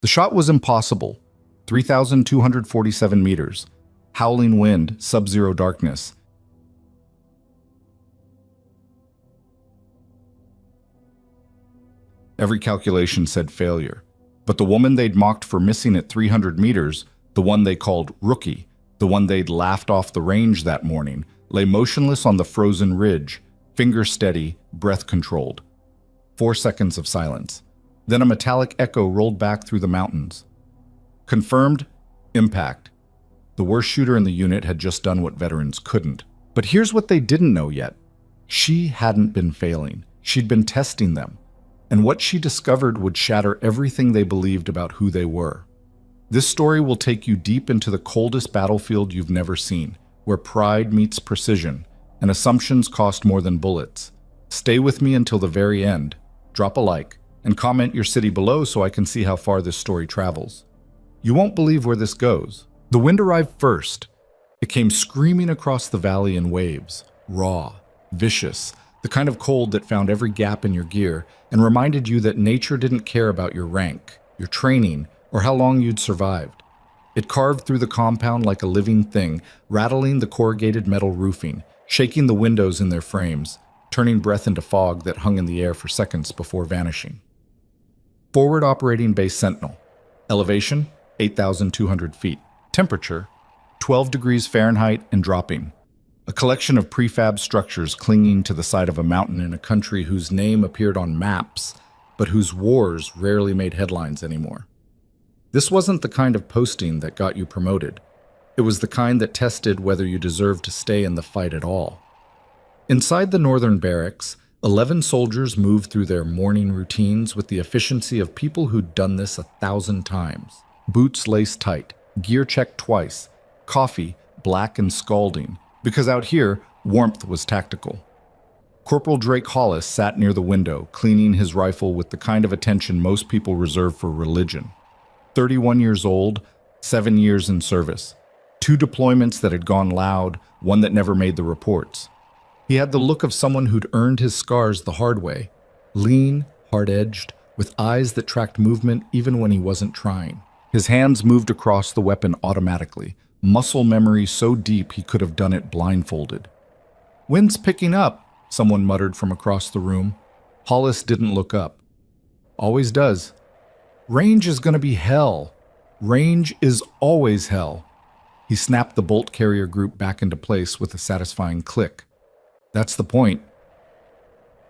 The shot was impossible. 3,247 meters. Howling wind, sub-zero darkness. Every calculation said failure. But the woman they'd mocked for missing at 300 meters, the one they called rookie, the one they'd laughed off the range that morning, lay motionless on the frozen ridge, finger steady, breath controlled. 4 seconds of silence. Then a metallic echo rolled back through the mountains. Confirmed, impact. The worst shooter in the unit had just done what veterans couldn't. But here's what they didn't know yet. She hadn't been failing. She'd been testing them. And what she discovered would shatter everything they believed about who they were. This story will take you deep into the coldest battlefield you've never seen, where pride meets precision, and assumptions cost more than bullets. Stay with me until the very end. Drop a like, and comment your city below so I can see how far this story travels. You won't believe where this goes. The wind arrived first. It came screaming across the valley in waves, raw, vicious, the kind of cold that found every gap in your gear and reminded you that nature didn't care about your rank, your training, or how long you'd survived. It carved through the compound like a living thing, rattling the corrugated metal roofing, shaking the windows in their frames, turning breath into fog that hung in the air for seconds before vanishing. Forward operating base Sentinel. Elevation, 8,200 feet. Temperature, 12 degrees Fahrenheit and dropping. A collection of prefab structures clinging to the side of a mountain in a country whose name appeared on maps, but whose wars rarely made headlines anymore. This wasn't the kind of posting that got you promoted. It was the kind that tested whether you deserved to stay in the fight at all. Inside the northern barracks, 11 soldiers moved through their morning routines with the efficiency of people who'd done this 1,000 times. Boots laced tight, gear checked twice, coffee black and scalding, because out here, warmth was tactical. Corporal Drake Hollis sat near the window, cleaning his rifle with the kind of attention most people reserve for religion. 31 years old, 7 years in service. 2 deployments that had gone loud, one that never made the reports. He had the look of someone who'd earned his scars the hard way. Lean, hard-edged, with eyes that tracked movement even when he wasn't trying. His hands moved across the weapon automatically, muscle memory so deep he could have done it blindfolded. "Wind's picking up," someone muttered from across the room. Hollis didn't look up. Always does. "Range is gonna be hell. Range is always hell." He snapped the bolt carrier group back into place with a satisfying click. That's the point.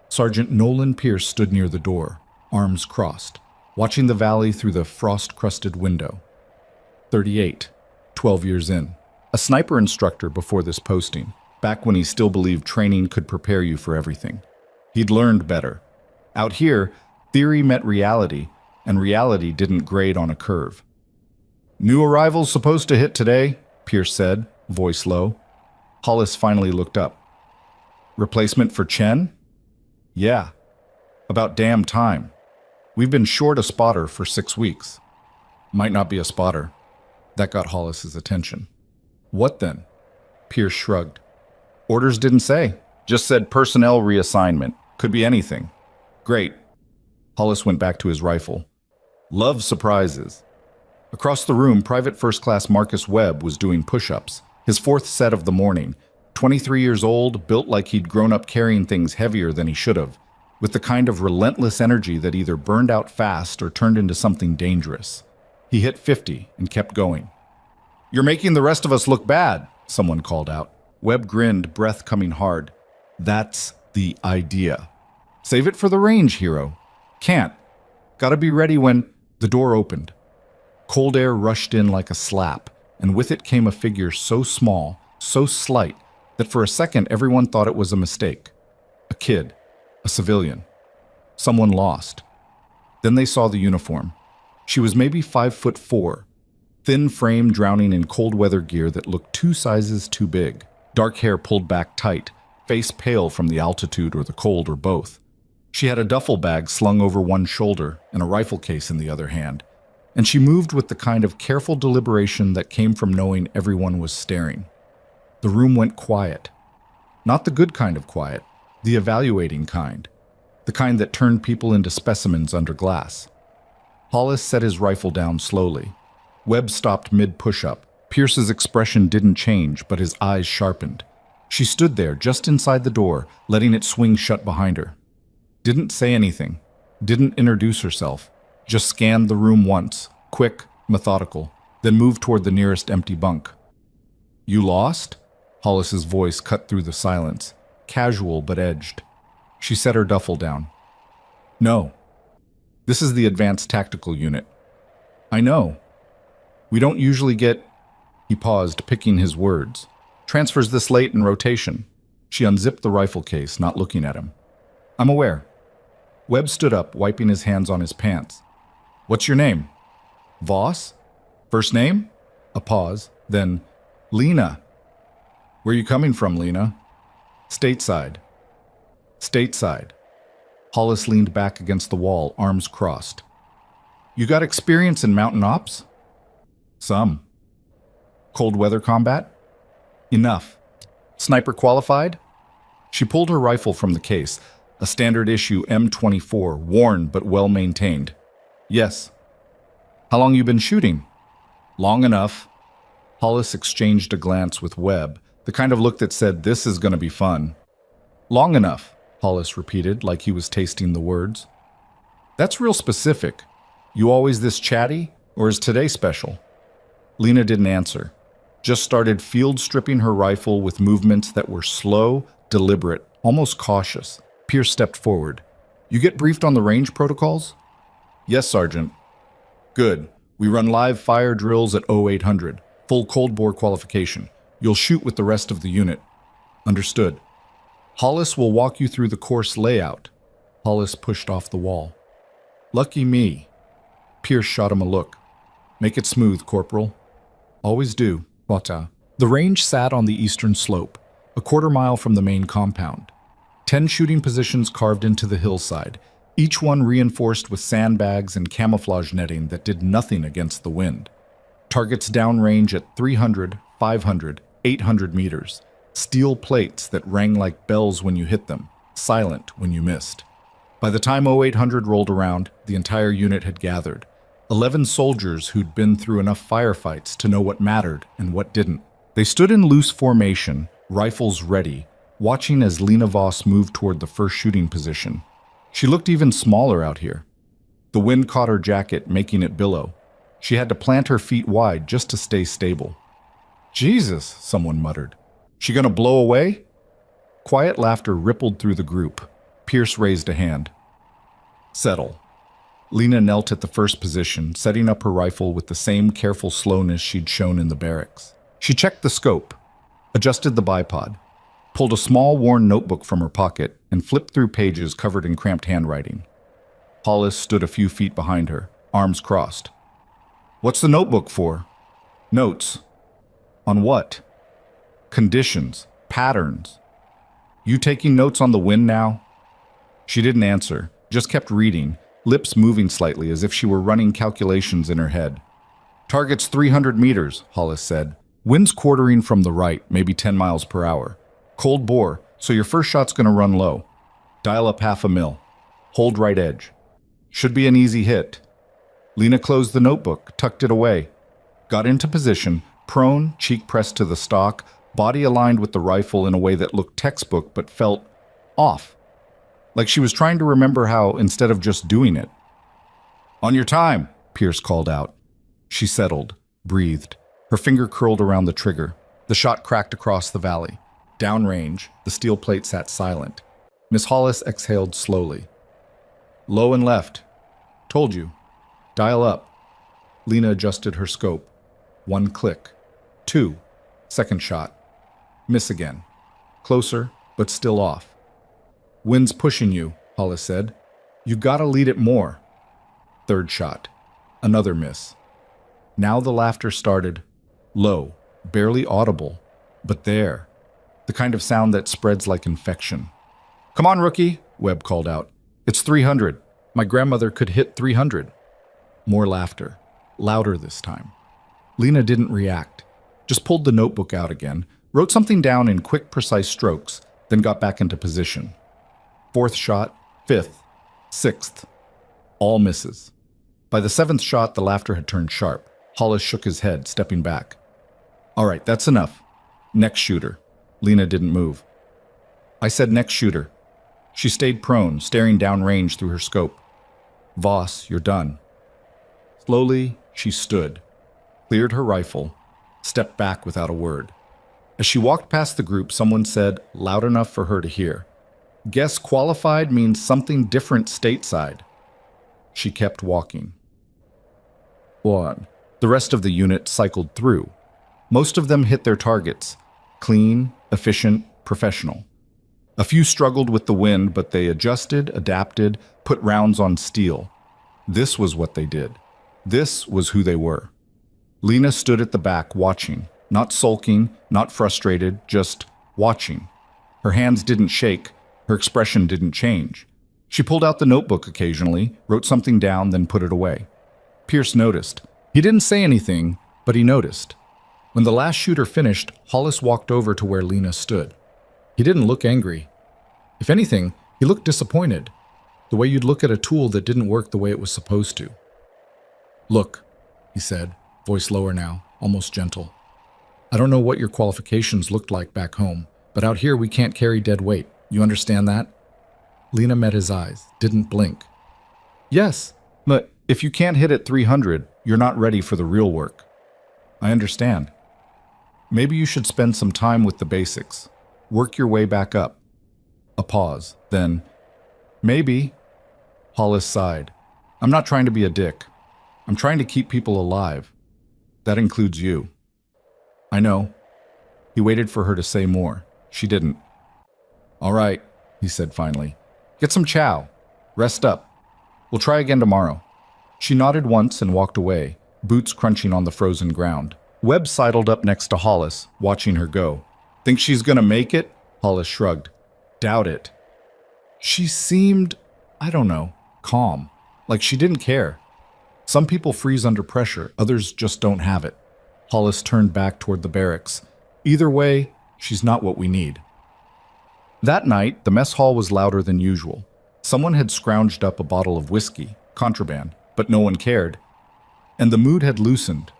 Sergeant Nolan Pierce stood near the door, arms crossed, watching the valley through the frost-crusted window. 38, 12 years in. A sniper instructor before this posting, back when he still believed training could prepare you for everything. He'd learned better. Out here, theory met reality, and reality didn't grade on a curve. "New arrivals supposed to hit today," Pierce said, voice low. Hollis finally looked up. "Replacement for Chen?" "Yeah. About damn time. We've been short a spotter for 6 weeks." "Might not be a spotter." That got Hollis's attention. "What then?" Pierce shrugged. "Orders didn't say. Just said personnel reassignment. Could be anything." "Great." Hollis went back to his rifle. "Love surprises." Across the room, Private First Class Marcus Webb was doing push-ups, his 4th set of the morning. 23 years old, built like he'd grown up carrying things heavier than he should have, with the kind of relentless energy that either burned out fast or turned into something dangerous. He hit 50 and kept going. "You're making the rest of us look bad," someone called out. Webb grinned, breath coming hard. "That's the idea. Save it for the range, hero. Can't. Gotta be ready when..." The door opened. Cold air rushed in like a slap, and with it came a figure so small, so slight, that for a second everyone thought it was a mistake. A kid. A civilian. Someone lost. Then they saw the uniform. She was maybe 5'4", thin frame drowning in cold weather gear that looked 2 sizes too big, dark hair pulled back tight, face pale from the altitude or the cold or both. She had a duffel bag slung over one shoulder and a rifle case in the other hand, and she moved with the kind of careful deliberation that came from knowing everyone was staring. The room went quiet. Not the good kind of quiet, the evaluating kind, the kind that turned people into specimens under glass. Hollis set his rifle down slowly. Webb stopped mid-push-up. Pierce's expression didn't change, but his eyes sharpened. She stood there, just inside the door, letting it swing shut behind her. Didn't say anything. Didn't introduce herself. Just scanned the room once, quick, methodical, then moved toward the nearest empty bunk. "You lost?" Hollis's voice cut through the silence, casual but edged. She set her duffel down. "No. This is the advanced tactical unit." "I know. We don't usually get—" He paused, picking his words. "Transfers this late in rotation." She unzipped the rifle case, not looking at him. "I'm aware." Webb stood up, wiping his hands on his pants. "What's your name?" "Voss? First name?" A pause, then, "Lena." "Where you coming from, Lena?" "Stateside." "Stateside." Hollis leaned back against the wall, arms crossed. "You got experience in mountain ops?" "Some." "Cold weather combat?" "Enough." "Sniper qualified?" She pulled her rifle from the case, a standard issue M24, worn but well maintained. "Yes." "How long you been shooting?" "Long enough." Hollis exchanged a glance with Webb, the kind of look that said, "This is going to be fun." "Long enough," Hollis repeated, like he was tasting the words. "That's real specific. You always this chatty, or is today special?" Lena didn't answer, just started field stripping her rifle with movements that were slow, deliberate, almost cautious. Pierce stepped forward. "You get briefed on the range protocols?" "Yes, Sergeant." "Good. We run live fire drills at 0800, full cold bore qualification. You'll shoot with the rest of the unit." "Understood." "Hollis will walk you through the course layout." Hollis pushed off the wall. "Lucky me." Pierce shot him a look. "Make it smooth, Corporal." "Always do, Bota." The range sat on the eastern slope, a quarter-mile from the main compound. 10 shooting positions carved into the hillside, each one reinforced with sandbags and camouflage netting that did nothing against the wind. Targets downrange at 300, 500, 800 meters. Steel plates that rang like bells when you hit them, silent when you missed. By the time 0800 rolled around, the entire unit had gathered. 11 soldiers who'd been through enough firefights to know what mattered and what didn't. They stood in loose formation, rifles ready, watching as Lena Voss moved toward the first shooting position. She looked even smaller out here. The wind caught her jacket, making it billow. She had to plant her feet wide just to stay stable. "Jesus," someone muttered. "She gonna blow away?" Quiet laughter rippled through the group. Pierce raised a hand. "Settle." Lena knelt at the first position, setting up her rifle with the same careful slowness she'd shown in the barracks. She checked the scope, adjusted the bipod, pulled a small worn notebook from her pocket, and flipped through pages covered in cramped handwriting. Hollis stood a few feet behind her, arms crossed. "What's the notebook for?" "Notes." "On what?" "Conditions, patterns." "You taking notes on the wind now?" She didn't answer, just kept reading, lips moving slightly as if she were running calculations in her head. "Target's 300 meters, Hollis said. "Wind's quartering from the right, maybe 10 miles per hour. Cold bore, so your first shot's gonna run low. Dial up 1/2 mil. Hold right edge. Should be an easy hit." Lena closed the notebook, tucked it away. Got into position, prone, cheek pressed to the stock, body aligned with the rifle in a way that looked textbook but felt off. Like she was trying to remember how, instead of just doing it. "On your time," Pierce called out. She settled, breathed. Her finger curled around the trigger. The shot cracked across the valley. Downrange, the steel plate sat silent. Miss Hollis exhaled slowly. "Low and left. Told you. Dial up." Lena adjusted her scope. 1 click. 2. Second shot. Miss again. Closer, but still off. "Wind's pushing you," Hollis said. "You gotta lead it more." 3rd shot. Another miss. Now the laughter started. Low, barely audible, but there. The kind of sound that spreads like infection. "Come on, rookie," Webb called out. "It's 300. My grandmother could hit 300. More laughter. Louder this time. Lena didn't react. Just pulled the notebook out again, wrote something down in quick, precise strokes, then got back into position. 4th shot, 5th, 6th. All misses. By the seventh shot, the laughter had turned sharp. Hollis shook his head, stepping back. All right, that's enough. Next shooter. Lena didn't move. I said next shooter. She stayed prone, staring downrange through her scope. Voss, you're done. Slowly, she stood, cleared her rifle, stepped back without a word. As she walked past the group, someone said, loud enough for her to hear, "Guess qualified means something different stateside." She kept walking. One. The rest of the unit cycled through. Most of them hit their targets. Clean, efficient, professional. A few struggled with the wind, but they adjusted, adapted, put rounds on steel. This was what they did. This was who they were. Lena stood at the back, watching. Not sulking, not frustrated, just watching. Her hands didn't shake. Her expression didn't change. She pulled out the notebook occasionally, wrote something down, then put it away. Pierce noticed. He didn't say anything, but he noticed. When the last shooter finished, Hollis walked over to where Lena stood. He didn't look angry. If anything, he looked disappointed, the way you'd look at a tool that didn't work the way it was supposed to. "Look," he said, voice lower now, almost gentle. "I don't know what your qualifications looked like back home, but out here we can't carry dead weight. You understand that?" Lena met his eyes, didn't blink. "Yes, but if you can't hit at 300, you're not ready for the real work." "I understand. Maybe you should spend some time with the basics. Work your way back up." A pause, then, "Maybe." Hollis sighed. "I'm not trying to be a dick. I'm trying to keep people alive. That includes you." "I know." He waited for her to say more. She didn't. "All right," he said finally. "Get some chow. Rest up. We'll try again tomorrow." She nodded once and walked away, boots crunching on the frozen ground. Webb sidled up next to Hollis, watching her go. "Think she's gonna make it?" Hollis shrugged. "Doubt it." She seemed, I don't know, calm, like she didn't care. Some people freeze under pressure, others just don't have it. Hollis turned back toward the barracks. Either way, she's not what we need. That night, the mess hall was louder than usual. Someone had scrounged up a bottle of whiskey, contraband, but no one cared. And the mood had loosened.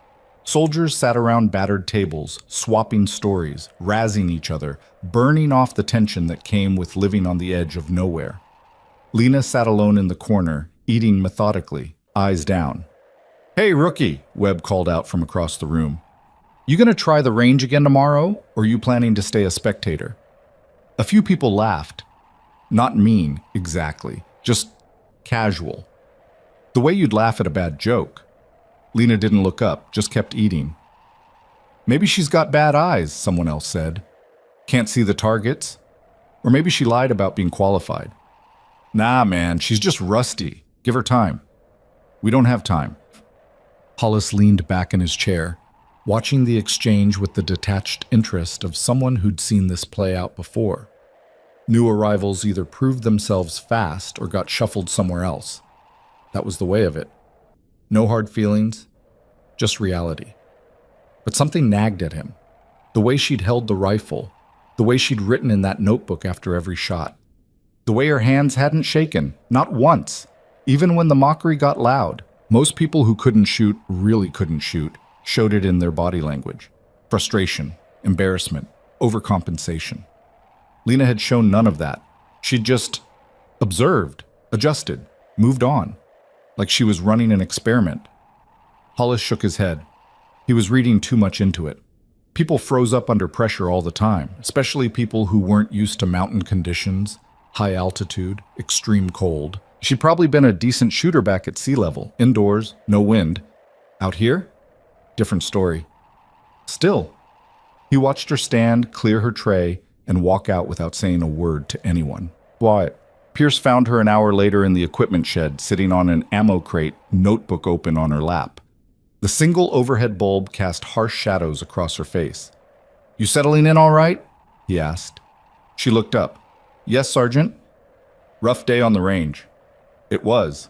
Soldiers sat around battered tables, swapping stories, razzing each other, burning off the tension that came with living on the edge of nowhere. Lena sat alone in the corner, eating methodically, eyes down. "Hey, rookie," Webb called out from across the room. "You gonna try the range again tomorrow, or are you planning to stay a spectator?" A few people laughed. Not mean, exactly, just casual. The way you'd laugh at a bad joke. Lena didn't look up, just kept eating. "Maybe she's got bad eyes," someone else said. "Can't see the targets? Or maybe she lied about being qualified." "Nah, man, she's just rusty. Give her time." "We don't have time." Hollis leaned back in his chair, watching the exchange with the detached interest of someone who'd seen this play out before. New arrivals either proved themselves fast or got shuffled somewhere else. That was the way of it. No hard feelings, just reality. But something nagged at him. The way she'd held the rifle, the way she'd written in that notebook after every shot. The way her hands hadn't shaken, not once, even when the mockery got loud. Most people who couldn't shoot, really couldn't shoot, showed it in their body language. Frustration, embarrassment, overcompensation. Lena had shown none of that. She'd just observed, adjusted, moved on, like she was running an experiment. Hollis shook his head. He was reading too much into it. People froze up under pressure all the time, especially people who weren't used to mountain conditions, high altitude, extreme cold. She'd probably been a decent shooter back at sea level, indoors, no wind. Out here? Different story. Still, he watched her stand, clear her tray, and walk out without saying a word to anyone. Quiet. Pierce found her an hour later in the equipment shed, sitting on an ammo crate, notebook open on her lap. The single overhead bulb cast harsh shadows across her face. "You settling in all right?" he asked. She looked up. "Yes, Sergeant." "Rough day on the range." It was.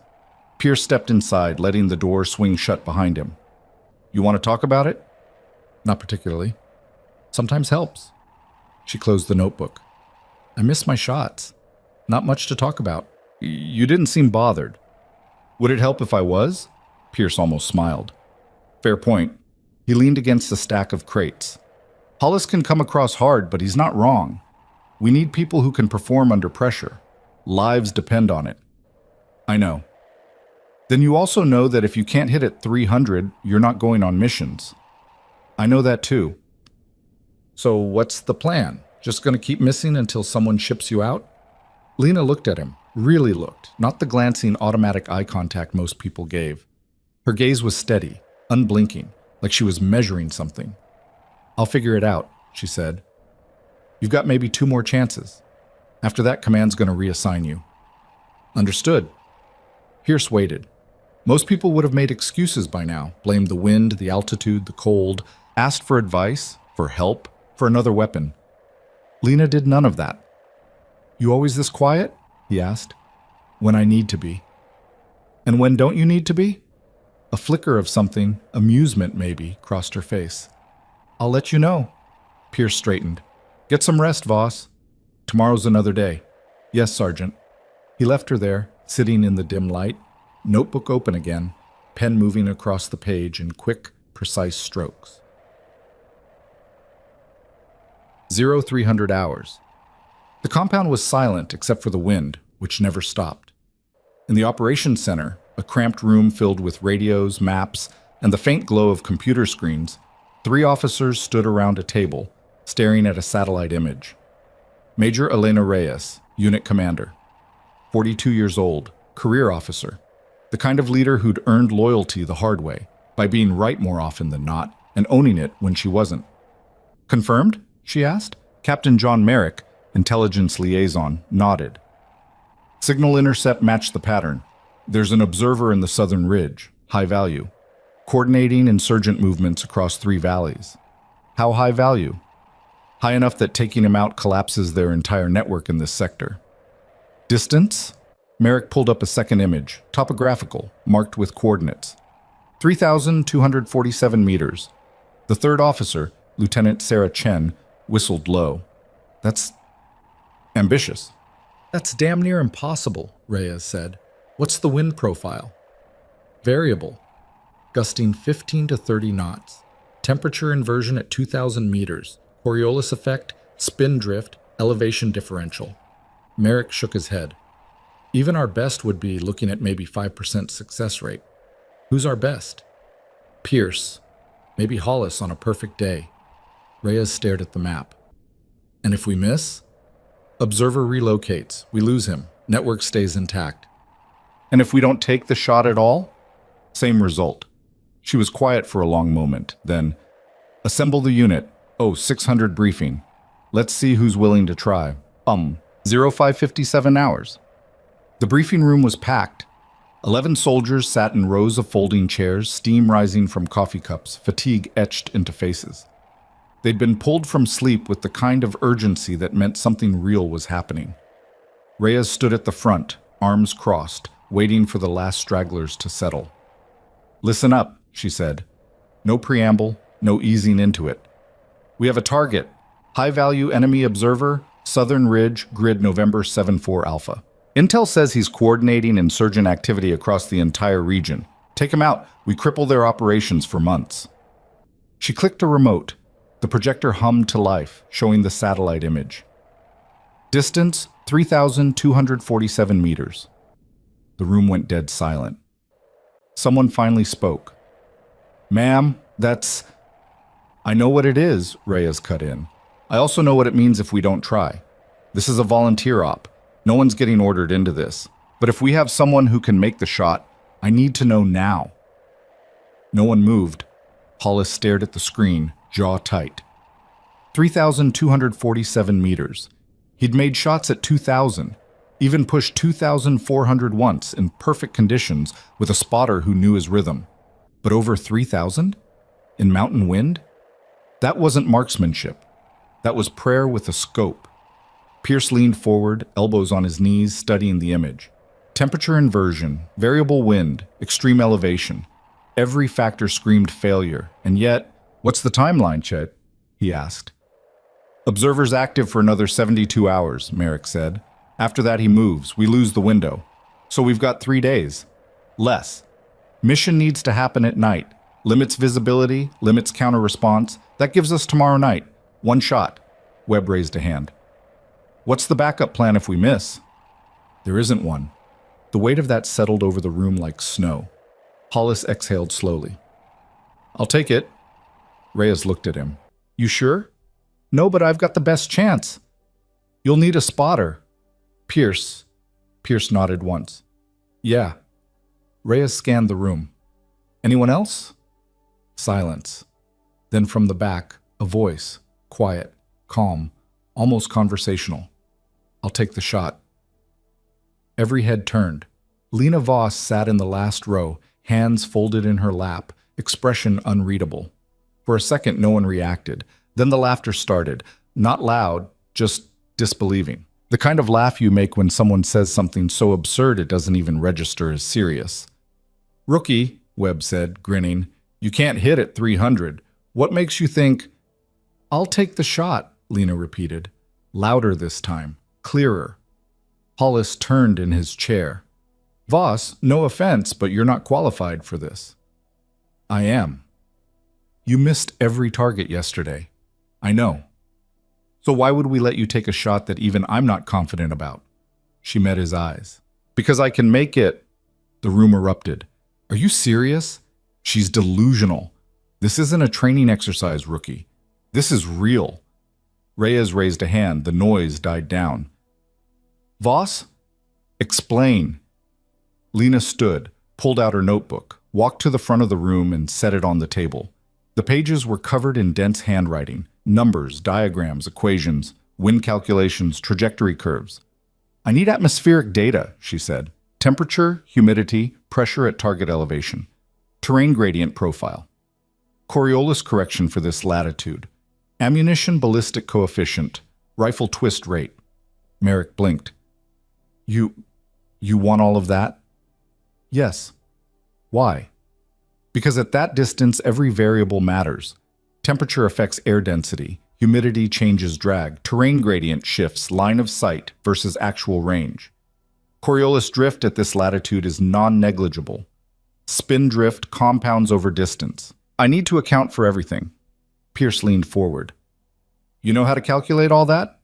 Pierce stepped inside, letting the door swing shut behind him. "You want to talk about it?" "Not particularly. Sometimes helps." She closed the notebook. "I missed my shots. Not much to talk about." "You didn't seem bothered." "Would it help if I was?" Pierce almost smiled. Fair point. He leaned against a stack of crates. Hollis can come across hard, but he's not wrong. We need people who can perform under pressure. Lives depend on it. I know. Then you also know that if you can't hit at 300, you're not going on missions. I know that too. So what's the plan? Just gonna keep missing until someone ships you out? Lena looked at him, really looked, not the glancing automatic eye contact most people gave. Her gaze was steady, unblinking, like she was measuring something. I'll figure it out, she said. You've got maybe 2 more chances. After that, Command's gonna reassign you. Understood. Pierce waited. Most people would have made excuses by now, blamed the wind, the altitude, the cold, asked for advice, for help, for another weapon. Lena did none of that. You always this quiet? He asked. When I need to be. And when don't you need to be? A flicker of something, amusement maybe, crossed her face. I'll let you know. Pierce straightened. Get some rest, Voss. Tomorrow's another day. Yes, Sergeant. He left her there, sitting in the dim light, notebook open again, pen moving across the page in quick, precise strokes. 0300 hours. The compound was silent except for the wind, which never stopped. In the operations center, a cramped room filled with radios, maps, and the faint glow of computer screens, 3 officers stood around a table, staring at a satellite image. Major Elena Reyes, unit commander. 42 years old, career officer. The kind of leader who'd earned loyalty the hard way, by being right more often than not, and owning it when she wasn't. Confirmed? She asked. Captain John Merrick, intelligence liaison, nodded. Signal intercept matched the pattern. There's an observer in the southern ridge, high value, coordinating insurgent movements across 3 valleys. How high value? High enough that taking him out collapses their entire network in this sector. Distance? Merrick pulled up a second image, topographical, marked with coordinates. 3,247 meters. The third officer, Lieutenant Sarah Chen, whistled low. That's ambitious. That's damn near impossible, Reyes said. What's the wind profile? Variable. Gusting 15 to 30 knots. Temperature inversion at 2,000 meters. Coriolis effect, spin drift, elevation differential. Merrick shook his head. Even our best would be looking at maybe 5% success rate. Who's our best? Pierce. Maybe Hollis on a perfect day. Reyes stared at the map. And if we miss? Observer relocates. We lose him. Network stays intact. And if we don't take the shot at all? Same result. She was quiet for a long moment. Then, assemble the unit. 600 briefing. Let's see who's willing to try. 0557 hours. The briefing room was packed. 11 soldiers sat in rows of folding chairs, steam rising from coffee cups, fatigue etched into faces. They'd been pulled from sleep with the kind of urgency that meant something real was happening. Reyes stood at the front, arms crossed, waiting for the last stragglers to settle. Listen up, she said. No preamble, no easing into it. We have a target. High-value enemy observer, Southern Ridge, grid November 7-4 Alpha. Intel says he's coordinating insurgent activity across the entire region. Take him out. We cripple their operations for months. She clicked a remote. The projector hummed to life, showing the satellite image. Distance, 3,247 meters. The room went dead silent. Someone finally spoke. Ma'am, that's... I know what it is, Reyes cut in. I also know what it means if we don't try. This is a volunteer op. No one's getting ordered into this. But if we have someone who can make the shot, I need to know now. No one moved. Hollis stared at the screen, jaw tight. 3,247 meters. He'd made shots at 2,000, even pushed 2,400 once in perfect conditions with a spotter who knew his rhythm. But over 3,000? In mountain wind? That wasn't marksmanship. That was prayer with a scope. Pierce leaned forward, elbows on his knees, studying the image. Temperature inversion, variable wind, extreme elevation. Every factor screamed failure, and yet, what's the timeline, Chet? He asked. Observer's active for another 72 hours, Merrick said. After that he moves. We lose the window. So we've got 3 days. Less. Mission needs to happen at night. Limits visibility, limits counter-response. That gives us tomorrow night. One shot. Webb raised a hand. What's the backup plan if we miss? There isn't one. The weight of that settled over the room like snow. Hollis exhaled slowly. I'll take it. Reyes looked at him. You sure? No, but I've got the best chance. You'll need a spotter. Pierce nodded once. Yeah. Reyes scanned the room. Anyone else? Silence. Then from the back, a voice, quiet, calm, almost conversational. I'll take the shot. Every head turned. Lena Voss sat in the last row, hands folded in her lap, expression unreadable. For a second, no one reacted. Then the laughter started. Not loud, just disbelieving. The kind of laugh you make when someone says something so absurd it doesn't even register as serious. Rookie, Webb said, grinning, you can't hit at 300. What makes you think... I'll take the shot, Lena repeated. Louder this time. Clearer. Hollis turned in his chair. Voss, no offense, but you're not qualified for this. I am. You missed every target yesterday. I know. So why would we let you take a shot that even I'm not confident about? She met his eyes. Because I can make it. The room erupted. Are you serious? She's delusional. This isn't a training exercise, Rookie. This is real. Reyes raised a hand. The noise died down. Voss? Explain. Lena stood, pulled out her notebook, walked to the front of the room and set it on the table. The pages were covered in dense handwriting, numbers, diagrams, equations, wind calculations, trajectory curves. I need atmospheric data, she said. Temperature, humidity, pressure at target elevation. Terrain gradient profile. Coriolis correction for this latitude. Ammunition ballistic coefficient. Rifle twist rate. Merrick blinked. You want all of that? Yes. Why? Because at that distance, every variable matters. Temperature affects air density. Humidity changes drag. Terrain gradient shifts line of sight versus actual range. Coriolis drift at this latitude is non-negligible. Spin drift compounds over distance. I need to account for everything. Pierce leaned forward. You know how to calculate all that?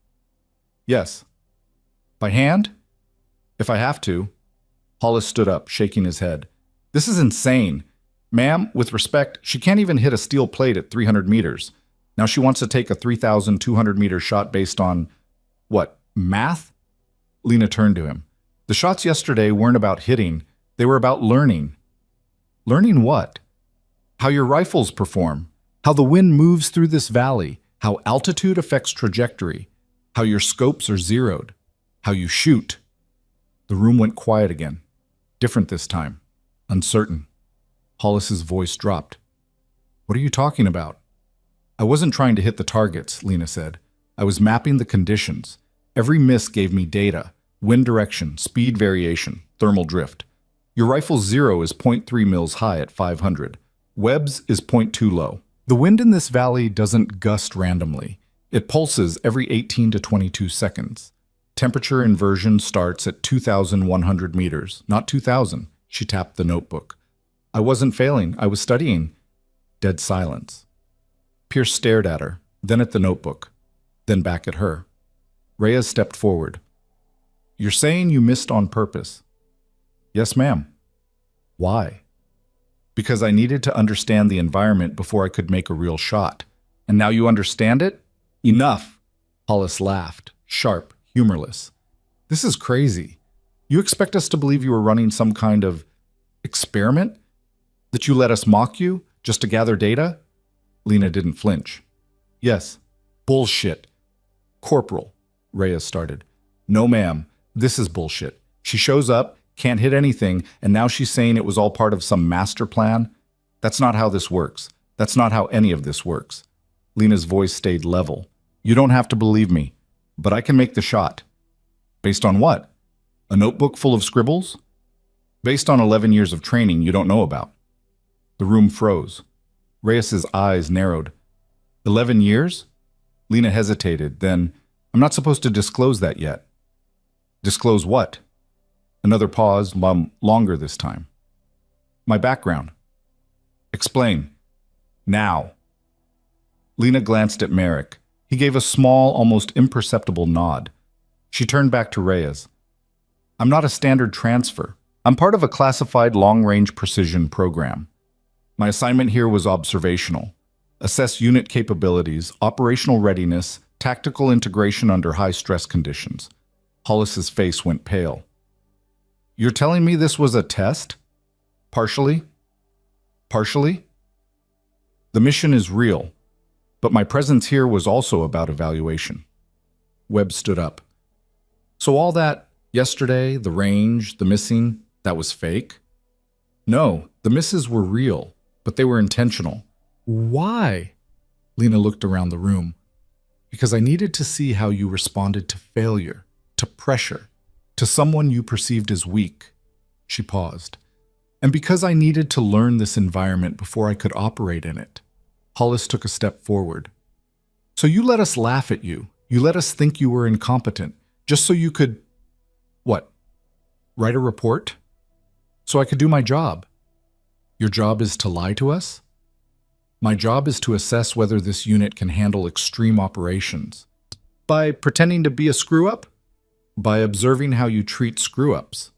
Yes. By hand? If I have to. Hollis stood up, shaking his head. This is insane. Ma'am, with respect, she can't even hit a steel plate at 300 meters. Now she wants to take a 3,200-meter shot based on, what, math? Lena turned to him. The shots yesterday weren't about hitting. They were about learning. Learning what? How your rifles perform. How the wind moves through this valley. How altitude affects trajectory. How your scopes are zeroed. How you shoot. The room went quiet again. Different this time. Uncertain. Hollis's voice dropped. What are you talking about? I wasn't trying to hit the targets, Lena said. I was mapping the conditions. Every miss gave me data. Wind direction, speed variation, thermal drift. Your rifle's zero is 0.3 mils high at 500. Webb's is 0.2 low. The wind in this valley doesn't gust randomly. It pulses every 18 to 22 seconds. Temperature inversion starts at 2,100 meters, not 2,000. She tapped the notebook. I wasn't failing. I was studying. Dead silence. Pierce stared at her, then at the notebook, then back at her. Reyes stepped forward. You're saying you missed on purpose? Yes, ma'am. Why? Because I needed to understand the environment before I could make a real shot. And now you understand it? Enough! Hollis laughed, sharp, humorless. This is crazy. You expect us to believe you were running some kind of experiment? That you let us mock you just to gather data? Lena didn't flinch. Yes. Bullshit. Corporal, Reyes started. No, ma'am. This is bullshit. She shows up, can't hit anything, and now she's saying it was all part of some master plan? That's not how this works. That's not how any of this works. Lena's voice stayed level. You don't have to believe me, but I can make the shot. Based on what? A notebook full of scribbles? Based on 11 years of training you don't know about. The room froze. Reyes's eyes narrowed. 11 years? Lena hesitated, then, I'm not supposed to disclose that yet. Disclose what? Another pause, longer this time. My background. Explain. Now. Lena glanced at Merrick. He gave a small, almost imperceptible nod. She turned back to Reyes. I'm not a standard transfer. I'm part of a classified long-range precision program. My assignment here was observational. Assess unit capabilities, operational readiness, tactical integration under high-stress conditions. Hollis's face went pale. You're telling me this was a test? Partially? Partially? The mission is real, but my presence here was also about evaluation. Webb stood up. So all that yesterday, the range, the missing, that was fake? No, the misses were real, but they were intentional. Why? Lena looked around the room. Because I needed to see how you responded to failure, to pressure, to someone you perceived as weak. She paused. And because I needed to learn this environment before I could operate in it. Hollis took a step forward. So you let us laugh at you. You let us think you were incompetent, just so you could, what, write a report? So I could do my job. Your job is to lie to us? My job is to assess whether this unit can handle extreme operations. By pretending to be a screw-up? By observing how you treat screw-ups.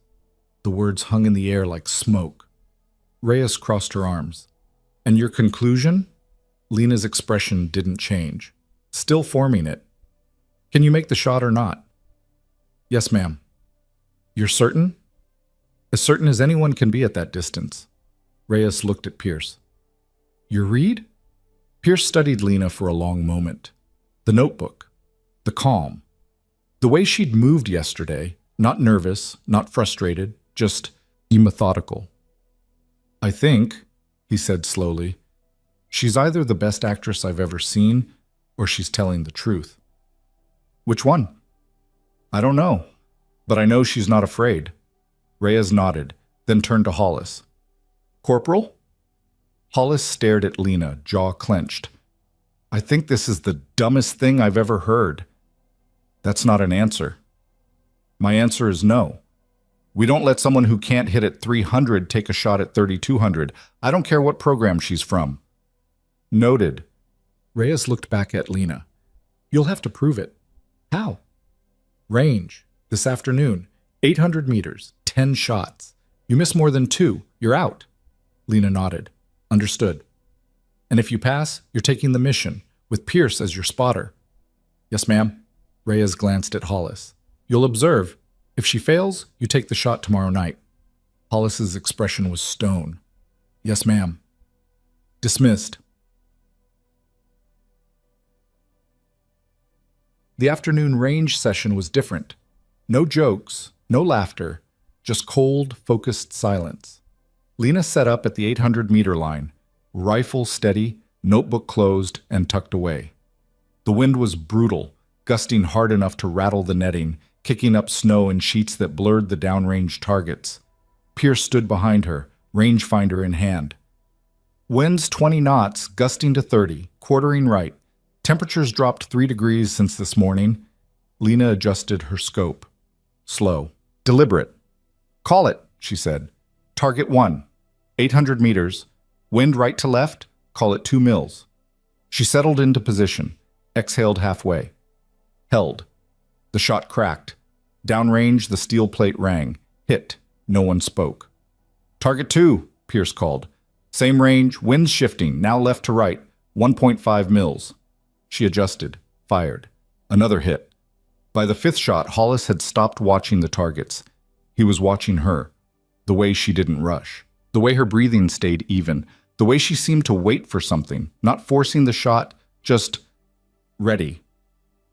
The words hung in the air like smoke. Reyes crossed her arms. And your conclusion? Lena's expression didn't change. Still forming it. Can you make the shot or not? Yes, ma'am. You're certain? As certain as anyone can be at that distance. Reyes looked at Pierce. Your read? Pierce studied Lena for a long moment. The notebook. The calm. The way she'd moved yesterday, not nervous, not frustrated, just methodical. I think, he said slowly, she's either the best actress I've ever seen, or she's telling the truth. Which one? I don't know, but I know she's not afraid. Reyes nodded, then turned to Hollis. Corporal? Hollis stared at Lena, jaw clenched. I think this is the dumbest thing I've ever heard. That's not an answer. My answer is no. We don't let someone who can't hit at 300 take a shot at 3,200. I don't care what program she's from. Noted. Reyes looked back at Lena. You'll have to prove it. How? Range. This afternoon. 800 meters. 10 shots. You miss more than 2. You're out. Lena nodded. Understood. And if you pass, you're taking the mission, with Pierce as your spotter. Yes, ma'am. Reyes glanced at Hollis. You'll observe. If she fails, you take the shot tomorrow night. Hollis's expression was stone. Yes, ma'am. Dismissed. The afternoon range session was different. No jokes, no laughter, just cold, focused silence. Lena set up at the 800-meter line, rifle steady, notebook closed, and tucked away. The wind was brutal, gusting hard enough to rattle the netting, kicking up snow in sheets that blurred the downrange targets. Pierce stood behind her, rangefinder in hand. Winds 20 knots, gusting to 30, quartering right. Temperatures dropped 3 degrees since this morning. Lena adjusted her scope. Slow. Deliberate. Call it, she said. Target 1. 800 meters. Wind right to left. Call it 2 mils. She settled into position. Exhaled halfway. Held. The shot cracked. Downrange, the steel plate rang. Hit. No one spoke. Target 2, Pierce called. Same range, winds shifting, now left to right. 1.5 mils. She adjusted. Fired. Another hit. By the 5th shot, Hollis had stopped watching the targets. He was watching her. The way she didn't rush. The way her breathing stayed even. The way she seemed to wait for something, not forcing the shot, just ready.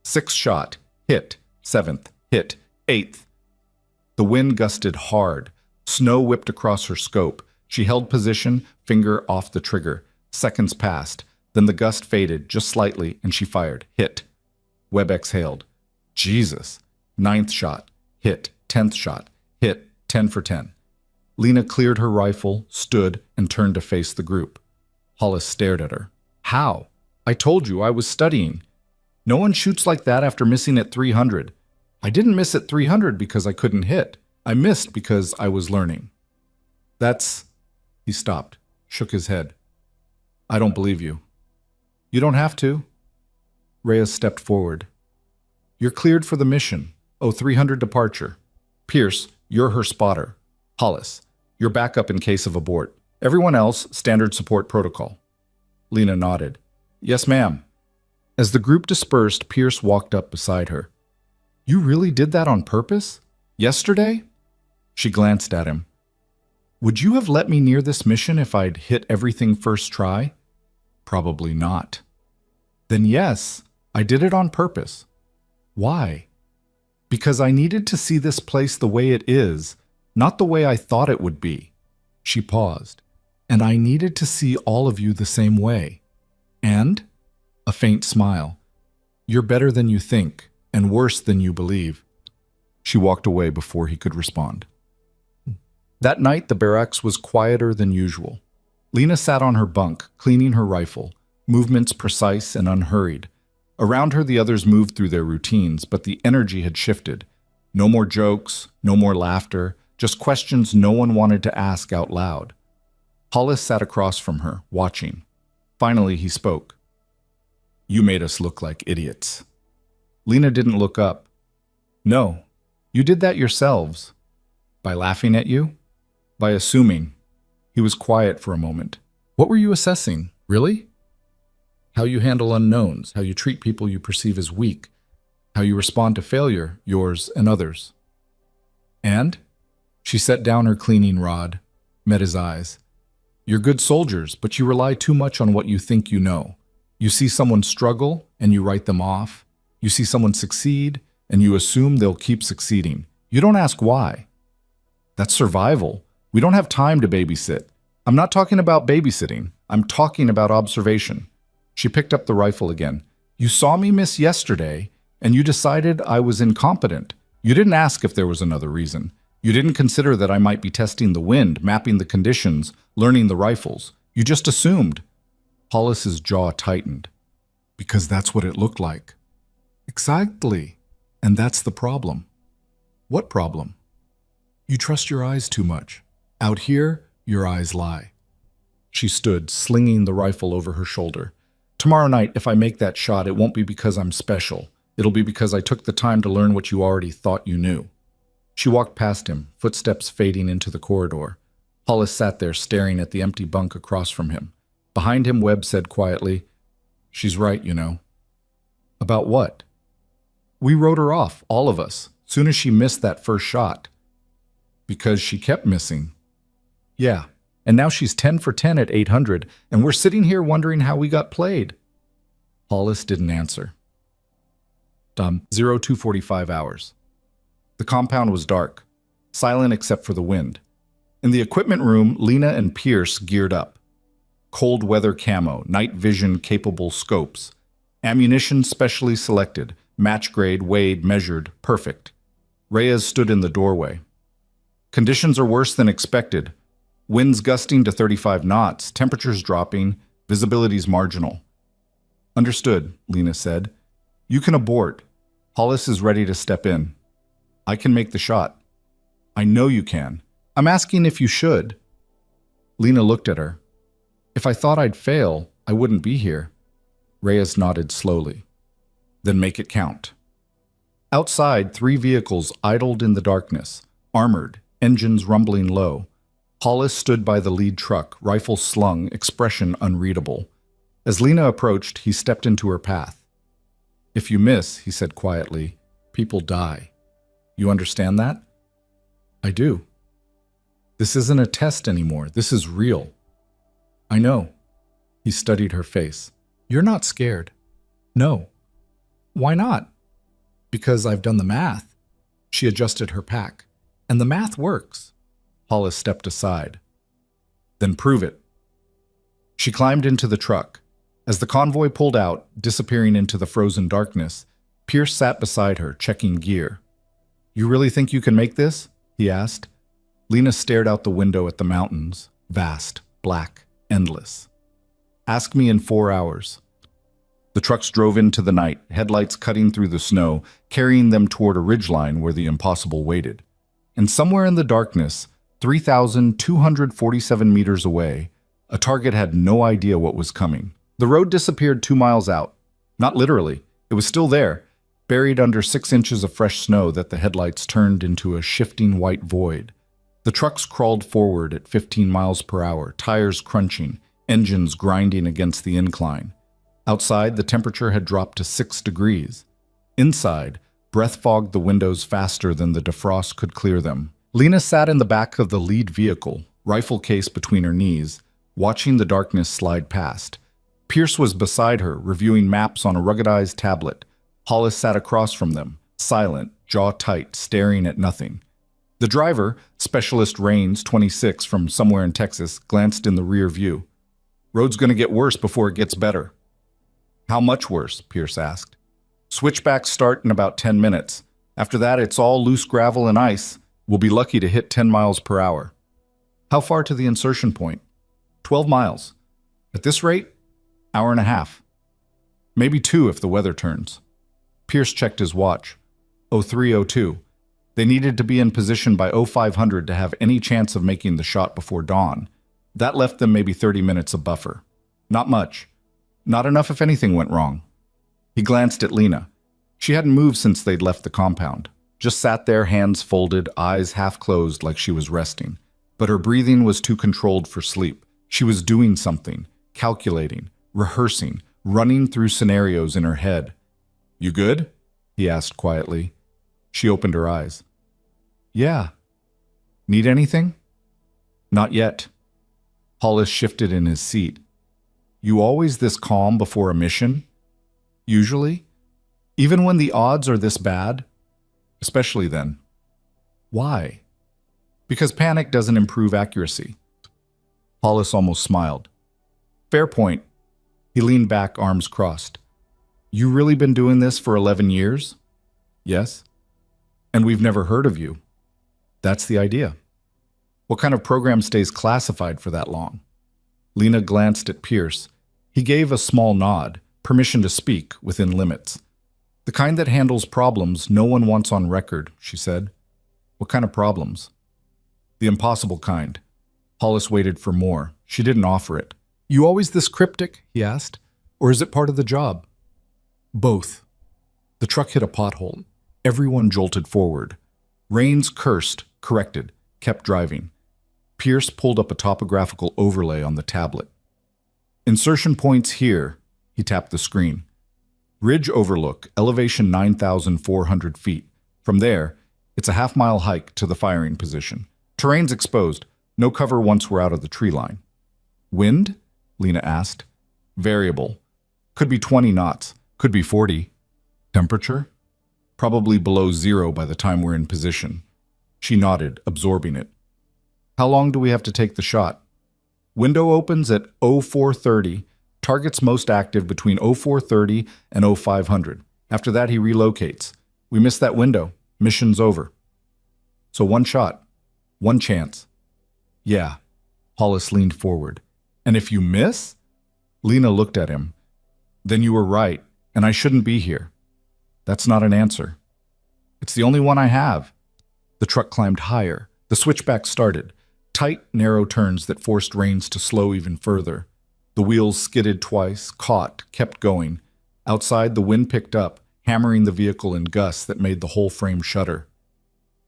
6th shot. Hit. 7th. Hit. 8th. The wind gusted hard. Snow whipped across her scope. She held position, finger off the trigger. Seconds passed. Then the gust faded just slightly, and she fired. Hit. Webb exhaled. Jesus. 9th shot. Hit. 10th shot. Hit. 10 for 10. Lena cleared her rifle, stood, and turned to face the group. Hollis stared at her. How? I told you I was studying. No one shoots like that after missing at 300. I didn't miss at 300 because I couldn't hit. I missed because I was learning. That's He stopped, shook his head. I don't believe you. You don't have to. Reyes stepped forward. You're cleared for the mission. 0300 departure. Pierce, you're her spotter. Hollis, you're backup in case of abort. Everyone else, standard support protocol. Lena nodded. Yes, ma'am. As the group dispersed, Pierce walked up beside her. You really did that on purpose? Yesterday? She glanced at him. Would you have let me near this mission if I'd hit everything first try? Probably not. Then yes, I did it on purpose. Why? Because I needed to see this place the way it is, not the way I thought it would be. She paused. And I needed to see all of you the same way. And? A faint smile. You're better than you think, and worse than you believe. She walked away before he could respond. That night, the barracks was quieter than usual. Lena sat on her bunk, cleaning her rifle, movements precise and unhurried. Around her, the others moved through their routines, but the energy had shifted. No more jokes, no more laughter, just questions no one wanted to ask out loud. Hollis sat across from her, watching. Finally, he spoke. You made us look like idiots. Lena didn't look up. No, you did that yourselves. By laughing at you? By assuming. He was quiet for a moment. What were you assessing, really? How you handle unknowns, how you treat people you perceive as weak, how you respond to failure, yours and others. And? She set down her cleaning rod, met his eyes. You're good soldiers, but you rely too much on what you think you know. You see someone struggle, and you write them off. You see someone succeed, and you assume they'll keep succeeding. You don't ask why. That's survival. We don't have time to babysit. I'm not talking about babysitting. I'm talking about observation. She picked up the rifle again. You saw me miss yesterday, and you decided I was incompetent. You didn't ask if there was another reason. You didn't consider that I might be testing the wind, mapping the conditions, learning the rifles. You just assumed. Hollis's jaw tightened. Because that's what it looked like. Exactly. And that's the problem. What problem? You trust your eyes too much. Out here, your eyes lie. She stood, slinging the rifle over her shoulder. Tomorrow night, if I make that shot, it won't be because I'm special. It'll be because I took the time to learn what you already thought you knew. She walked past him, footsteps fading into the corridor. Hollis sat there staring at the empty bunk across from him. Behind him, Webb said quietly, She's right, you know. About what? We wrote her off, all of us, soon as she missed that first shot. Because she kept missing. Yeah, and now she's 10 for 10 at 800, and we're sitting here wondering how we got played. Hollis didn't answer. 0245 hours. The compound was dark, silent except for the wind. In the equipment room, Lena and Pierce geared up. Cold weather camo, night vision capable scopes. Ammunition specially selected, match grade, weighed, measured, perfect. Reyes stood in the doorway. Conditions are worse than expected. Winds gusting to 35 knots, temperatures dropping, visibility's marginal. Understood, Lena said. You can abort. Hollis is ready to step in. I can make the shot. I know you can. I'm asking if you should. Lena looked at her. If I thought I'd fail, I wouldn't be here. Reyes nodded slowly. Then make it count. Outside, 3 vehicles idled in the darkness, armored, engines rumbling low. Hollis stood by the lead truck, rifle slung, expression unreadable. As Lena approached, he stepped into her path. If you miss, he said quietly, people die. You understand that? I do. This isn't a test anymore. This is real. I know. He studied her face. You're not scared. No. Why not? Because I've done the math. She adjusted her pack. And the math works. Hollis stepped aside. Then prove it. She climbed into the truck. As the convoy pulled out, disappearing into the frozen darkness, Pierce sat beside her, checking gear. You really think you can make this? He asked. Lena stared out the window at the mountains, vast, black, endless. Ask me in 4 hours. The trucks drove into the night, headlights cutting through the snow, carrying them toward a ridgeline where the impossible waited. And somewhere in the darkness, 3,247 meters away, a target had no idea what was coming. The road disappeared 2 miles out. Not literally. It was still there, buried under 6 inches of fresh snow that the headlights turned into a shifting white void. The trucks crawled forward at 15 miles per hour, tires crunching, engines grinding against the incline. Outside, the temperature had dropped to 6 degrees. Inside, breath fogged the windows faster than the defrost could clear them. Lena sat in the back of the lead vehicle, rifle case between her knees, watching the darkness slide past. Pierce was beside her, reviewing maps on a ruggedized tablet. Hollis sat across from them, silent, jaw tight, staring at nothing. The driver, Specialist Raines, 26, from somewhere in Texas, glanced in the rear view. "Road's gonna get worse before it gets better." "How much worse?" Pierce asked. "Switchbacks start in about 10 minutes. After that, it's all loose gravel and ice. We'll be lucky to hit 10 miles per hour." "How far to the insertion point?" 12 miles. At this rate, hour and a half. Maybe 2 if the weather turns. Pierce checked his watch. 03:02. They needed to be in position by 0500 to have any chance of making the shot before dawn. That left them maybe 30 minutes of buffer. Not much. Not enough if anything went wrong. He glanced at Lena. She hadn't moved since they'd left the compound. Just sat there, hands folded, eyes half closed like she was resting. But her breathing was too controlled for sleep. She was doing something, calculating, rehearsing, running through scenarios in her head. "You good?" he asked quietly. She opened her eyes. "Yeah." "Need anything?" "Not yet." Hollis shifted in his seat. "You always this calm before a mission?" "Usually. Even when the odds are this bad?" "Especially then." "Why?" "Because panic doesn't improve accuracy." Hollis almost smiled. "Fair point." He leaned back, arms crossed. "You really been doing this for 11 years?" "Yes." "And we've never heard of you." "That's the idea." "What kind of program stays classified for that long?" Lena glanced at Pierce. He gave a small nod, permission to speak within limits. "The kind that handles problems no one wants on record," she said. "What kind of problems?" "The impossible kind." Hollis waited for more. She didn't offer it. "You always this cryptic?" he asked. "Or is it part of the job?" "Both." The truck hit a pothole. Everyone jolted forward. Raines cursed, corrected, kept driving. Pierce pulled up a topographical overlay on the tablet. "Insertion points here." He tapped the screen. "Ridge overlook, elevation 9,400 feet. From there, it's a half-mile hike to the firing position. Terrain's exposed. No cover once we're out of the tree line." "Wind?" Lena asked. "Variable. Could be 20 knots. Could be 40. Temperature? Probably below 0 by the time we're in position." She nodded, absorbing it. "How long do we have to take the shot?" "Window opens at 0430. Target's most active between 0430 and 0500. After that, he relocates. We miss that window. Mission's over." "So one shot. One chance." "Yeah." Hollis leaned forward. "And if you miss?" Lena looked at him. "Then you were right, and I shouldn't be here." "That's not an answer." "It's the only one I have." The truck climbed higher. The switchback started. Tight, narrow turns that forced Raines to slow even further. The wheels skidded twice, caught, kept going. Outside, the wind picked up, hammering the vehicle in gusts that made the whole frame shudder.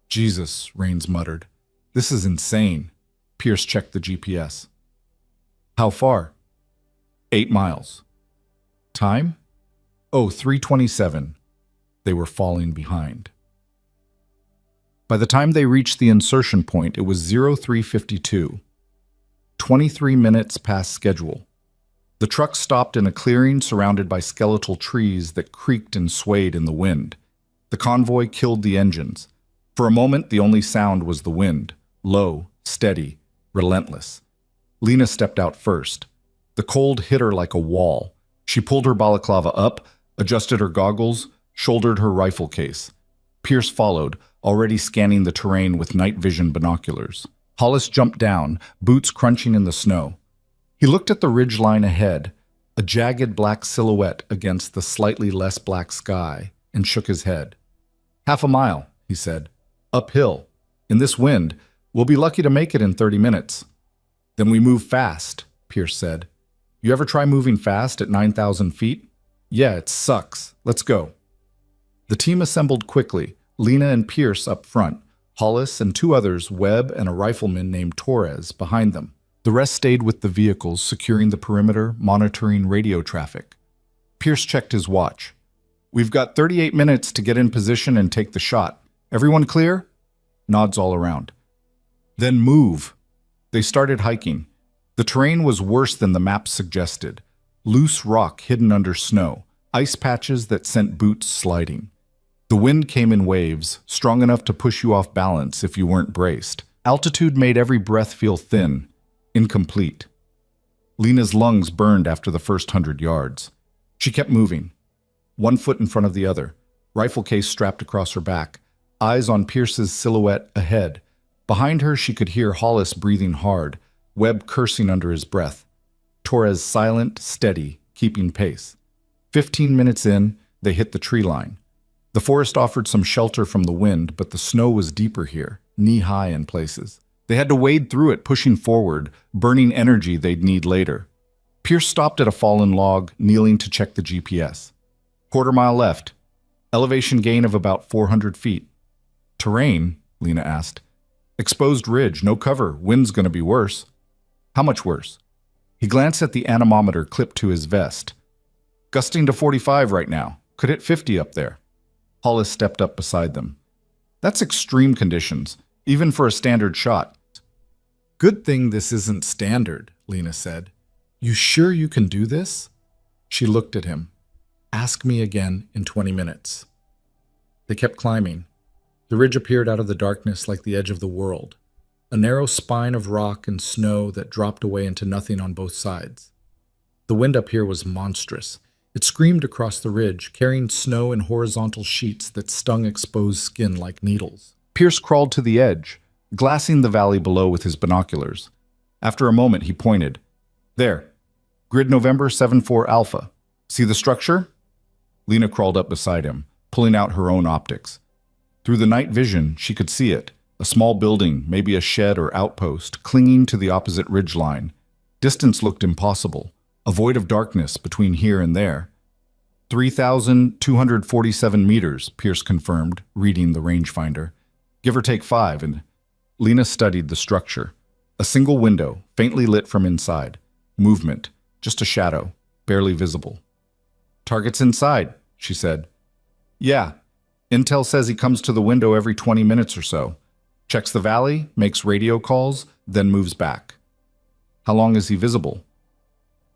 "Jesus," Raines muttered. "This is insane." Pierce checked the GPS. "How far?" 8 miles. "Time?" "Oh, 3:27. They were falling behind. By the time they reached the insertion point, it was 03:52. 23 minutes past schedule. The truck stopped in a clearing surrounded by skeletal trees that creaked and swayed in the wind. The convoy killed the engines. For a moment, the only sound was the wind, low, steady, relentless. Lena stepped out first. The cold hit her like a wall. She pulled her balaclava up, adjusted her goggles, shouldered her rifle case. Pierce followed, already scanning the terrain with night vision binoculars. Hollis jumped down, boots crunching in the snow. He looked at the ridgeline ahead, a jagged black silhouette against the slightly less black sky, and shook his head. "Half a mile," he said. "Uphill. In this wind, We'll be lucky to make it in 30 minutes. Then we move fast, Pierce said. You ever try moving fast at 9,000 feet? Yeah, it sucks. Let's go. The team assembled quickly, Lena and Pierce up front, Hollis and two others, Webb and a rifleman named Torres, behind them. The rest stayed with the vehicles, securing the perimeter, monitoring radio traffic. Pierce checked his watch. We've got 38 minutes to get in position and take the shot. Everyone clear? Nods all around. Then move. They started hiking. The terrain was worse than the map suggested. Loose rock hidden under snow, ice patches that sent boots sliding. The wind came in waves, strong enough to push you off balance if you weren't braced. Altitude made every breath feel thin, incomplete. Lena's lungs burned after the first 100 yards. She kept moving, one foot in front of the other, rifle case strapped across her back, eyes on Pierce's silhouette ahead. Behind her, she could hear Hollis breathing hard, Webb cursing under his breath. Torres silent, steady, keeping pace. 15 minutes in, they hit the tree line. The forest offered some shelter from the wind, but the snow was deeper here, knee-high in places. They had to wade through it, pushing forward, burning energy they'd need later. Pierce stopped at a fallen log, kneeling to check the GPS. Quarter-mile left. Elevation gain of about 400 feet. Terrain? Lena asked. Exposed ridge, no cover, wind's gonna be worse. How much worse? He glanced at the anemometer clipped to his vest. Gusting to 45 right now. Could hit 50 up there. Hollis stepped up beside them. That's extreme conditions, even for a standard shot. Good thing this isn't standard, Lena said. You sure you can do this? She looked at him. Ask me again in 20 minutes. They kept climbing. The ridge appeared out of the darkness like the edge of the world, a narrow spine of rock and snow that dropped away into nothing on both sides. The wind up here was monstrous. It screamed across the ridge, carrying snow in horizontal sheets that stung exposed skin like needles. Pierce crawled to the edge, glassing the valley below with his binoculars. After a moment, he pointed. There. Grid November 74 Alpha. See the structure? Lena crawled up beside him, pulling out her own optics. Through the night vision, she could see it, a small building, maybe a shed or outpost, clinging to the opposite ridgeline. Distance looked impossible, a void of darkness between here and there. 3,247 meters, Pierce confirmed, reading the rangefinder. Give or take 5, and Lena studied the structure. A single window, faintly lit from inside. Movement, just a shadow, barely visible. Target's inside, she said. Yeah. Intel says he comes to the window every 20 minutes or so. Checks the valley, makes radio calls, then moves back. How long is he visible?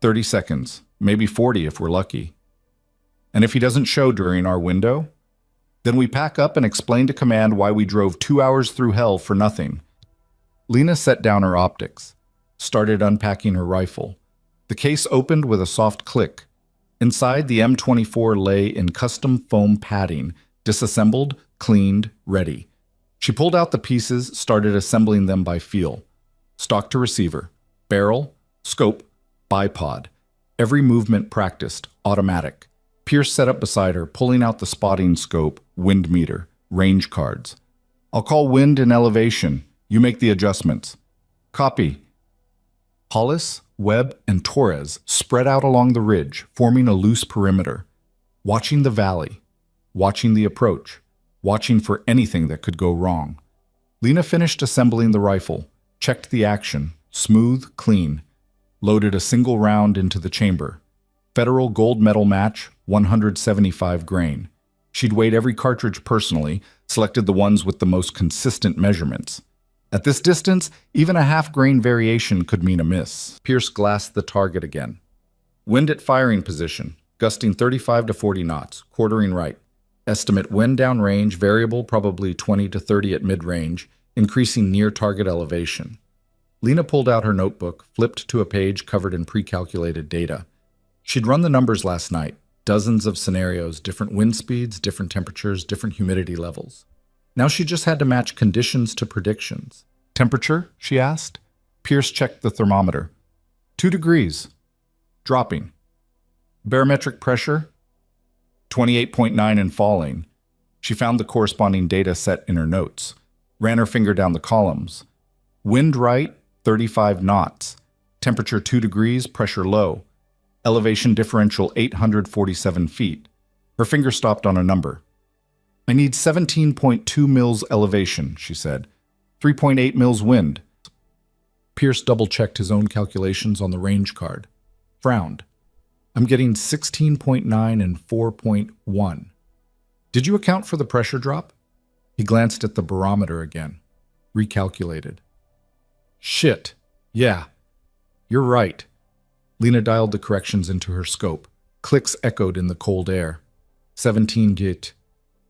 30 seconds, maybe 40 if we're lucky. And if he doesn't show during our window? Then we pack up and explain to command why we drove 2 hours through hell for nothing. Lena set down her optics, started unpacking her rifle. The case opened with a soft click. Inside, the M24 lay in custom foam padding, disassembled, cleaned, ready. She pulled out the pieces, started assembling them by feel. Stock to receiver, barrel, scope, bipod. Every movement practiced, automatic. Pierce sat up beside her, pulling out the spotting scope, wind meter, range cards. I'll call wind and elevation. You make the adjustments. Copy. Hollis, Webb, and Torres spread out along the ridge, forming a loose perimeter, watching the valley, watching the approach, watching for anything that could go wrong. Lena finished assembling the rifle, checked the action, smooth, clean, loaded a single round into the chamber. Federal gold medal match, 175 grain. She'd weighed every cartridge personally, selected the ones with the most consistent measurements. At this distance, even a half-grain variation could mean a miss. Pierce glassed the target again. Wind at firing position, gusting 35 to 40 knots, quartering right. Estimate wind down range, variable probably 20 to 30 at mid-range, increasing near target elevation. Lena pulled out her notebook, flipped to a page covered in pre-calculated data. She'd run the numbers last night, dozens of scenarios, different wind speeds, different temperatures, different humidity levels. Now she just had to match conditions to predictions. Temperature? She asked. Pierce checked the thermometer. 2 degrees. Dropping. Barometric pressure? 28.9 and falling. She found the corresponding data set in her notes. Ran her finger down the columns. Wind right, 35 knots. Temperature 2 degrees, pressure low. Elevation differential 847 feet. Her finger stopped on a number. I need 17.2 mils elevation, she said. 3.8 mils wind. Pierce double-checked his own calculations on the range card. Frowned. I'm getting 16.9 and 4.1. Did you account for the pressure drop? He glanced at the barometer again. Recalculated. Shit. Yeah. You're right. Lena dialed the corrections into her scope. Clicks echoed in the cold air. 17 git.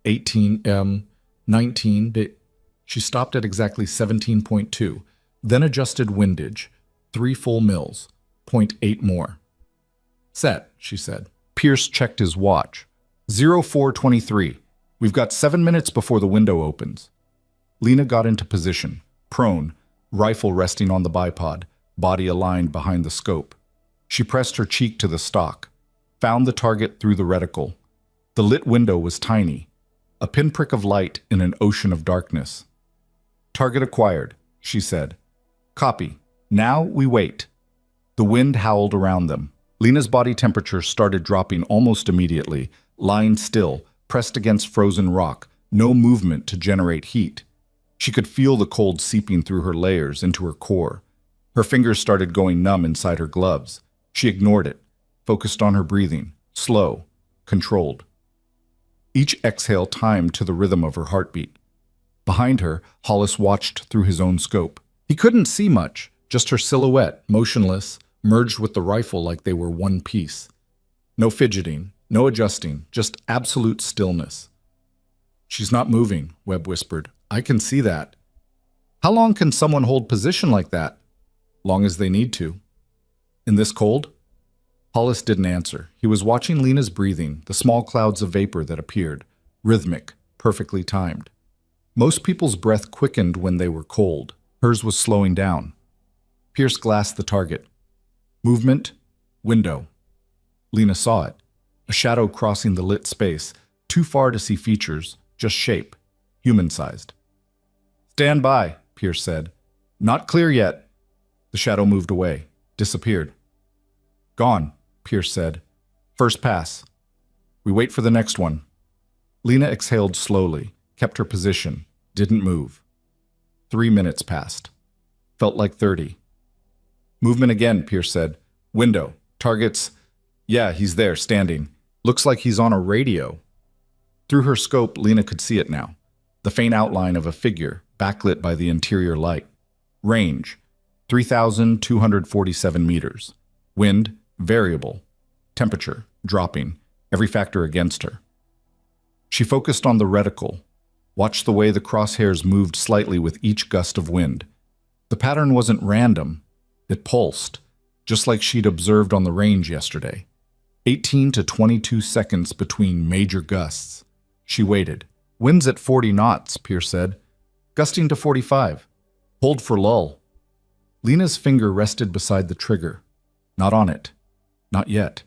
18 m. 19 bit. She stopped at exactly 17.2, then adjusted windage. 3 full mils. 0.8 more. Set, she said. Pierce checked his watch. 0423. We've got 7 minutes before the window opens. Lena got into position, prone, rifle resting on the bipod, body aligned behind the scope. She pressed her cheek to the stock, found the target through the reticle. The lit window was tiny, a pinprick of light in an ocean of darkness. Target acquired, she said. Copy. Now we wait. The wind howled around them. Lena's body temperature started dropping almost immediately, lying still, pressed against frozen rock, no movement to generate heat. She could feel the cold seeping through her layers into her core. Her fingers started going numb inside her gloves. She ignored it, focused on her breathing, slow, controlled. Each exhale timed to the rhythm of her heartbeat. Behind her, Hollis watched through his own scope. He couldn't see much, just her silhouette, motionless, merged with the rifle like they were one piece. No fidgeting, no adjusting, just absolute stillness. She's not moving, Webb whispered. I can see that. How long can someone hold position like that? Long as they need to. In this cold? Hollis didn't answer. He was watching Lena's breathing, the small clouds of vapor that appeared, rhythmic, perfectly timed. Most people's breath quickened when they were cold. Hers was slowing down. Pierce glassed the target. Movement, window. Lena saw it. A shadow crossing the lit space, too far to see features, just shape, human-sized. Stand by, Pierce said. Not clear yet. The shadow moved away, disappeared. Gone, Pierce said. First pass. We wait for the next one. Lena exhaled slowly, kept her position, didn't move. 3 minutes passed. Felt like 30. Movement again, Pierce said. Window. Targets. Yeah, he's there, standing. Looks like he's on a radio. Through her scope, Lena could see it now. The faint outline of a figure, backlit by the interior light. Range. 3,247 meters. Wind. Variable. Temperature. Dropping. Every factor against her. She focused on the reticle. Watched the way the crosshairs moved slightly with each gust of wind. The pattern wasn't random. It pulsed, just like she'd observed on the range yesterday. 18 to 22 seconds between major gusts. She waited. Winds at 40 knots, Pierce said. Gusting to 45. Hold for lull. Lena's finger rested beside the trigger. Not on it. Not yet.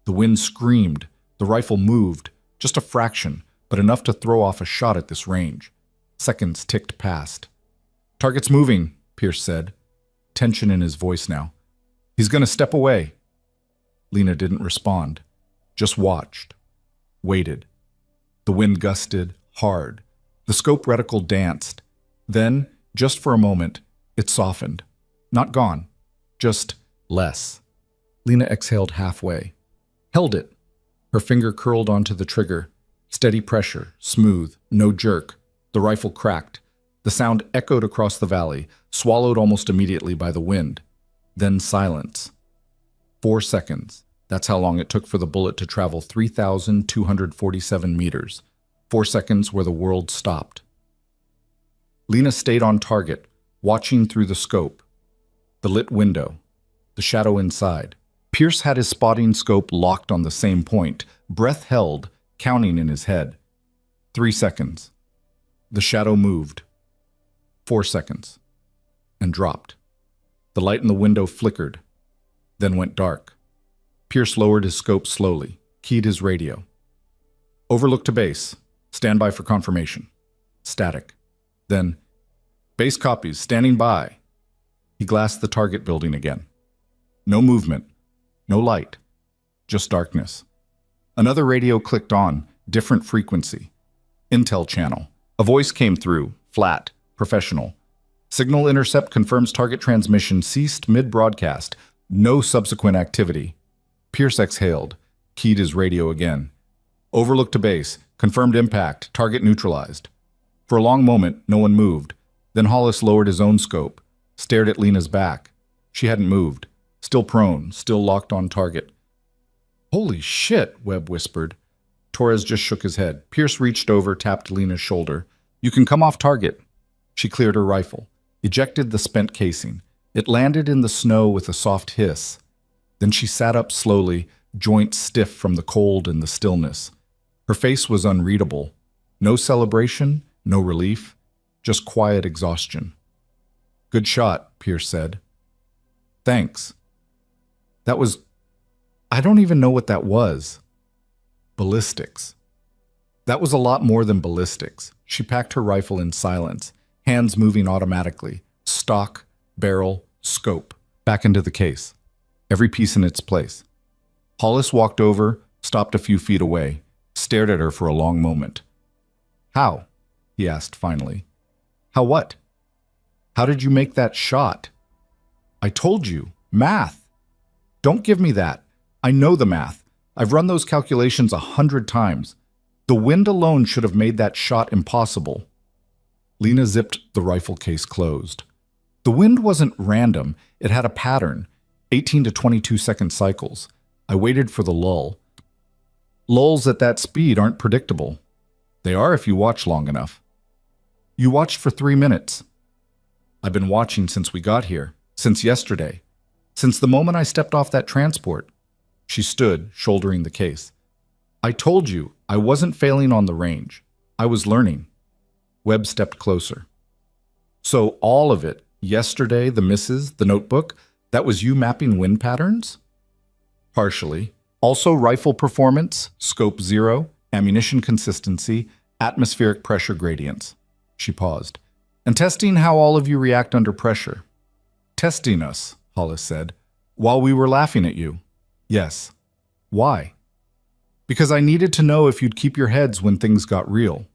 The wind screamed. The rifle moved. Just a fraction, but enough to throw off a shot at this range. Seconds ticked past. Target's moving, Pierce said. Tension in his voice now. He's gonna step away. Lena didn't respond. Just watched. Waited. The wind gusted, hard. The scope reticle danced. Then, just for a moment, it softened. Not gone. Just less. Lena exhaled halfway. Held it. Her finger curled onto the trigger. Steady pressure, smooth, no jerk. The rifle cracked. The sound echoed across the valley, swallowed almost immediately by the wind. Then silence. 4 seconds. That's how long it took for the bullet to travel 3,247 meters. 4 seconds where the world stopped. Lena stayed on target, watching through the scope. The lit window. The shadow inside. Pierce had his spotting scope locked on the same point, breath held, counting in his head. 3 seconds. The shadow moved. 4 seconds. And dropped. The light in the window flickered, then went dark. Pierce lowered his scope slowly, keyed his radio. Overlook to base. Stand by for confirmation. Static. Then, Base copies, standing by. He glassed the target building again. No movement, no light, just darkness. Another radio clicked on, different frequency. Intel channel. A voice came through, flat, professional. Signal intercept confirms target transmission ceased mid-broadcast. No subsequent activity. Pierce exhaled, keyed his radio again. Overlook to base, confirmed impact, target neutralized. For a long moment, no one moved. Then Hollis lowered his own scope, stared at Lena's back. She hadn't moved, still prone, still locked on target. Holy shit, Webb whispered. Torres just shook his head. Pierce reached over, tapped Lena's shoulder. You can come off target. She cleared her rifle, ejected the spent casing. It landed in the snow with a soft hiss. Then she sat up slowly, joints stiff from the cold and the stillness. Her face was unreadable. No celebration, no relief, just quiet exhaustion. Good shot, Pierce said. Thanks. That was... I don't even know what that was. Ballistics. That was a lot more than ballistics. She packed her rifle in silence, hands moving automatically. Stock, barrel, scope. Back into the case. Every piece in its place. Hollis walked over, stopped a few feet away, stared at her for a long moment. How? He asked finally. How what? How did you make that shot? I told you. Math. Don't give me that. I know the math. I've run those calculations 100 times. The wind alone should have made that shot impossible. Lena zipped the rifle case closed. The wind wasn't random. It had a pattern, 18 to 22-second cycles. I waited for the lull. Lulls at that speed aren't predictable. They are if you watch long enough. You watched for 3 minutes. I've been watching since we got here, since yesterday, since the moment I stepped off that transport. She stood, shouldering the case. I told you, I wasn't failing on the range. I was learning. Webb stepped closer. So all of it, yesterday, the misses, the notebook, that was you mapping wind patterns? Partially. Also rifle performance, scope 0, ammunition consistency, atmospheric pressure gradients. She paused. And testing how all of you react under pressure. Testing us, Hollis said, while we were laughing at you. Yes. Why? Because I needed to know if you'd keep your heads when things got real.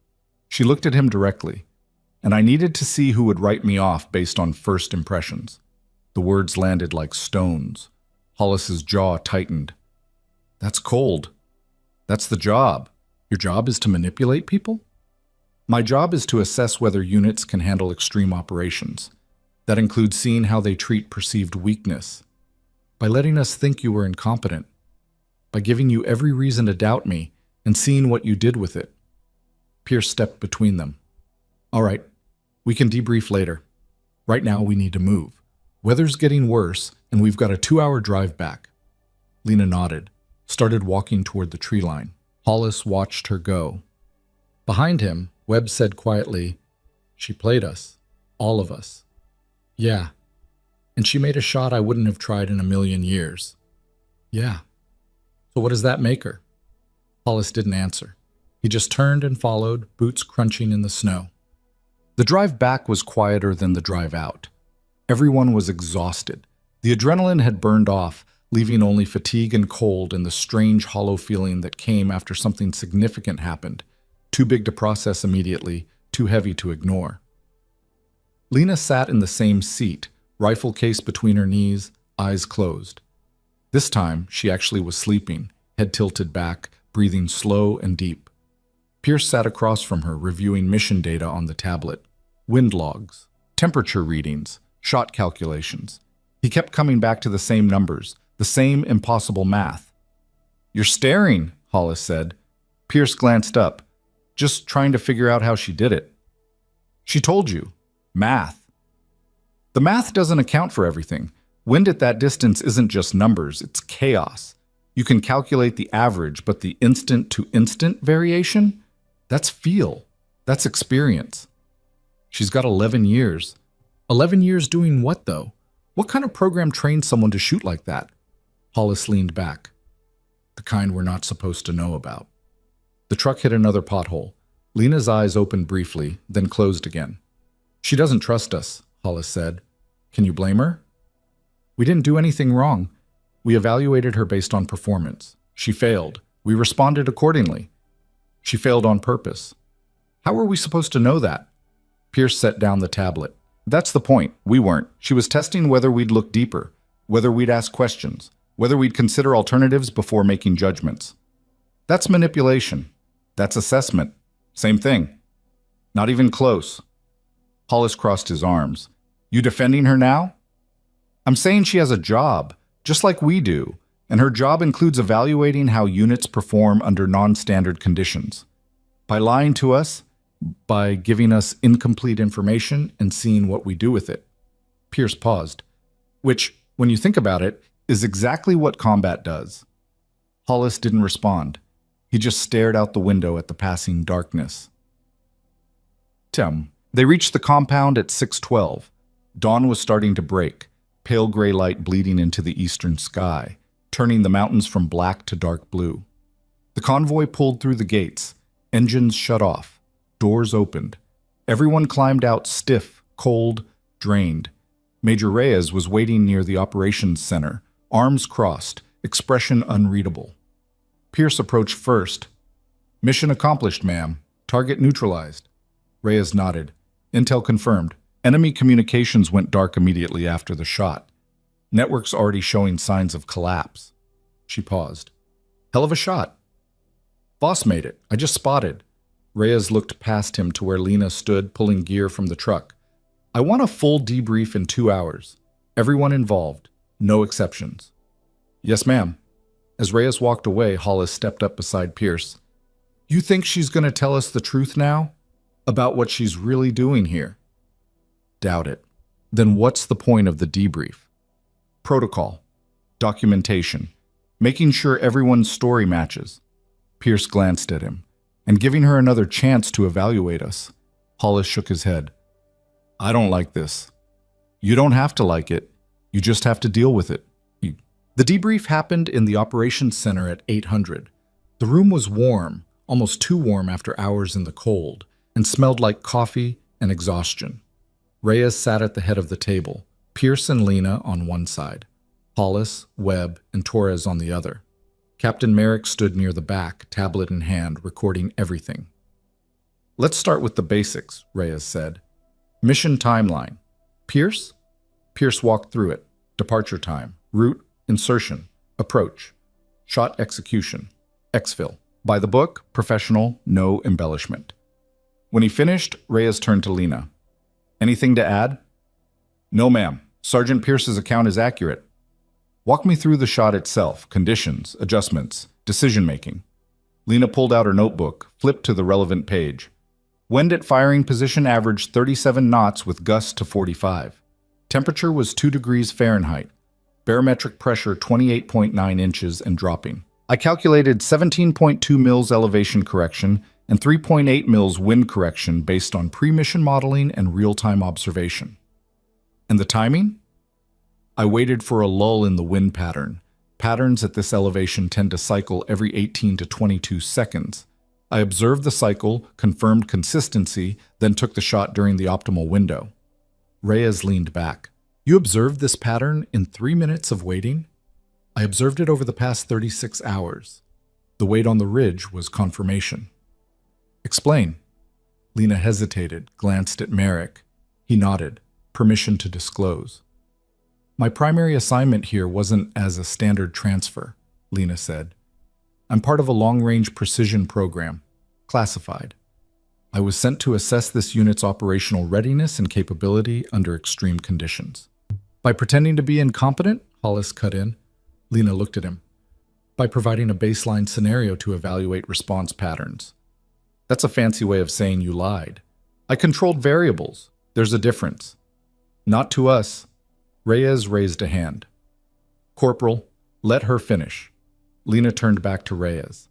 She looked at him directly. And I needed to see who would write me off based on first impressions. The words landed like stones. Hollis's jaw tightened. That's cold. That's the job. Your job is to manipulate people? My job is to assess whether units can handle extreme operations. That includes seeing how they treat perceived weakness. By letting us think you were incompetent. By giving you every reason to doubt me and seeing what you did with it. Pierce stepped between them. All right, we can debrief later. Right now we need to move. Weather's getting worse and we've got a 2-hour drive back. Lena nodded, started walking toward the tree line. Hollis watched her go. Behind him, Webb said quietly, She played us. All of us. Yeah. And she made a shot I wouldn't have tried in a million years. Yeah. So what does that make her? Hollis didn't answer. He just turned and followed, boots crunching in the snow. The drive back was quieter than the drive out. Everyone was exhausted. The adrenaline had burned off, leaving only fatigue and cold and the strange hollow feeling that came after something significant happened, too big to process immediately, too heavy to ignore. Lena sat in the same seat, rifle case between her knees, eyes closed. This time, she actually was sleeping, head tilted back, breathing slow and deep. Pierce sat across from her, reviewing mission data on the tablet. Wind logs, temperature readings, shot calculations. He kept coming back to the same numbers, the same impossible math. You're staring, Hollis said. Pierce glanced up, just trying to figure out how she did it. She told you. Math. The math doesn't account for everything. Wind at that distance isn't just numbers, it's chaos. You can calculate the average, but the instant-to-instant variation? That's feel. That's experience. She's got 11 years. 11 years doing what, though? What kind of program trains someone to shoot like that? Hollis leaned back. The kind we're not supposed to know about. The truck hit another pothole. Lena's eyes opened briefly, then closed again. She doesn't trust us, Hollis said. Can you blame her? We didn't do anything wrong. We evaluated her based on performance. She failed. We responded accordingly. She failed on purpose. How were we supposed to know that? Pierce set down the tablet. That's the point. We weren't. She was testing whether we'd look deeper, whether we'd ask questions, whether we'd consider alternatives before making judgments. That's manipulation. That's assessment. Same thing. Not even close. Hollis crossed his arms. You defending her now? I'm saying she has a job, just like we do, and her job includes evaluating how units perform under non-standard conditions. By lying to us, by giving us incomplete information and seeing what we do with it. Pierce paused, which, when you think about it, is exactly what combat does. Hollis didn't respond. He just stared out the window at the passing darkness. They reached the compound at 6:12. Dawn was starting to break, pale gray light bleeding into the eastern sky, turning the mountains from black to dark blue. The convoy pulled through the gates, engines shut off, doors opened. Everyone climbed out stiff, cold, drained. Major Reyes was waiting near the operations center, arms crossed, expression unreadable. Pierce approached first. Mission accomplished, ma'am. Target neutralized. Reyes nodded. Intel confirmed. Enemy communications went dark immediately after the shot. Networks already showing signs of collapse. She paused. Hell of a shot. Boss made it. I just spotted. Reyes looked past him to where Lena stood pulling gear from the truck. I want a full debrief in 2 hours. Everyone involved. No exceptions. Yes, ma'am. As Reyes walked away, Hollis stepped up beside Pierce. You think she's going to tell us the truth now? About what she's really doing here? Doubt it. Then what's the point of the debrief? Protocol. Documentation. Making sure everyone's story matches. Pierce glanced at him. And giving her another chance to evaluate us. Hollis shook his head. I don't like this. You don't have to like it. You just have to deal with it. The debrief happened in the operations center at 800. The room was warm, almost too warm after hours in the cold, and smelled like coffee and exhaustion. Reyes sat at the head of the table, Pierce and Lena on one side, Hollis, Webb, and Torres on the other. Captain Merrick stood near the back, tablet in hand, recording everything. Let's start with the basics, Reyes said. Mission timeline. Pierce? Pierce walked through it. Departure time, route, insertion, approach, shot execution, exfil. By the book, professional, no embellishment. When he finished, Reyes turned to Lena. Anything to add? No, ma'am. Sergeant Pierce's account is accurate. Walk me through the shot itself, conditions, adjustments, decision-making. Lena pulled out her notebook, flipped to the relevant page. Wind at firing position averaged 37 knots with gusts to 45. Temperature was 2 degrees Fahrenheit. Barometric pressure 28.9 inches and dropping. I calculated 17.2 mils elevation correction and 3.8 mils wind correction based on pre-mission modeling and real-time observation. And the timing? I waited for a lull in the wind pattern. Patterns at this elevation tend to cycle every 18 to 22 seconds. I observed the cycle, confirmed consistency, then took the shot during the optimal window. Reyes leaned back. You observed this pattern in 3 minutes of waiting? I observed it over the past 36 hours. The wait on the ridge was confirmation. Explain. Lena hesitated, glanced at Merrick. He nodded. Permission to disclose. My primary assignment here wasn't as a standard transfer, Lena said. I'm part of a long-range precision program, classified. I was sent to assess this unit's operational readiness and capability under extreme conditions. By pretending to be incompetent, Hollis cut in. Lena looked at him. By providing a baseline scenario to evaluate response patterns. That's a fancy way of saying you lied. I controlled variables. There's a difference. Not to us. Reyes raised a hand. Corporal, let her finish. Lena turned back to Reyes.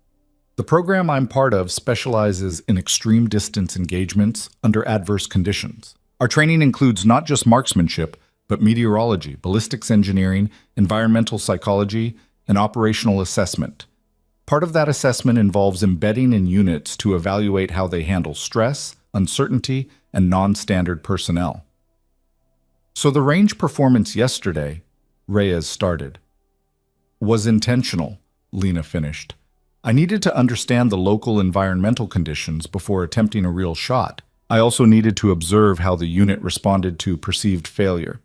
The program I'm part of specializes in extreme distance engagements under adverse conditions. Our training includes not just marksmanship, but meteorology, ballistics engineering, environmental psychology, and operational assessment. Part of that assessment involves embedding in units to evaluate how they handle stress, uncertainty, and non-standard personnel. So the range performance yesterday, Reyes started, was intentional, Lena finished. I needed to understand the local environmental conditions before attempting a real shot. I also needed to observe how the unit responded to perceived failure.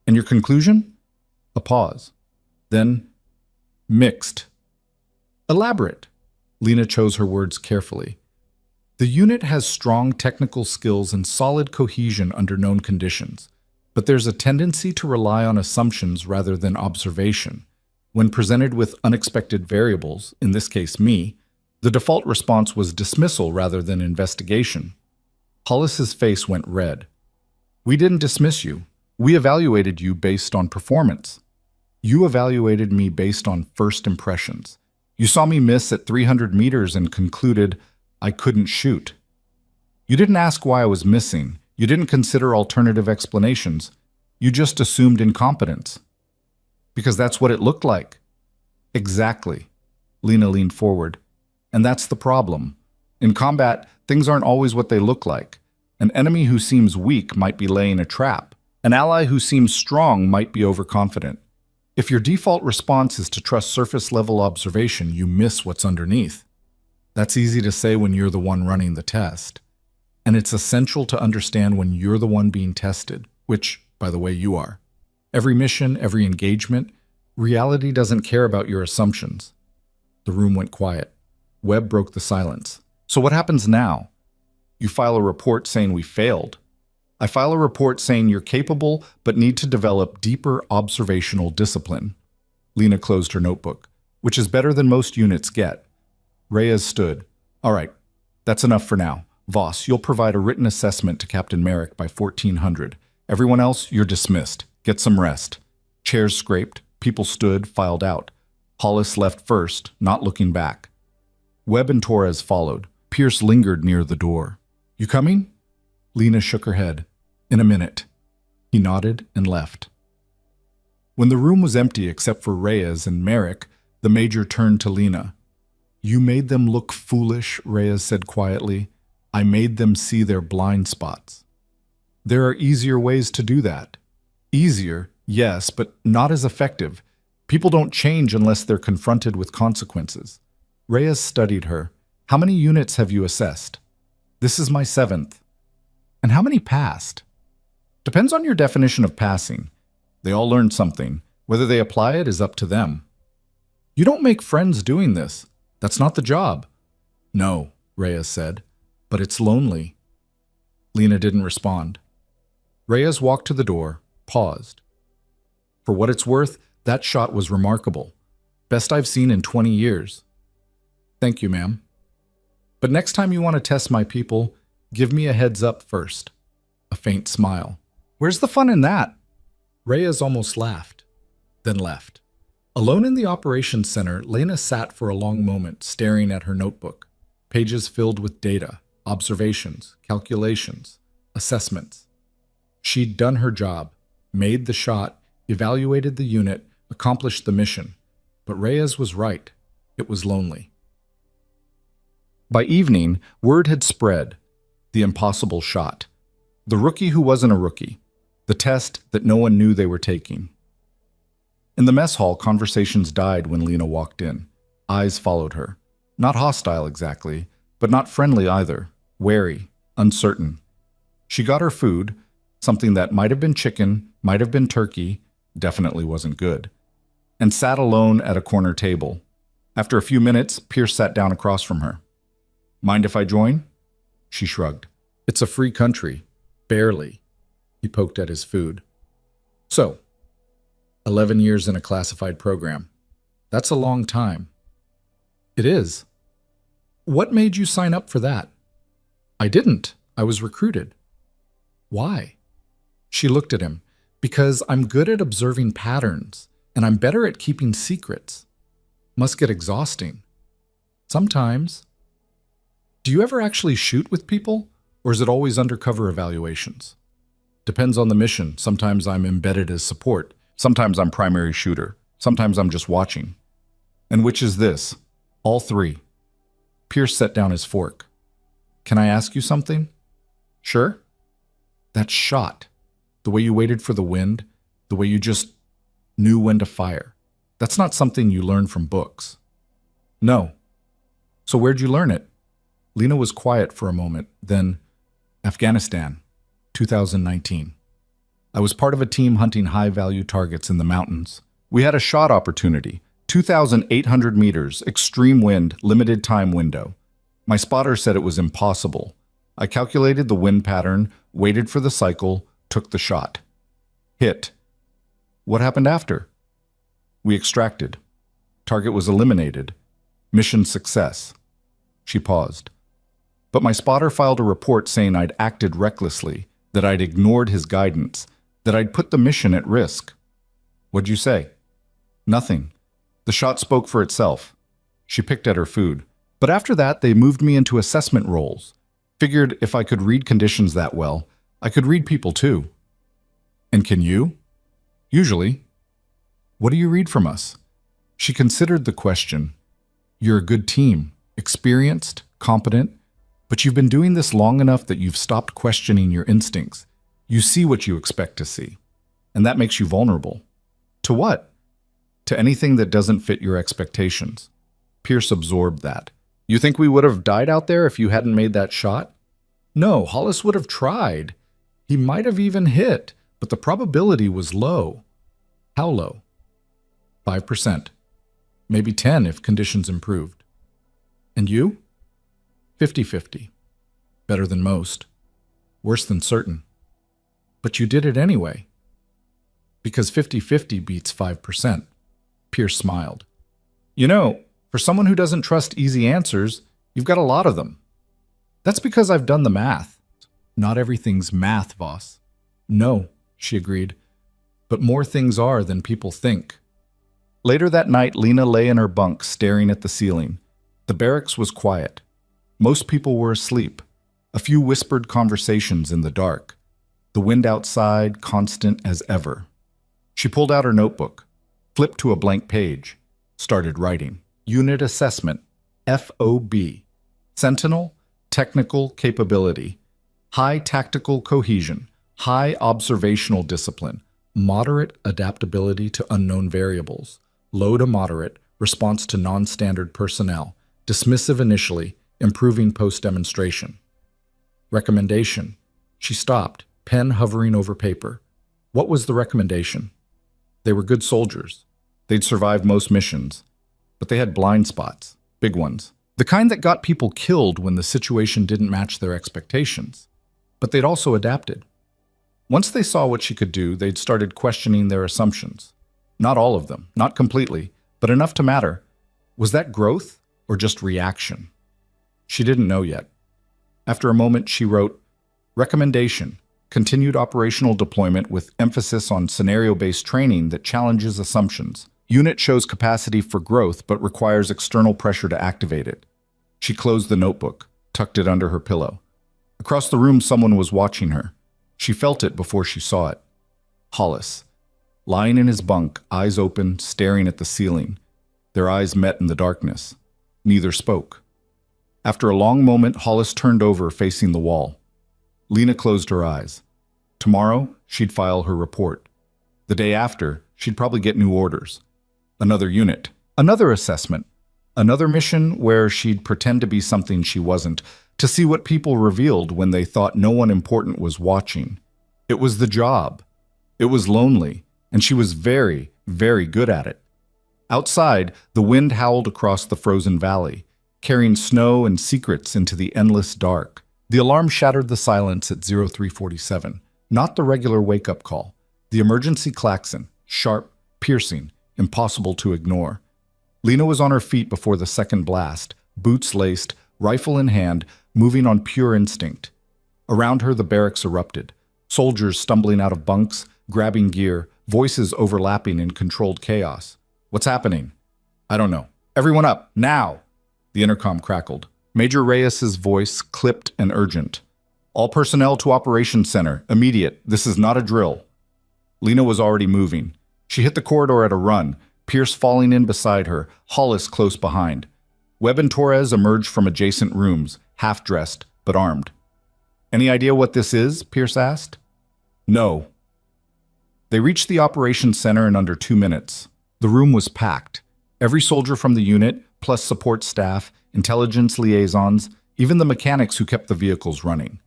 And your conclusion? A pause. Then, mixed. Elaborate. Lena chose her words carefully. The unit has strong technical skills and solid cohesion under known conditions, but there's a tendency to rely on assumptions rather than observation. When presented with unexpected variables, in this case me, the default response was dismissal rather than investigation. Hollis's face went red. We didn't dismiss you. We evaluated you based on performance. You evaluated me based on first impressions. You saw me miss at 300 meters and concluded I couldn't shoot. You didn't ask why I was missing. You didn't consider alternative explanations. You just assumed incompetence. Because that's what it looked like. Exactly. Lena leaned forward. And that's the problem. In combat, things aren't always what they look like. An enemy who seems weak might be laying a trap. An ally who seems strong might be overconfident. If your default response is to trust surface-level observation, you miss what's underneath. That's easy to say when you're the one running the test. And it's essential to understand when you're the one being tested, which, by the way, you are. Every mission, every engagement, reality doesn't care about your assumptions. The room went quiet. Webb broke the silence. So what happens now? You file a report saying we failed. I file a report saying you're capable but need to develop deeper observational discipline. Lena closed her notebook, which is better than most units get. Reyes stood. All right, that's enough for now. Voss, you'll provide a written assessment to Captain Merrick by 1400. Everyone else, you're dismissed. Get some rest. Chairs scraped, people stood, filed out. Hollis left first, not looking back. Webb and Torres followed. Pierce lingered near the door. You coming? Lena shook her head. In a minute. He nodded and left. When the room was empty except for Reyes and Merrick, the major turned to Lena. You made them look foolish, Reyes said quietly. I made them see their blind spots. There are easier ways to do that. Easier, yes, but not as effective. People don't change unless they're confronted with consequences. Reyes studied her. How many units have you assessed? This is my 7th. And how many passed? Depends on your definition of passing. They all learned something. Whether they apply it is up to them. You don't make friends doing this. That's not the job. No, Reyes said, but it's lonely. Lena didn't respond. Reyes walked to the door, paused. For what it's worth, that shot was remarkable. Best I've seen in 20 years. Thank you, ma'am. But next time you want to test my people, give me a heads up first. A faint smile. Where's the fun in that? Reyes almost laughed, then left. Alone in the operations center, Lena sat for a long moment, staring at her notebook. Pages filled with data, observations, calculations, assessments. She'd done her job, made the shot, evaluated the unit, accomplished the mission. But Reyes was right. It was lonely. By evening, word had spread. The impossible shot. The rookie who wasn't a rookie. The test that no one knew they were taking. In the mess hall, conversations died when Lena walked in. Eyes followed her. Not hostile exactly, but not friendly either. Wary, uncertain. She got her food, something that might have been chicken, might have been turkey, definitely wasn't good, and sat alone at a corner table. After a few minutes, Pierce sat down across from her. Mind if I join? She shrugged. It's a free country. Barely. He poked at his food. So, 11 years in a classified program. That's a long time. It is. What made you sign up for that? I didn't. I was recruited. Why? She looked at him. Because I'm good at observing patterns, and I'm better at keeping secrets. Must get exhausting. Sometimes. Do you ever actually shoot with people, or is it always undercover evaluations? Depends on the mission. Sometimes I'm embedded as support. Sometimes I'm primary shooter. Sometimes I'm just watching. And which is this? All three. Pierce set down his fork. Can I ask you something? Sure? That shot, the way you waited for the wind, the way you just knew when to fire. That's not something you learn from books. No. So where'd you learn it? Lena was quiet for a moment, then, Afghanistan, 2019. I was part of a team hunting high-value targets in the mountains. We had a shot opportunity, 2,800 meters, extreme wind, limited time window. My spotter said it was impossible. I calculated the wind pattern, waited for the cycle, took the shot. Hit. What happened after? We extracted. Target was eliminated. Mission success. She paused. But my spotter filed a report saying I'd acted recklessly, that I'd ignored his guidance, that I'd put the mission at risk. What'd you say? Nothing. The shot spoke for itself. She picked at her food. But after that, they moved me into assessment roles. Figured if I could read conditions that well, I could read people too. And can you? Usually. What do you read from us? She considered the question. You're a good team, experienced, competent, but you've been doing this long enough that you've stopped questioning your instincts. You see what you expect to see, and that makes you vulnerable. To what? To anything that doesn't fit your expectations. Pierce absorbed that. You think we would have died out there if you hadn't made that shot? No, Hollis would have tried. He might have even hit, but the probability was low. How low? 5%. Maybe 10 if conditions improved. And you? 50-50. Better than most. Worse than certain. But you did it anyway. Because 50-50 beats 5%. Pierce smiled. You know, for someone who doesn't trust easy answers, you've got a lot of them. That's because I've done the math. Not everything's math, Voss. No, she agreed. But more things are than people think. Later that night, Lena lay in her bunk staring at the ceiling. The barracks was quiet. Most people were asleep. A few whispered conversations in the dark. The wind outside constant as ever. She pulled out her notebook, flipped to a blank page, started writing. Unit Assessment, FOB. Sentinel, Technical Capability. High Tactical Cohesion. High Observational Discipline. Moderate Adaptability to Unknown Variables. Low to moderate, response to non-standard personnel. Dismissive initially, improving post-demonstration. Recommendation. She stopped, pen hovering over paper. What was the recommendation? They were good soldiers. They'd survived most missions. But they had blind spots, big ones. The kind that got people killed when the situation didn't match their expectations. But they'd also adapted. Once they saw what she could do, they'd started questioning their assumptions. Not all of them, not completely, but enough to matter. Was that growth or just reaction? She didn't know yet. After a moment, she wrote, Recommendation, continued operational deployment with emphasis on scenario-based training that challenges assumptions. Unit shows capacity for growth but requires external pressure to activate it. She closed the notebook, tucked it under her pillow. Across the room, someone was watching her. She felt it before she saw it. Hollis, lying in his bunk, eyes open, staring at the ceiling. Their eyes met in the darkness. Neither spoke. After a long moment, Hollis turned over, facing the wall. Lena closed her eyes. Tomorrow, she'd file her report. The day after, she'd probably get new orders. Another unit. Another assessment. Another mission where she'd pretend to be something she wasn't, to see what people revealed when they thought no one important was watching. It was the job. It was lonely, and she was very, very good at it. Outside, the wind howled across the frozen valley, carrying snow and secrets into the endless dark. The alarm shattered the silence at 0347, not the regular wake-up call. The emergency klaxon, sharp, piercing, impossible to ignore. Lena was on her feet before the second blast, boots laced, rifle in hand, moving on pure instinct. Around her, the barracks erupted. Soldiers stumbling out of bunks, grabbing gear, voices overlapping in controlled chaos. What's happening? I don't know. Everyone up, now! The intercom crackled. Major Reyes's voice clipped and urgent. All personnel to Operations Center, immediate. This is not a drill. Lena was already moving. She hit the corridor at a run, Pierce falling in beside her, Hollis close behind. Webb and Torres emerged from adjacent rooms, half-dressed, but armed. Any idea what this is? Pierce asked. No. They reached the operations center in under 2 minutes. The room was packed. Every soldier from the unit, plus support staff, intelligence liaisons, even the mechanics who kept the vehicles running.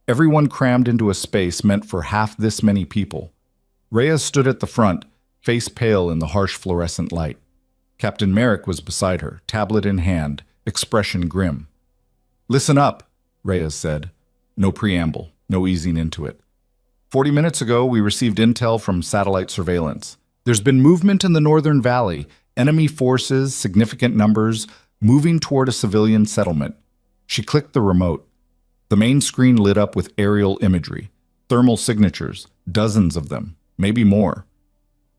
Everyone crammed into a space meant for half this many people. Reyes stood at the front, face pale in the harsh fluorescent light. Captain Merrick was beside her, tablet in hand, expression grim. "Listen up," Reyes said. No preamble, no easing into it. 40 minutes ago, we received intel from satellite surveillance. There's been movement in the Northern Valley, enemy forces, significant numbers, moving toward a civilian settlement. She clicked the remote. The main screen lit up with aerial imagery, thermal signatures, dozens of them, maybe more.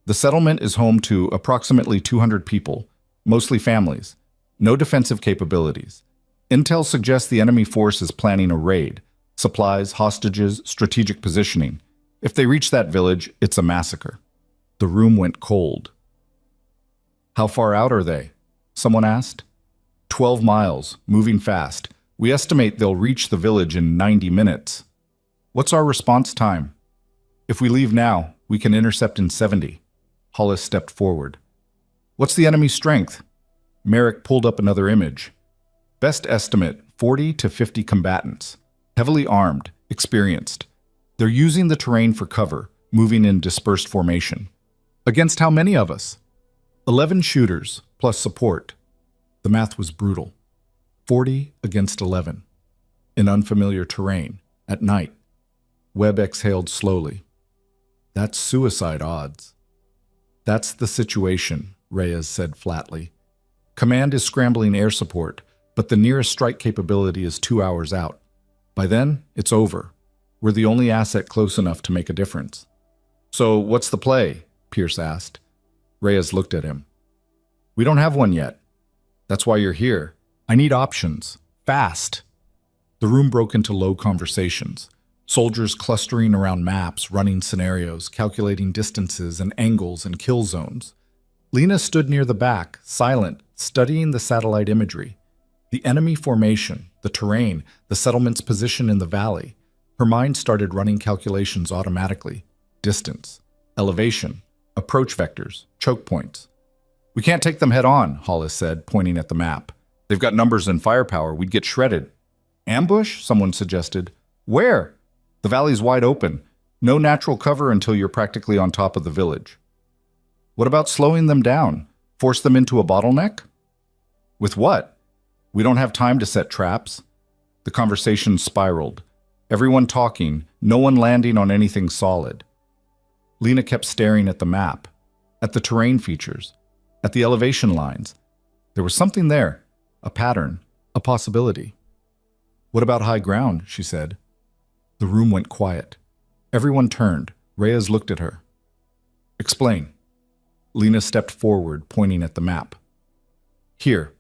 The settlement is home to approximately 200 people, mostly families. No defensive capabilities. Intel suggests the enemy force is planning a raid. Supplies, hostages, strategic positioning. If they reach that village, it's a massacre. The room went cold. "How far out are they?" someone asked. 12 miles, moving fast. We estimate they'll reach the village in 90 minutes. What's our response time? If we leave now, we can intercept in 70. Hollis stepped forward. What's the enemy's strength? Merrick pulled up another image. Best estimate, 40 to 50 combatants. Heavily armed, experienced. They're using the terrain for cover, moving in dispersed formation. Against how many of us? 11 shooters, plus support. The math was brutal. 40 against 11. In unfamiliar terrain, at night. Webb exhaled slowly. That's suicide odds. That's the situation, Reyes said flatly. Command is scrambling air support, but the nearest strike capability is 2 hours out. By then, it's over. We're the only asset close enough to make a difference. So what's the play? Pierce asked. Reyes looked at him. We don't have one yet. That's why you're here. I need options. Fast. The room broke into low conversations. Soldiers clustering around maps, running scenarios, calculating distances and angles and kill zones. Lena stood near the back, silent, studying the satellite imagery. The enemy formation, the terrain, the settlement's position in the valley. Her mind started running calculations automatically. Distance, elevation, approach vectors, choke points. We can't take them head on, Hollis said, pointing at the map. They've got numbers and firepower. We'd get shredded. Ambush? Someone suggested. Where? The valley's wide open. No natural cover until you're practically on top of the village. What about slowing them down? Force them into a bottleneck? With what? We don't have time to set traps. The conversation spiraled. Everyone talking, no one landing on anything solid. Lena kept staring at the map, at the terrain features, at the elevation lines. There was something there, a pattern, a possibility. What about high ground? She said. The room went quiet. Everyone turned. Reyes looked at her. Explain. Lena stepped forward, pointing at the map. Here.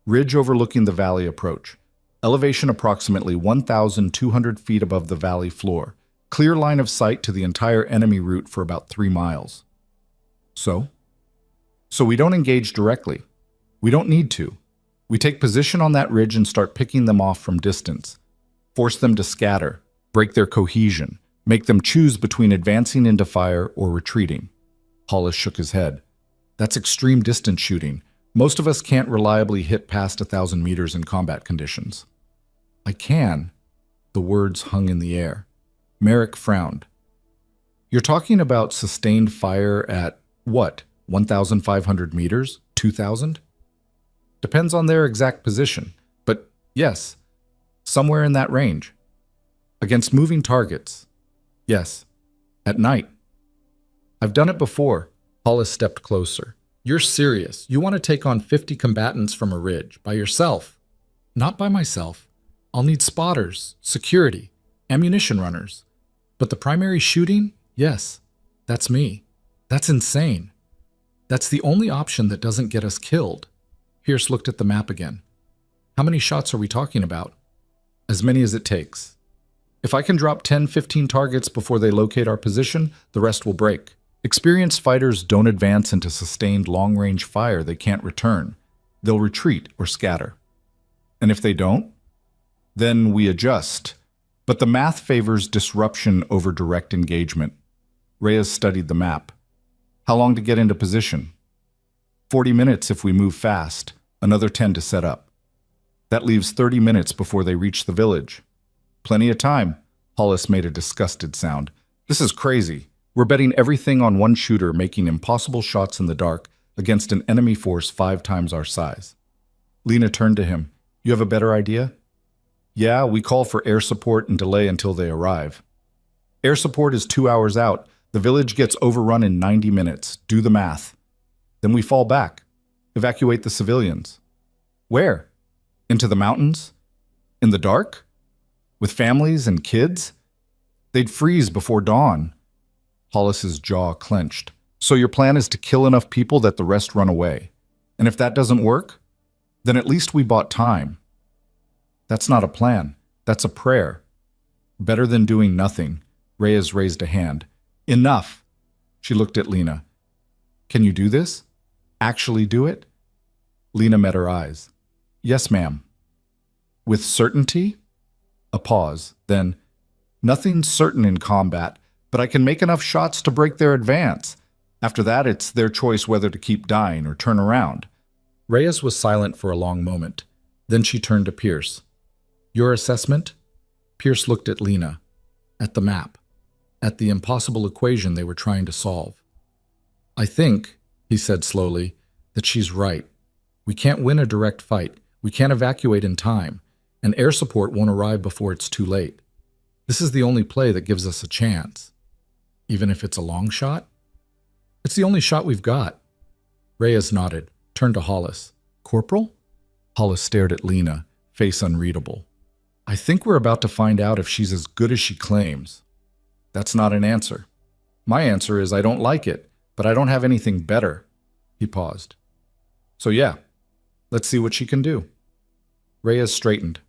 Ridge overlooking the valley approach. Elevation approximately 1,200 feet above the valley floor. Clear line of sight to the entire enemy route for about 3 miles. So we don't engage directly. We don't need to. We take position on that ridge and start picking them off from distance. Force them to scatter, break their cohesion, make them choose between advancing into fire or retreating. Hollis shook his head. That's extreme distance shooting. Most of us can't reliably hit past 1,000 meters in combat conditions. I can. The words hung in the air. Merrick frowned. You're talking about sustained fire at, what, 1,500 meters? 2,000? Depends on their exact position. But yes, somewhere in that range. Against moving targets. Yes. At night. I've done it before. Hollis stepped closer. You're serious. You want to take on 50 combatants from a ridge, by yourself. Not by myself. I'll need spotters, security, ammunition runners. But the primary shooting? Yes. That's me. That's insane. That's the only option that doesn't get us killed. Pierce looked at the map again. How many shots are we talking about? As many as it takes. If I can drop 10, 15 targets before they locate our position, the rest will break. Experienced fighters don't advance into sustained long-range fire they can't return. They'll retreat or scatter. And if they don't, then we adjust. But the math favors disruption over direct engagement. Reyes studied the map. How long to get into position? 40 minutes if we move fast, another 10 to set up. That leaves 30 minutes before they reach the village. Plenty of time. Hollis made a disgusted sound. This is crazy. We're betting everything on one shooter making impossible shots in the dark against an enemy force 5 times our size. Lena turned to him. You have a better idea? Yeah, we call for air support and delay until they arrive. Air support is 2 hours out. The village gets overrun in 90 minutes. Do the math. Then we fall back. Evacuate the civilians. Where? Into the mountains? In the dark? With families and kids? They'd freeze before dawn. Hollis's jaw clenched. So your plan is to kill enough people that the rest run away. And if that doesn't work, then at least we bought time. That's not a plan. That's a prayer. Better than doing nothing. Reyes raised a hand. Enough. She looked at Lena. Can you do this? Actually do it? Lena met her eyes. Yes, ma'am. With certainty? A pause. Then, nothing's certain in combat, but I can make enough shots to break their advance. After that, it's their choice whether to keep dying or turn around. Reyes was silent for a long moment. Then she turned to Pierce. Your assessment? Pierce looked at Lena, at the map, at the impossible equation they were trying to solve. I think, he said slowly, that she's right. We can't win a direct fight. We can't evacuate in time, and air support won't arrive before it's too late. This is the only play that gives us a chance. Even if it's a long shot? It's the only shot we've got. Reyes nodded, turned to Hollis. Corporal? Hollis stared at Lena, face unreadable. I think we're about to find out if she's as good as she claims. That's not an answer. My answer is I don't like it, but I don't have anything better. He paused. So yeah, let's see what she can do. Reyes straightened.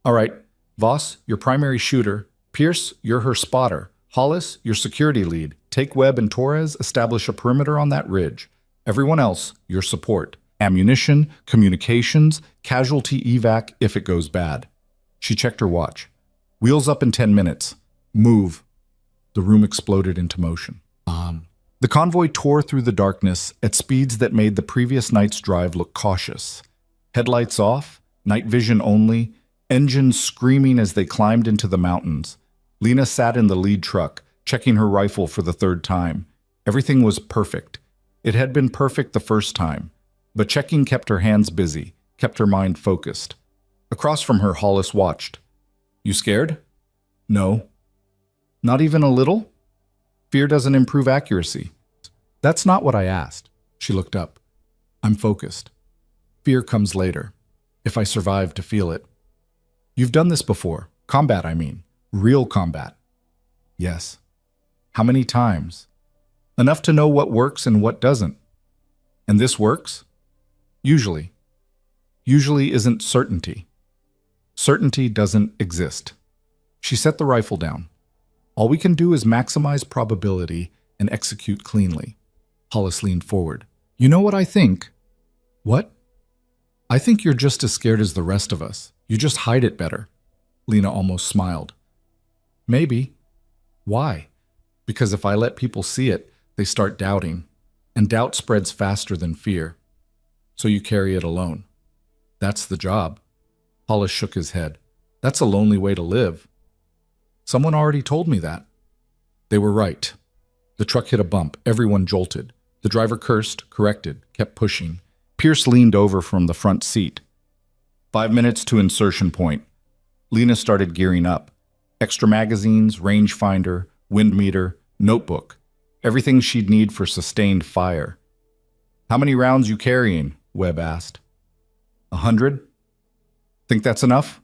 All right, Voss, your primary shooter. Pierce, you're her spotter. Hollis, your security lead. Take Webb and Torres, establish a perimeter on that ridge. Everyone else, your support. Ammunition, communications, casualty evac if it goes bad. She checked her watch. Wheels up in 10 minutes. Move. The room exploded into motion. The convoy tore through the darkness at speeds that made the previous night's drive look cautious. Headlights off, night vision only, engines screaming as they climbed into the mountains. Lena sat in the lead truck, checking her rifle for the 3rd time. Everything was perfect. It had been perfect the first time, but checking kept her hands busy, kept her mind focused. Across from her, Hollis watched. You scared? No. Not even a little? Fear doesn't improve accuracy. That's not what I asked. She looked up. I'm focused. Fear comes later, if I survive to feel it. You've done this before. Combat, I mean. Real combat. Yes. How many times? Enough to know what works and what doesn't. And this works? Usually. Usually isn't certainty. Certainty doesn't exist. She set the rifle down. All we can do is maximize probability and execute cleanly. Hollis leaned forward. You know what I think? What? I think you're just as scared as the rest of us. You just hide it better. Lena almost smiled. Maybe. Why? Because if I let people see it, they start doubting. And doubt spreads faster than fear. So you carry it alone. That's the job. Hollis shook his head. That's a lonely way to live. Someone already told me that. They were right. The truck hit a bump. Everyone jolted. The driver cursed, corrected, kept pushing. Pierce leaned over from the front seat. 5 minutes to insertion point. Lena started gearing up. Extra magazines, rangefinder, wind meter, notebook. Everything she'd need for sustained fire. How many rounds you carrying? Webb asked. 100? Think that's enough?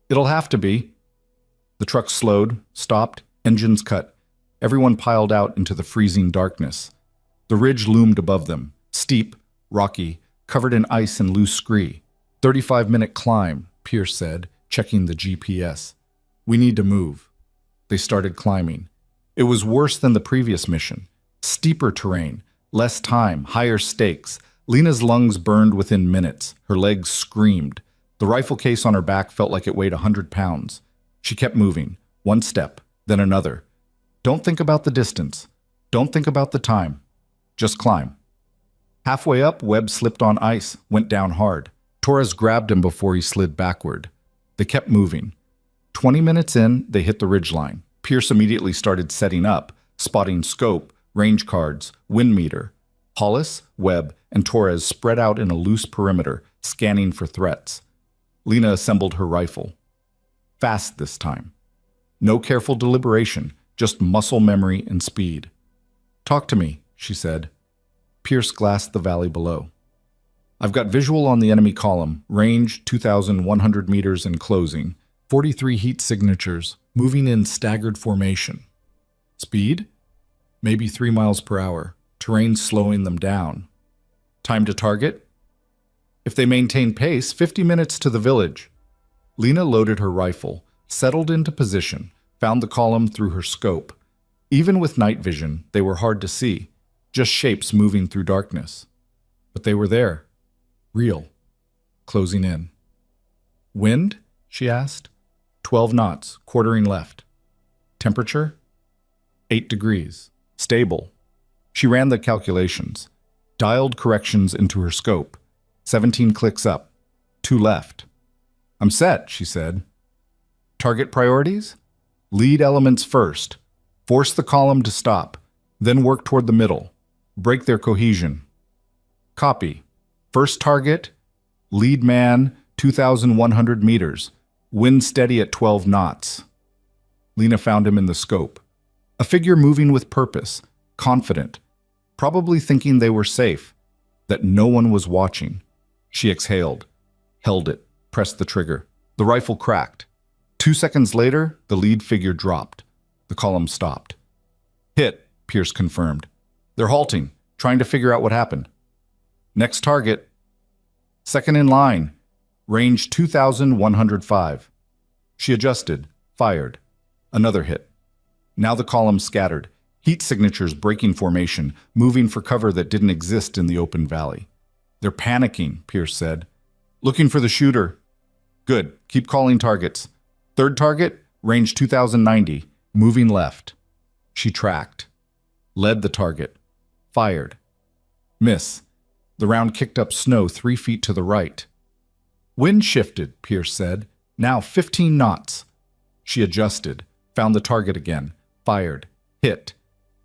It'll have to be. The truck slowed, stopped, engines cut. Everyone piled out into the freezing darkness. The ridge loomed above them, steep, rocky, covered in ice and loose scree. 35-minute climb, Pierce said, checking the GPS. We need to move. They started climbing. It was worse than the previous mission. Steeper terrain, less time, higher stakes. Lena's lungs burned within minutes. Her legs screamed. The rifle case on her back felt like it weighed 100 pounds. She kept moving, one step, then another. Don't think about the distance. Don't think about the time. Just climb. Halfway up, Webb slipped on ice, went down hard. Torres grabbed him before he slid backward. They kept moving. 20 minutes in, they hit the ridgeline. Pierce immediately started setting up, spotting scope, range cards, wind meter. Hollis, Webb, and Torres spread out in a loose perimeter, scanning for threats. Lena assembled her rifle. Fast this time. No careful deliberation, just muscle memory and speed. Talk to me, she said. Pierce glassed the valley below. I've got visual on the enemy column, range 2,100 meters and closing, 43 heat signatures, moving in staggered formation. Speed? Maybe 3 miles per hour, terrain slowing them down. Time to target? If they maintain pace, 50 minutes to the village. Lena loaded her rifle, settled into position, found the column through her scope. Even with night vision, they were hard to see, just shapes moving through darkness. But they were there. Real. Closing in. Wind? She asked. 12 knots, quartering left. Temperature? 8 degrees. Stable. She ran the calculations, dialed corrections into her scope. 17 clicks up. 2 left. I'm set, she said. Target priorities? Lead elements first. Force the column to stop, then work toward the middle. Break their cohesion. Copy. First target, lead man, 2,100 meters. Wind steady at 12 knots. Lena found him in the scope. A figure moving with purpose, confident, probably thinking they were safe, that no one was watching. She exhaled, held it, pressed the trigger. The rifle cracked. 2 seconds later, the lead figure dropped. The column stopped. Hit, Pierce confirmed. They're halting, trying to figure out what happened. Next target. Second in line. Range 2,105. She adjusted, fired. Another hit. Now the column scattered. Heat signatures breaking formation, moving for cover that didn't exist in the open valley. They're panicking, Pierce said. Looking for the shooter. Good. Keep calling targets. Third target, range 2,090. Moving left. She tracked. Led the target. Fired. Miss. The round kicked up snow 3 feet to the right. Wind shifted, Pierce said. Now 15 knots. She adjusted. Found the target again. Fired. Hit.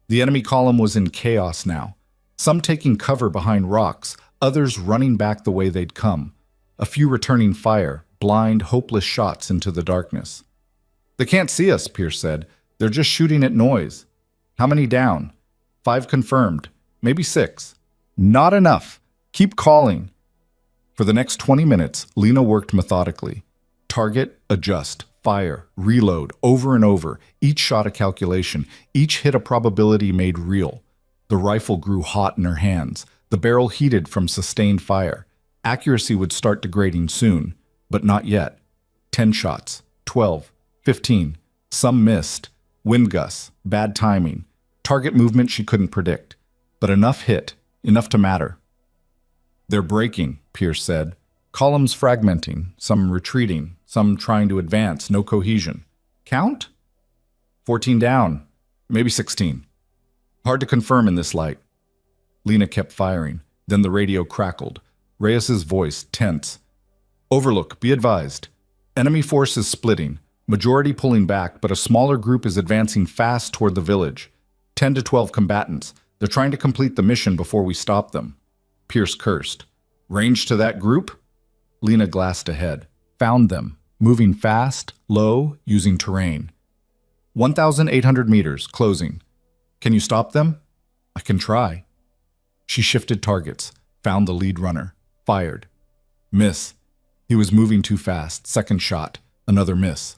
The enemy column was in chaos now. Some taking cover behind rocks, others running back the way they'd come. A few returning fire, blind, hopeless shots into the darkness. They can't see us, Pierce said. They're just shooting at noise. How many down? 5 confirmed. Maybe 6. Not enough. Keep calling. For the next 20 minutes, Lena worked methodically. Target, adjust, fire, reload, over and over. Each shot a calculation. Each hit a probability made real. The rifle grew hot in her hands. The barrel heated from sustained fire. Accuracy would start degrading soon, but not yet. 10 shots, 12, 15. Some missed. Wind gusts, bad timing. Target movement she couldn't predict. But enough hit, enough to matter. They're breaking, Pierce said. Columns fragmenting, some retreating, some trying to advance, no cohesion. Count? 14 down, maybe 16. Hard to confirm in this light. Lena kept firing. Then the radio crackled. Reyes's voice, tense. Overlook, be advised. Enemy force is splitting. Majority pulling back, but a smaller group is advancing fast toward the village. 10 to 12 combatants. They're trying to complete the mission before we stop them. Pierce cursed. Range to that group? Lena glassed ahead. Found them. Moving fast, low, using terrain. 1,800 meters, closing. Can you stop them? I can try. She shifted targets. Found the lead runner. Fired. Miss. He was moving too fast. Second shot. Another miss.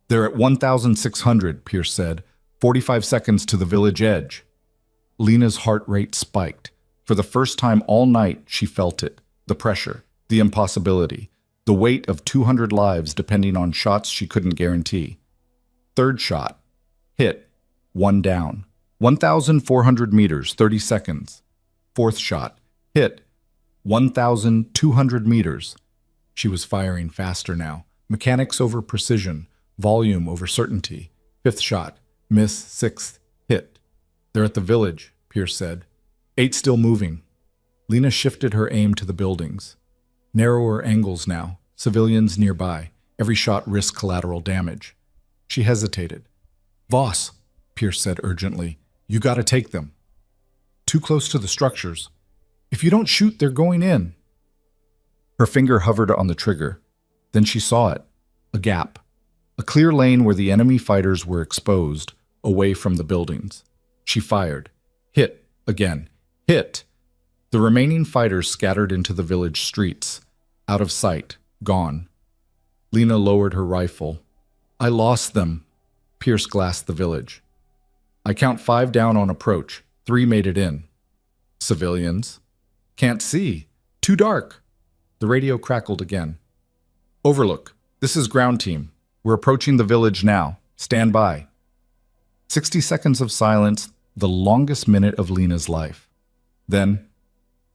They're at 1,600, Pierce said. 45 seconds to the village edge. Lena's heart rate spiked. For the first time all night, she felt it. The pressure, the impossibility, the weight of 200 lives depending on shots she couldn't guarantee. Third shot. Hit. 1 down. 1,400 meters, 30 seconds. Fourth shot. Hit. 1,200 meters. She was firing faster now. Mechanics over precision. Volume over certainty. Fifth shot. Miss. Sixth. Hit. They're at the village, Pierce said. 8 still moving. Lena shifted her aim to the buildings. Narrower angles now. Civilians nearby. Every shot risks collateral damage. She hesitated. Voss, Pierce said urgently. You gotta take them. Too close to the structures. If you don't shoot, they're going in. Her finger hovered on the trigger. Then she saw it. A gap. A clear lane where the enemy fighters were exposed, away from the buildings. She fired. Hit. Again. Hit. The remaining fighters scattered into the village streets. Out of sight. Gone. Lena lowered her rifle. I lost them. Pierce glassed the village. I count 5 down on approach. 3 made it in. Civilians. Can't see. Too dark. The radio crackled again. Overlook. This is ground team. We're approaching the village now. Stand by. 60 seconds of silence, the longest minute of Lena's life. Then,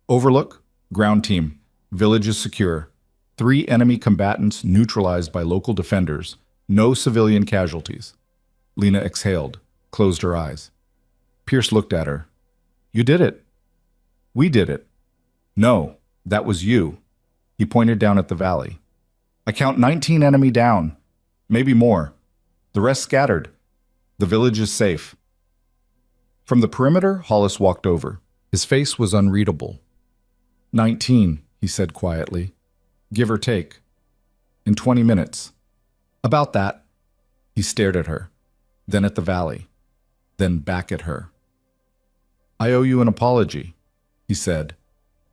Overlook, ground team. Village is secure. 3 enemy combatants neutralized by local defenders. No civilian casualties. Lena exhaled, closed her eyes. Pierce looked at her. You did it. We did it. No, that was you. He pointed down at the valley. I count 19 enemy down. Maybe more. The rest scattered. The village is safe. From the perimeter, Hollis walked over. His face was unreadable. 19, he said quietly. Give or take. In 20 minutes. About that. He stared at her, then at the valley, then back at her. I owe you an apology, he said.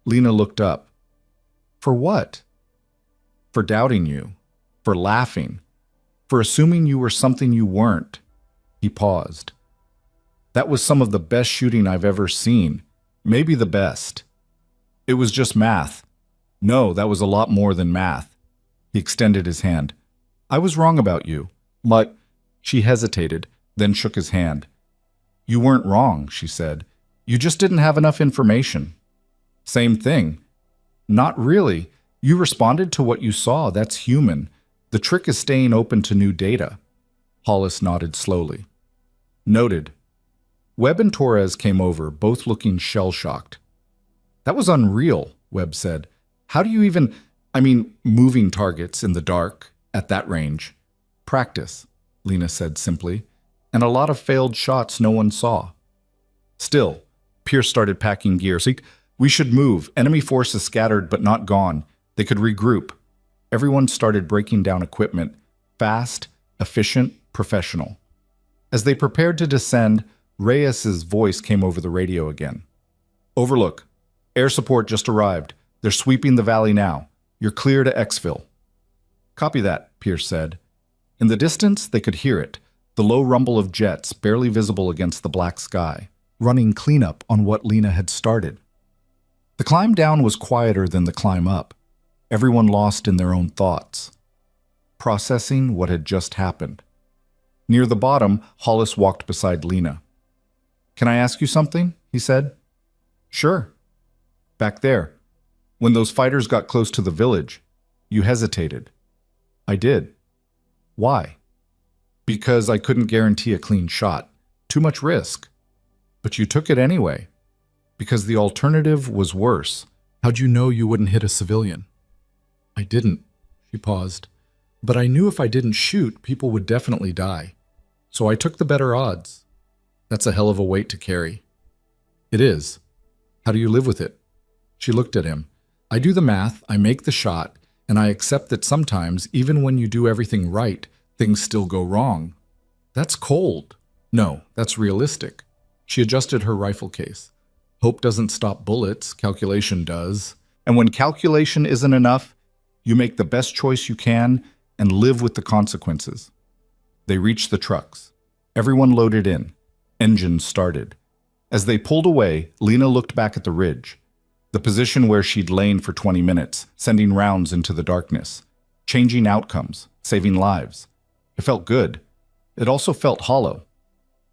Lena looked up. For what? For doubting you, for laughing, for assuming you were something you weren't. He paused. That was some of the best shooting I've ever seen, maybe the best. It was just math. No, that was a lot more than math. He extended his hand. I was wrong about you. But she hesitated, then shook his hand. You weren't wrong, she said. You just didn't have enough information. Same thing. Not really. You responded to what you saw. That's human. The trick is staying open to new data. Hollis nodded slowly. Noted. Webb and Torres came over, both looking shell-shocked. That was unreal, Webb said. How do you even, moving targets in the dark, at that range? Practice, Lena said simply, and a lot of failed shots no one saw. Still, Pierce started packing gear. See, we should move. Enemy forces scattered but not gone. They could regroup. Everyone started breaking down equipment. Fast, efficient, professional. As they prepared to descend, Reyes's voice came over the radio again. Overlook. Air support just arrived. They're sweeping the valley now. You're clear to exfil. Copy that, Pierce said. In the distance, they could hear it, the low rumble of jets barely visible against the black sky, running cleanup on what Lena had started. The climb down was quieter than the climb up, everyone lost in their own thoughts, processing what had just happened. Near the bottom, Hollis walked beside Lena. Can I ask you something? He said. Sure. Back there, when those fighters got close to the village, you hesitated. I did. Why? Because I couldn't guarantee a clean shot. Too much risk. But you took it anyway. Because the alternative was worse. How'd you know you wouldn't hit a civilian? I didn't. She paused. But I knew if I didn't shoot, people would definitely die. So I took the better odds. That's a hell of a weight to carry. It is. How do you live with it? She looked at him. I do the math, I make the shot, and I accept that sometimes, even when you do everything right, things still go wrong. That's cold. No, that's realistic. She adjusted her rifle case. Hope doesn't stop bullets, calculation does. And when calculation isn't enough, you make the best choice you can and live with the consequences. They reached the trucks. Everyone loaded in. Engines started. As they pulled away, Lena looked back at the ridge, the position where she'd lain for 20 minutes, sending rounds into the darkness, changing outcomes, saving lives. It felt good. It also felt hollow.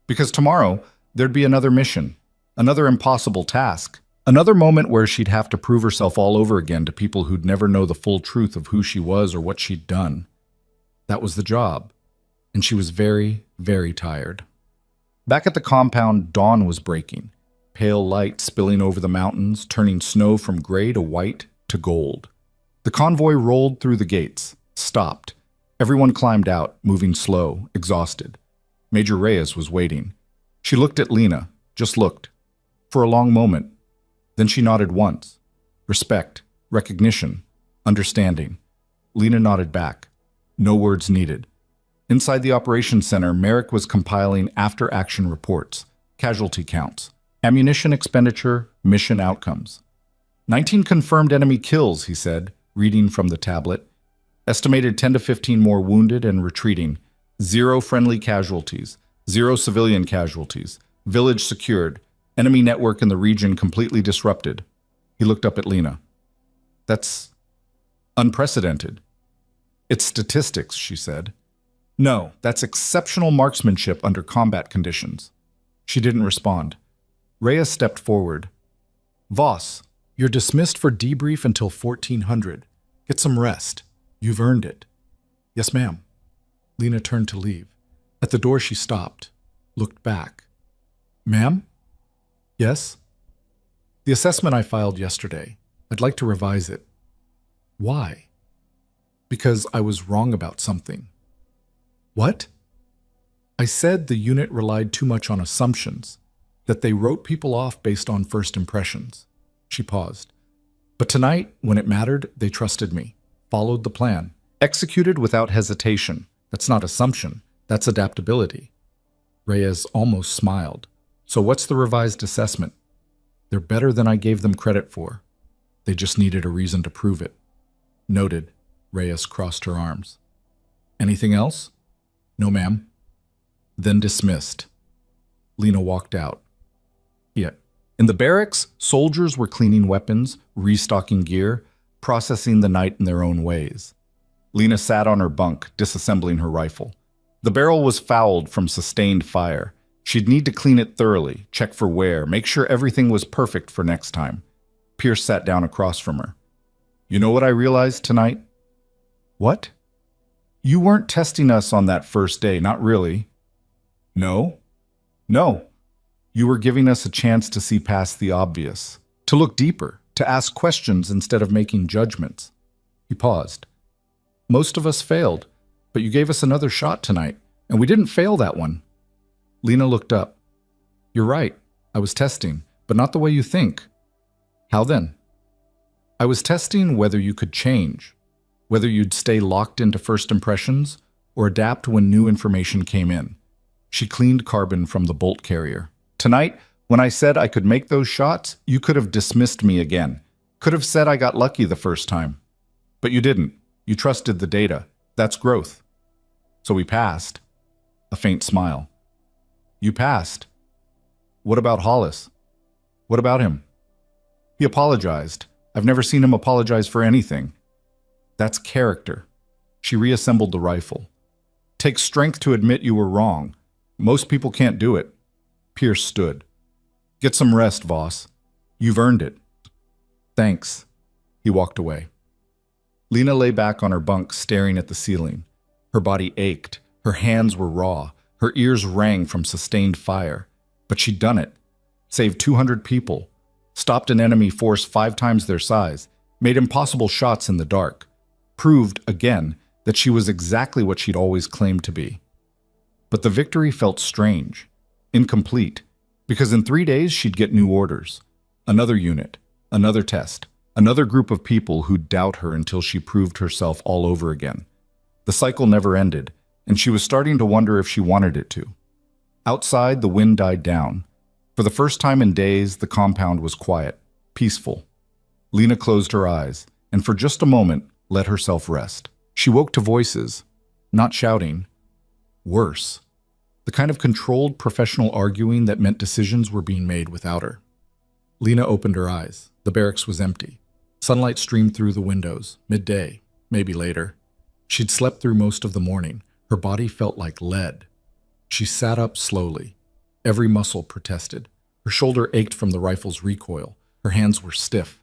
Because tomorrow, there'd be another mission, another impossible task, another moment where she'd have to prove herself all over again to people who'd never know the full truth of who she was or what she'd done. That was the job. and she was very, very tired. Back at the compound, dawn was breaking, pale light spilling over the mountains, turning snow from gray to white to gold. The convoy rolled through the gates, stopped. Everyone climbed out, moving slow, exhausted. Major Reyes was waiting. She looked at Lena, just looked, for a long moment. Then she nodded once. Respect, recognition, understanding. Lena nodded back. No words needed. Inside the operations center, Merrick was compiling after-action reports, casualty counts, ammunition expenditure, mission outcomes. 19 confirmed enemy kills, he said, reading from the tablet. Estimated 10 to 15 more wounded and retreating. 0 friendly casualties. 0 civilian casualties. Village secured. Enemy network in the region completely disrupted. He looked up at Lena. That's unprecedented. It's statistics, she said. No, that's exceptional marksmanship under combat conditions. She didn't respond. Reyes stepped forward. Voss, you're dismissed for debrief until 1400. Get some rest. You've earned it. Yes, ma'am. Lena turned to leave. At the door she stopped, looked back. Ma'am? Yes? The assessment I filed yesterday. I'd like to revise it. Why? Because I was wrong about something. What? I said the unit relied too much on assumptions, that they wrote people off based on first impressions. She paused. But tonight, when it mattered, they trusted me, followed the plan, executed without hesitation. That's not assumption, that's adaptability. Reyes almost smiled. So what's the revised assessment? They're better than I gave them credit for. They just needed a reason to prove it. Noted. Reyes crossed her arms. Anything else? No, ma'am. Then dismissed. Lena walked out. Yeah. In the barracks, soldiers were cleaning weapons, restocking gear, processing the night in their own ways. Lena sat on her bunk, disassembling her rifle. The barrel was fouled from sustained fire. She'd need to clean it thoroughly, check for wear, make sure everything was perfect for next time. Pierce sat down across from her. You know what I realized tonight? What? You weren't testing us on that first day, not really. No? No. You were giving us a chance to see past the obvious, to look deeper, to ask questions instead of making judgments. He paused. Most of us failed, but you gave us another shot tonight, and we didn't fail that one. Lena looked up. You're right. I was testing, but not the way you think. How then? I was testing whether you could change, whether you'd stay locked into first impressions or adapt when new information came in. She cleaned carbon from the bolt carrier. Tonight, when I said I could make those shots, you could have dismissed me again. Could have said I got lucky the first time. But you didn't. You trusted the data. That's growth. So we passed. A faint smile. You passed. What about Hollis? What about him? He apologized. I've never seen him apologize for anything. That's character. She reassembled the rifle. Takes strength to admit you were wrong. Most people can't do it. Pierce stood. Get some rest, Voss. You've earned it. Thanks. He walked away. Lena lay back on her bunk, staring at the ceiling. Her body ached. Her hands were raw. Her ears rang from sustained fire. But she'd done it. Saved 200 people. Stopped an enemy force 5 times their size. Made impossible shots in the dark. Proved, again, that she was exactly what she'd always claimed to be. But the victory felt strange, incomplete, because in 3 days she'd get new orders. Another unit, another test, another group of people who'd doubt her until she proved herself all over again. The cycle never ended, and she was starting to wonder if she wanted it to. Outside, the wind died down. For the first time in days, the compound was quiet, peaceful. Lena closed her eyes, and for just a moment, let herself rest. She woke to voices, not shouting. Worse. The kind of controlled professional arguing that meant decisions were being made without her. Lena opened her eyes. The barracks was empty. Sunlight streamed through the windows, midday, maybe later. She'd slept through most of the morning. Her body felt like lead. She sat up slowly. Every muscle protested. Her shoulder ached from the rifle's recoil. Her hands were stiff.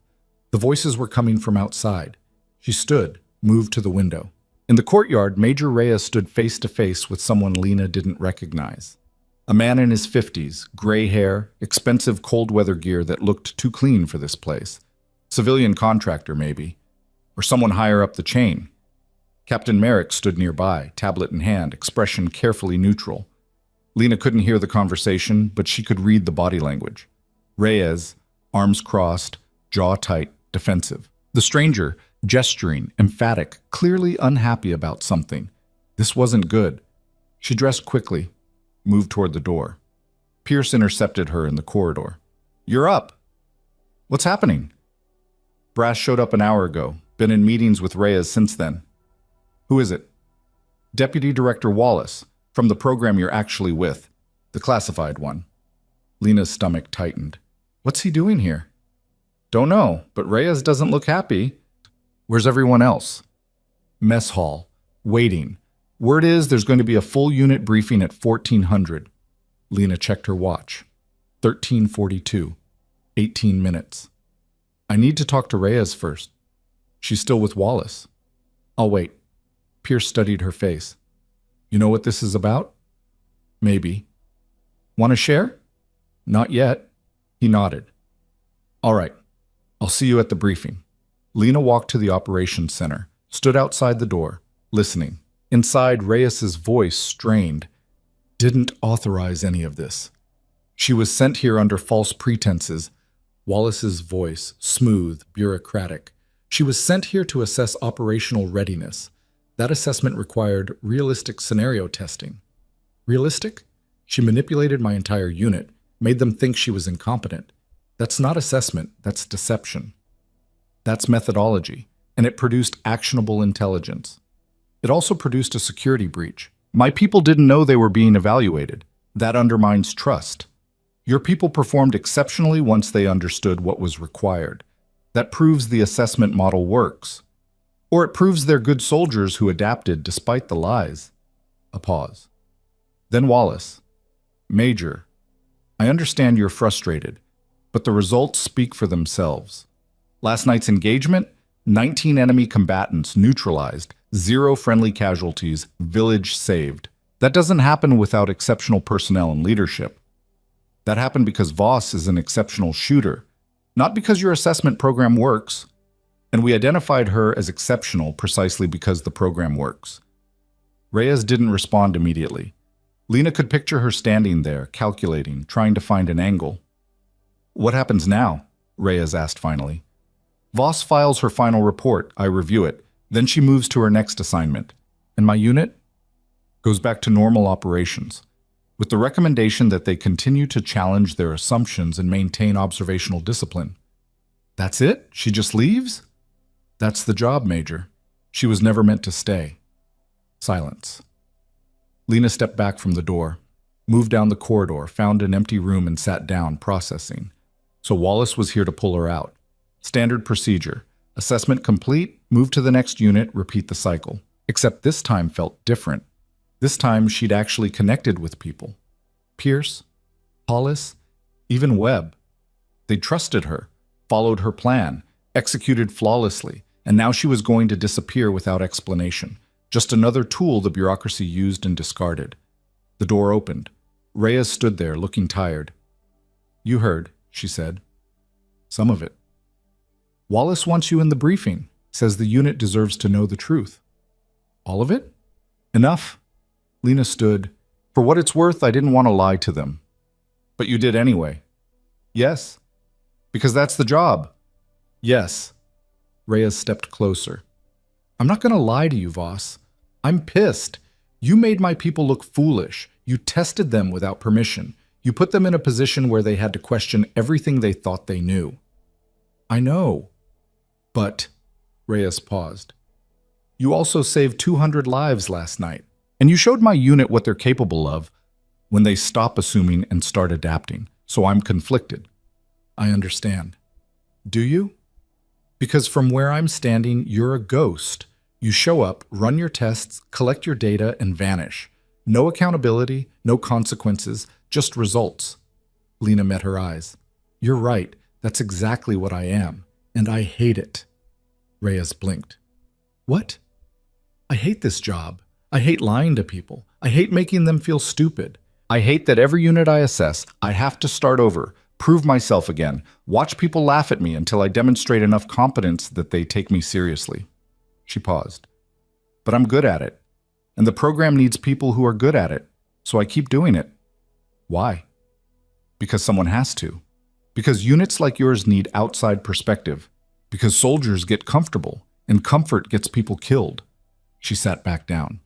The voices were coming from outside. She stood, moved to the window. In the courtyard, Major Reyes stood face to face with someone Lena didn't recognize. A man in his 50s, gray hair, expensive cold weather gear that looked too clean for this place. Civilian contractor, maybe. Or someone higher up the chain. Captain Merrick stood nearby, tablet in hand, expression carefully neutral. Lena couldn't hear the conversation, but she could read the body language. Reyes, arms crossed, jaw tight, defensive. The stranger, gesturing, emphatic, clearly unhappy about something. This wasn't good. She dressed quickly, moved toward the door. Pierce intercepted her in the corridor. "You're up." "What's happening?" "Brass showed up an hour ago. Been in meetings with Reyes since then." "Who is it?" "Deputy Director Wallace, from the program you're actually with, the classified one." Lena's stomach tightened. "What's he doing here?" "Don't know, but Reyes doesn't look happy." "Where's everyone else?" "Mess hall. Waiting. Word is there's going to be a full unit briefing at 1400. Lena checked her watch. 13:42. 18 minutes. "I need to talk to Reyes first." "She's still with Wallace." "I'll wait." Pierce studied her face. "You know what this is about?" "Maybe." "Want to share?" "Not yet." He nodded. "All right. I'll see you at the briefing." Lena walked to the operations center, stood outside the door, listening. Inside, Reyes's voice strained. "Didn't authorize any of this. She was sent here under false pretenses." Wallace's voice, smooth, bureaucratic. "She was sent here to assess operational readiness. That assessment required realistic scenario testing." "Realistic?" "She manipulated my entire unit, made them think she was incompetent. That's not assessment, that's deception. That's methodology, and it produced actionable intelligence. It also produced a security breach. My people didn't know they were being evaluated. That undermines trust. Your people performed exceptionally once they understood what was required. That proves the assessment model works. Or it proves they're good soldiers who adapted despite the lies." A pause. Then Wallace. "Major, I understand you're frustrated, but the results speak for themselves. Last night's engagement, 19 enemy combatants neutralized, 0 friendly casualties, village saved. That doesn't happen without exceptional personnel and leadership. That happened because Voss is an exceptional shooter, not because your assessment program works. And we identified her as exceptional precisely because the program works." Reyes didn't respond immediately. Lena could picture her standing there, calculating, trying to find an angle. "What happens now?" Reyes asked finally. "Voss files her final report. I review it. Then she moves to her next assignment. And my unit?" "Goes back to normal operations, with the recommendation that they continue to challenge their assumptions and maintain observational discipline." "That's it? She just leaves?" "That's the job, Major. She was never meant to stay." Silence. Lena stepped back from the door, moved down the corridor, found an empty room and sat down, processing. So Wallace was here to pull her out. Standard procedure. Assessment complete, move to the next unit, repeat the cycle. Except this time felt different. This time she'd actually connected with people. Pierce, Hollis, even Webb. They trusted her, followed her plan, executed flawlessly, and now she was going to disappear without explanation. Just another tool the bureaucracy used and discarded. The door opened. Reyes stood there, looking tired. "You heard," she said. "Some of it." "Wallace wants you in the briefing, says the unit deserves to know the truth." "All of it?" "Enough." Lena stood. "For what it's worth, I didn't want to lie to them." "But you did anyway." "Yes." "Because that's the job." "Yes." Reyes stepped closer. "I'm not going to lie to you, Voss. I'm pissed. You made my people look foolish. You tested them without permission. You put them in a position where they had to question everything they thought they knew." "I know." "But," Reyes paused, "you also saved 200 lives last night. And you showed my unit what they're capable of when they stop assuming and start adapting. So I'm conflicted." "I understand." "Do you?" "Because from where I'm standing, you're a ghost. You show up, run your tests, collect your data, and vanish. No accountability, no consequences, just results." Lena met her eyes. "You're right. That's exactly what I am. And I hate it." Reyes blinked. "What?" I hate this job. I hate lying to people. I hate making them feel stupid. I hate that every unit I assess, I have to start over, prove myself again, watch people laugh at me until I demonstrate enough competence that they take me seriously. She paused. But I'm good at it. And the program needs people who are good at it. So I keep doing it. Why? Because someone has to. Because units like yours need outside perspective. Because soldiers get comfortable, and comfort gets people killed. She sat back down.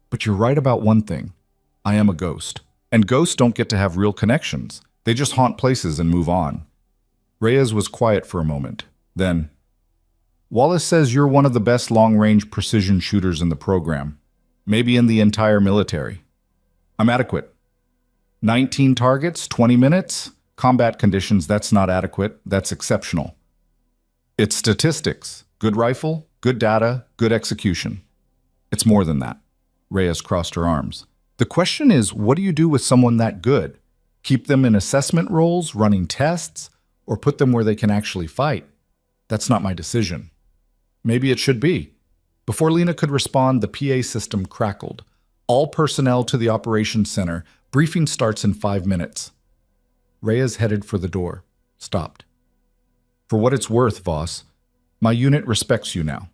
But you're right about one thing. I am a ghost. And ghosts don't get to have real connections. They just haunt places and move on. Reyes was quiet for a moment. Then, Wallace says you're one of the best long-range precision shooters in the program. Maybe in the entire military. I'm adequate. 19 targets, 20 minutes? Combat conditions, that's not adequate. That's exceptional. It's statistics. Good rifle, good data, good execution. It's more than that. Reyes crossed her arms. The question is, what do you do with someone that good? Keep them in assessment roles, running tests, or put them where they can actually fight? That's not my decision. Maybe it should be. Before Lena could respond, the PA system crackled. All personnel to the operations center. Briefing starts in 5 minutes. Reyes headed for the door. Stopped. For what it's worth, Voss, my unit respects you now.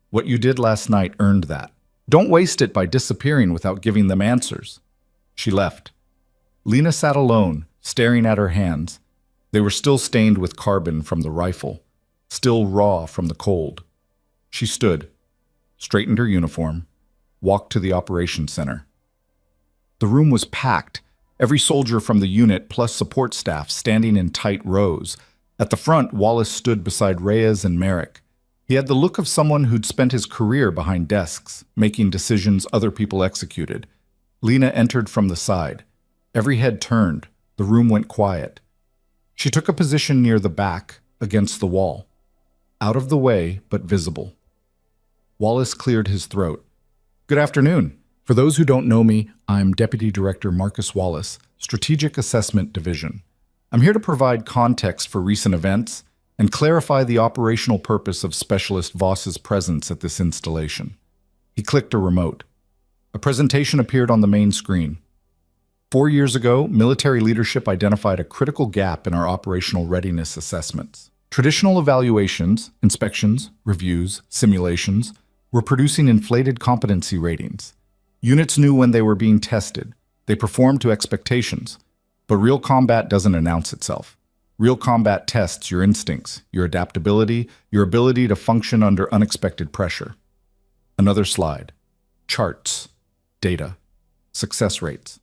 What you did last night earned that. Don't waste it by disappearing without giving them answers. She left. Lena sat alone, staring at her hands. They were still stained with carbon from the rifle, still raw from the cold. She stood, straightened her uniform, walked to the operations center. The room was packed, every soldier from the unit plus support staff standing in tight rows. At the front, Wallace stood beside Reyes and Merrick. He had the look of someone who'd spent his career behind desks, making decisions other people executed. Lena entered from the side. Every head turned. The room went quiet. She took a position near the back, against the wall. Out of the way, but visible. Wallace cleared his throat. Good afternoon. For those who don't know me, I'm Deputy Director Marcus Wallace, Strategic Assessment Division. I'm here to provide context for recent events and clarify the operational purpose of Specialist Voss's presence at this installation. He clicked a remote. A presentation appeared on the main screen. 4 years ago, military leadership identified a critical gap in our operational readiness assessments. Traditional evaluations, inspections, reviews, simulations were producing inflated competency ratings. Units knew when they were being tested. They performed to expectations. But real combat doesn't announce itself. Real combat tests your instincts, your adaptability, your ability to function under unexpected pressure. Another slide. Charts, data, success rates.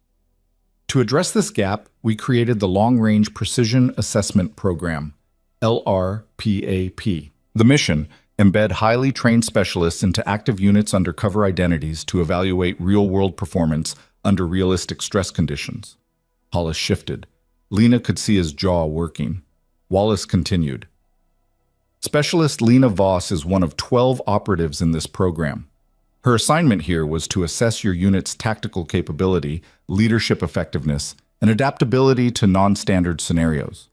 To address this gap, we created the Long Range Precision Assessment Program, LRPAP. The mission: embed highly trained specialists into active units under cover identities to evaluate real-world performance under realistic stress conditions. Hollis shifted. Lena could see his jaw working. Wallace continued. Specialist Lena Voss is one of 12 operatives in this program. Her assignment here was to assess your unit's tactical capability, leadership effectiveness, and adaptability to non-standard scenarios.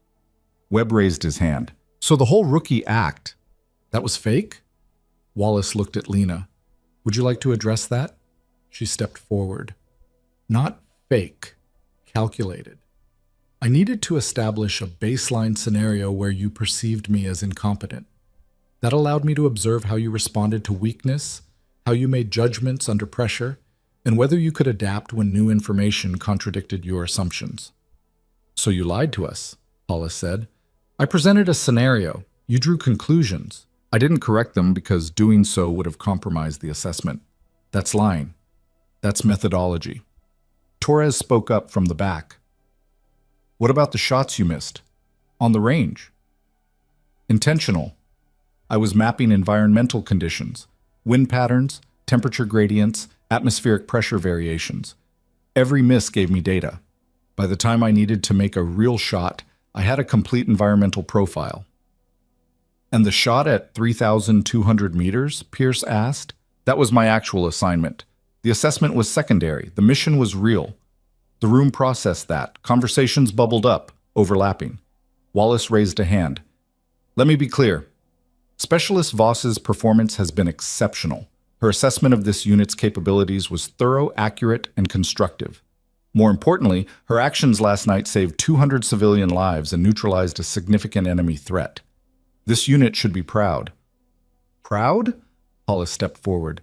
Webb raised his hand. So the whole rookie act, that was fake? Wallace looked at Lena. Would you like to address that? She stepped forward. Not fake. Calculated. I needed to establish a baseline scenario where you perceived me as incompetent. That allowed me to observe how you responded to weakness, how you made judgments under pressure, and whether you could adapt when new information contradicted your assumptions. So you lied to us, Hollis said. I presented a scenario. You drew conclusions. I didn't correct them because doing so would have compromised the assessment. That's lying. That's methodology. Torres spoke up from the back. What about the shots you missed? On the range? Intentional. I was mapping environmental conditions, wind patterns, temperature gradients, atmospheric pressure variations. Every miss gave me data. By the time I needed to make a real shot, I had a complete environmental profile. And the shot at 3,200 meters, Pierce asked? That was my actual assignment. The assessment was secondary. The mission was real. The room processed that. Conversations bubbled up, overlapping. Wallace raised a hand. Let me be clear. Specialist Voss's performance has been exceptional. Her assessment of this unit's capabilities was thorough, accurate, and constructive. More importantly, her actions last night saved 200 civilian lives and neutralized a significant enemy threat. This unit should be proud. Proud? Hollis stepped forward.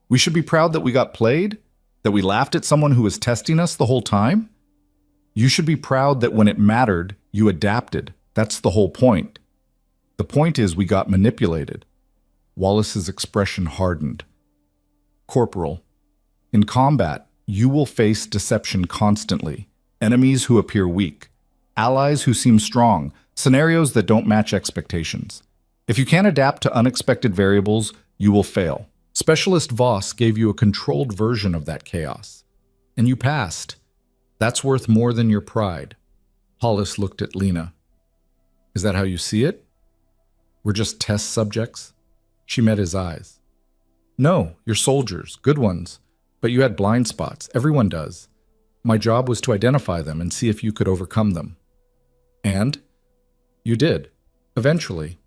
We should be proud that we got played? That we laughed at someone who was testing us the whole time? You should be proud that when it mattered, you adapted. That's the whole point. The point is we got manipulated. Wallace's expression hardened. Corporal, in combat, you will face deception constantly. Enemies who appear weak. Allies who seem strong. Scenarios that don't match expectations. If you can't adapt to unexpected variables, you will fail. Specialist Voss gave you a controlled version of that chaos. And you passed. That's worth more than your pride. Hollis looked at Lena. Is that how you see it? We're just test subjects? She met his eyes. No, you're soldiers, good ones. But you had blind spots. Everyone does. My job was to identify them and see if you could overcome them. And? You did. Eventually.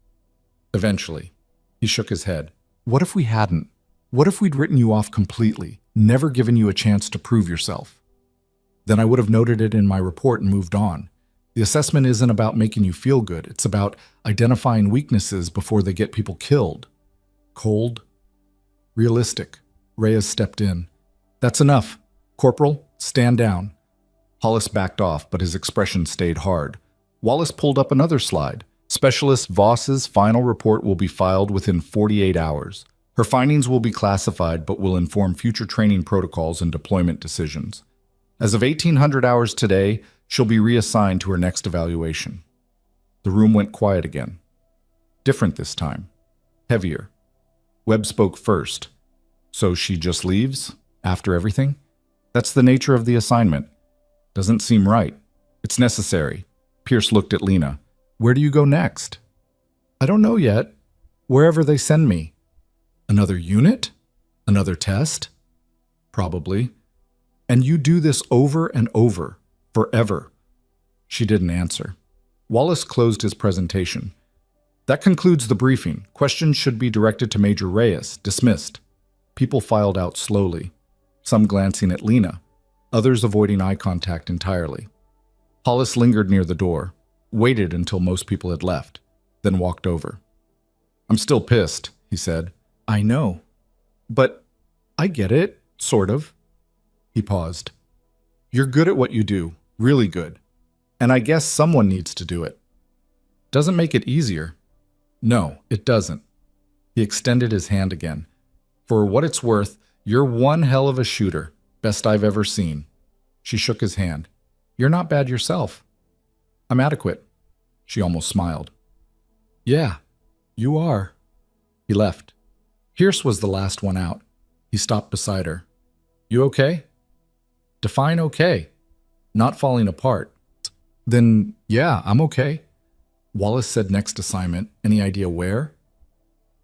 Eventually. He shook his head. What if we hadn't? What if we'd written you off completely, never given you a chance to prove yourself? Then I would have noted it in my report and moved on. The assessment isn't about making you feel good. It's about identifying weaknesses before they get people killed. Cold. Realistic. Reyes stepped in. That's enough. Corporal, stand down. Hollis backed off, but his expression stayed hard. Wallace pulled up another slide. Specialist Voss's final report will be filed within 48 hours. Her findings will be classified but will inform future training protocols and deployment decisions. As of 1800 hours today, she'll be reassigned to her next evaluation. The room went quiet again. Different this time. Heavier. Webb spoke first. So she just leaves? After everything? That's the nature of the assignment. Doesn't seem right. It's necessary. Pierce looked at Lena. Where do you go next? I don't know yet. Wherever they send me. Another unit? Another test? Probably. And you do this over and over. Forever. She didn't answer. Wallace closed his presentation. That concludes the briefing. Questions should be directed to Major Reyes. Dismissed. People filed out slowly, some glancing at Lena, others avoiding eye contact entirely. Hollis lingered near the door, waited until most people had left, then walked over. I'm still pissed, he said. I know. But I get it, sort of. He paused. You're good at what you do, really good. And I guess someone needs to do it. Doesn't make it easier. No, it doesn't. He extended his hand again. For what it's worth, you're one hell of a shooter, best I've ever seen. She shook his hand. You're not bad yourself. I'm adequate. She almost smiled. Yeah, you are. He left. Pierce was the last one out. He stopped beside her. You okay? Define okay. Not falling apart. Then, yeah, I'm okay. Wallace said next assignment. Any idea where?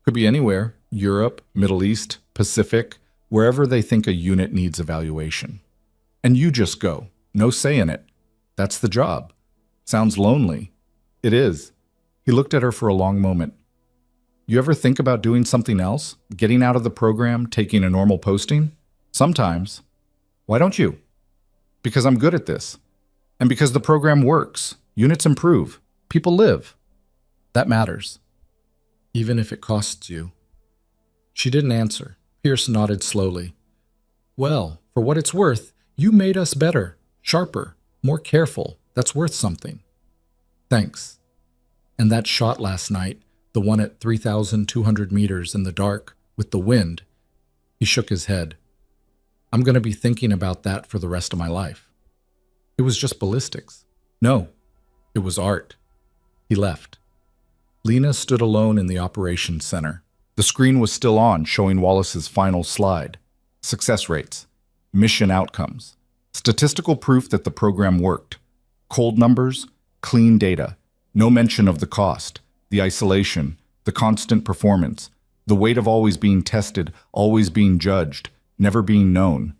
Could be anywhere. Europe, Middle East, Pacific, wherever they think a unit needs evaluation. And you just go. No say in it. That's the job. Sounds lonely. It is. He looked at her for a long moment. You ever think about doing something else? Getting out of the program, taking a normal posting? Sometimes. Why don't you? Because I'm good at this. And because the program works. Units improve. People live. That matters. Even if it costs you. She didn't answer. Pierce nodded slowly. Well, for what it's worth, you made us better, sharper, more careful. That's worth something. Thanks. And that shot last night, the one at 3,200 meters in the dark, with the wind, he shook his head. I'm going to be thinking about that for the rest of my life. It was just ballistics. No, it was art. He left. Lena stood alone in the operations center. The screen was still on, showing Wallace's final slide. Success rates. Mission outcomes. Statistical proof that the program worked. Cold numbers. Clean data. No mention of the cost, the isolation, the constant performance, the weight of always being tested, always being judged, never being known.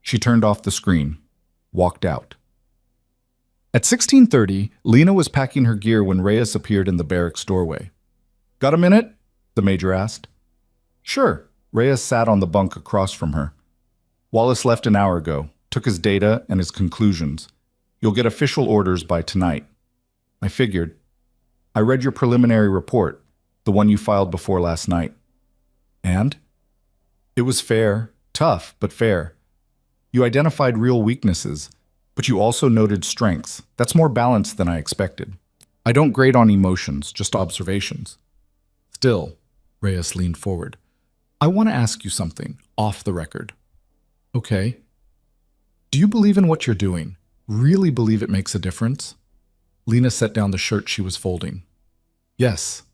She turned off the screen. Walked out. At 16:30, Lena was packing her gear when Reyes appeared in the barracks doorway. Got a minute? The major asked. Sure, Reyes sat on the bunk across from her. Wallace left an hour ago, took his data and his conclusions. You'll get official orders by tonight. I figured. I read your preliminary report, the one you filed before last night. And? It was fair, tough, but fair. You identified real weaknesses, but you also noted strengths. That's more balanced than I expected. I don't grade on emotions, just observations. Still, Reyes leaned forward. I want to ask you something, off the record. Okay. Do you believe in what you're doing? Really believe it makes a difference? Lena set down the shirt she was folding. Yes.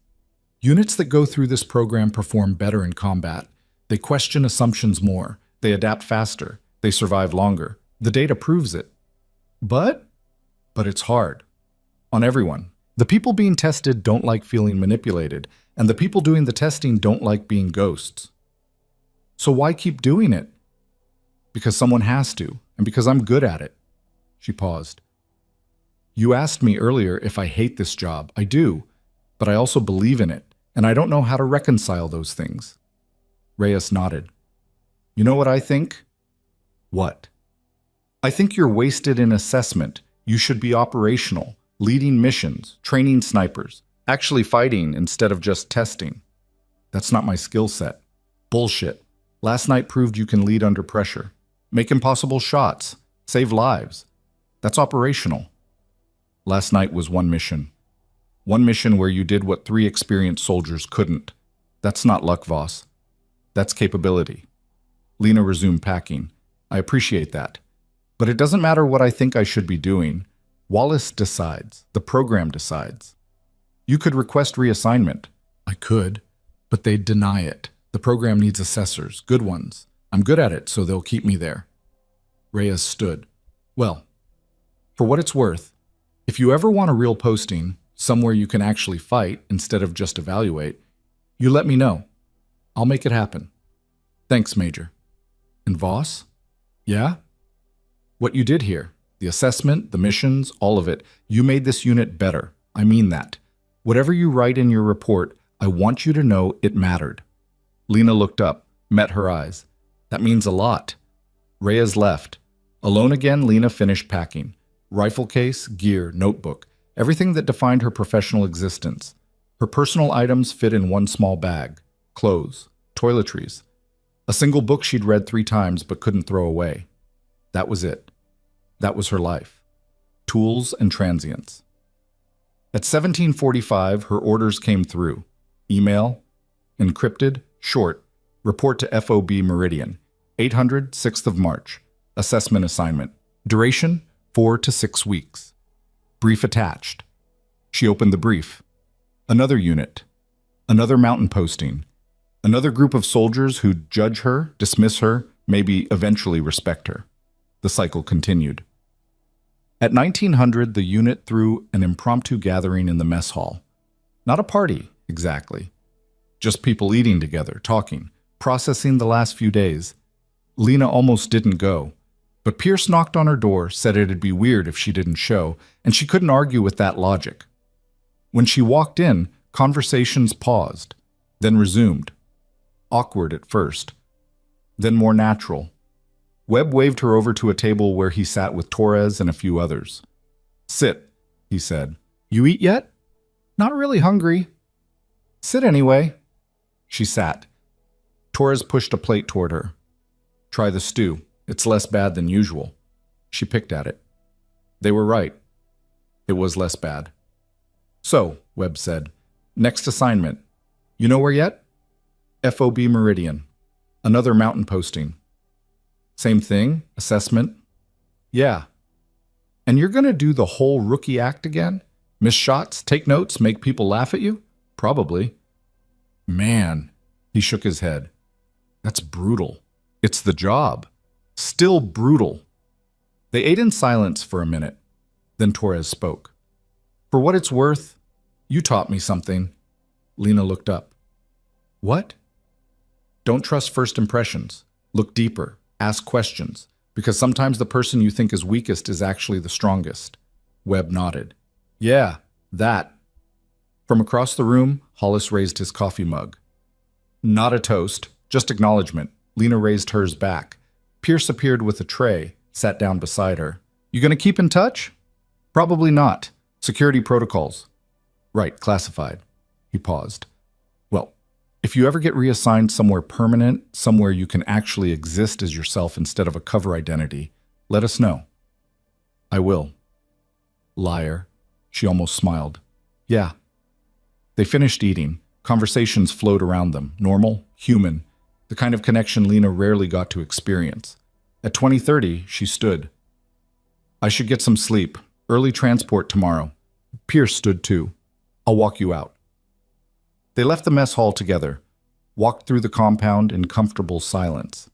Units that go through this program perform better in combat. They question assumptions more. They adapt faster. They survive longer. The data proves it. But it's hard. On everyone. The people being tested don't like feeling manipulated, and the people doing the testing don't like being ghosts. So why keep doing it? Because someone has to, and because I'm good at it. She paused. You asked me earlier if I hate this job. I do, but I also believe in it, and I don't know how to reconcile those things. Reyes nodded. You know what I think? What? I think you're wasted in assessment. You should be operational, leading missions, training snipers, actually fighting instead of just testing. That's not my skill set. Bullshit. Last night proved you can lead under pressure, make impossible shots, save lives. That's operational. Last night was one mission. One mission where you did what 3 experienced soldiers couldn't. That's not luck, Voss. That's capability. Lena resumed packing. I appreciate that. But it doesn't matter what I think I should be doing. Wallace decides. The program decides. You could request reassignment. I could, but they'd deny it. The program needs assessors, good ones. I'm good at it, so they'll keep me there. Reyes stood. Well, for what it's worth, if you ever want a real posting, somewhere you can actually fight instead of just evaluate, you let me know. I'll make it happen. Thanks, Major. And Voss? Yeah? What you did here, the assessment, the missions, all of it, you made this unit better. I mean that. Whatever you write in your report, I want you to know it mattered. Lena looked up, met her eyes. That means a lot. Reyes left. Alone again, Lena finished packing. Rifle case, gear, notebook, everything that defined her professional existence. Her personal items fit in one small bag. Clothes, toiletries. A single book she'd read 3 times but couldn't throw away. That was it. That was her life. Tools and transients. At 17:45, her orders came through. Email, encrypted, short, report to FOB Meridian, 800, 6th of March. Assessment assignment. Duration, 4 to 6 weeks. Brief attached. She opened the brief. Another unit. Another mountain posting. Another group of soldiers who'd judge her, dismiss her, maybe eventually respect her. The cycle continued. At 1900, the unit threw an impromptu gathering in the mess hall. Not a party, exactly. Just people eating together, talking, processing the last few days. Lena almost didn't go, but Pierce knocked on her door, said it'd be weird if she didn't show, and she couldn't argue with that logic. When she walked in, conversations paused, then resumed. Awkward at first, then more natural. Webb waved her over to a table where he sat with Torres and a few others. Sit, he said. You eat yet? Not really hungry. Sit anyway. She sat. Torres pushed a plate toward her. Try the stew. It's less bad than usual. She picked at it. They were right. It was less bad. So, Webb said, next assignment. You know where yet? FOB Meridian. Another mountain posting. Same thing, assessment. Yeah. And you're going to do the whole rookie act again? Miss shots, take notes, make people laugh at you? Probably. Man, he shook his head. That's brutal. It's the job. Still brutal. They ate in silence for a minute. Then Torres spoke. For what it's worth, you taught me something. Lena looked up. What? Don't trust first impressions. Look deeper. Ask questions. Because sometimes the person you think is weakest is actually the strongest. Webb nodded. Yeah, that. From across the room, Hollis raised his coffee mug. Not a toast. Just acknowledgement. Lena raised hers back. Pierce appeared with a tray, sat down beside her. You gonna keep in touch? Probably not. Security protocols. Right, classified. He paused. Well, if you ever get reassigned somewhere permanent, somewhere you can actually exist as yourself instead of a cover identity, let us know. I will. Liar. She almost smiled. Yeah. They finished eating. Conversations flowed around them. Normal, human, the kind of connection Lena rarely got to experience. At 20:30, she stood. I should get some sleep. Early transport tomorrow. Pierce stood too. I'll walk you out. They left the mess hall together, walked through the compound in comfortable silence.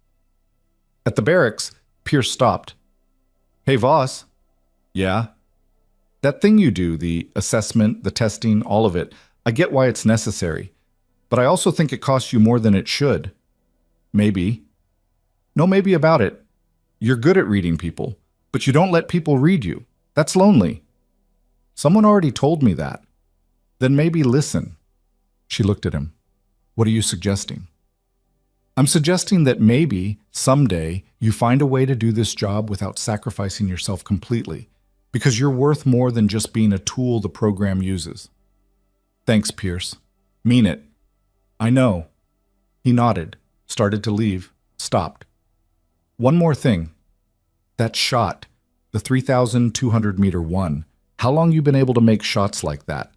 At the barracks, Pierce stopped. Hey, Voss. Yeah? That thing you do, the assessment, the testing, all of it, I get why it's necessary. But I also think it costs you more than it should. Maybe. No maybe about it. You're good at reading people, but you don't let people read you. That's lonely. Someone already told me that. Then maybe listen. She looked at him. What are you suggesting? I'm suggesting that maybe, someday, you find a way to do this job without sacrificing yourself completely, because you're worth more than just being a tool the program uses. Thanks, Pierce. Mean it. I know. He nodded, started to leave, stopped. One more thing. That shot, the 3,200-meter one, how long you been able to make shots like that?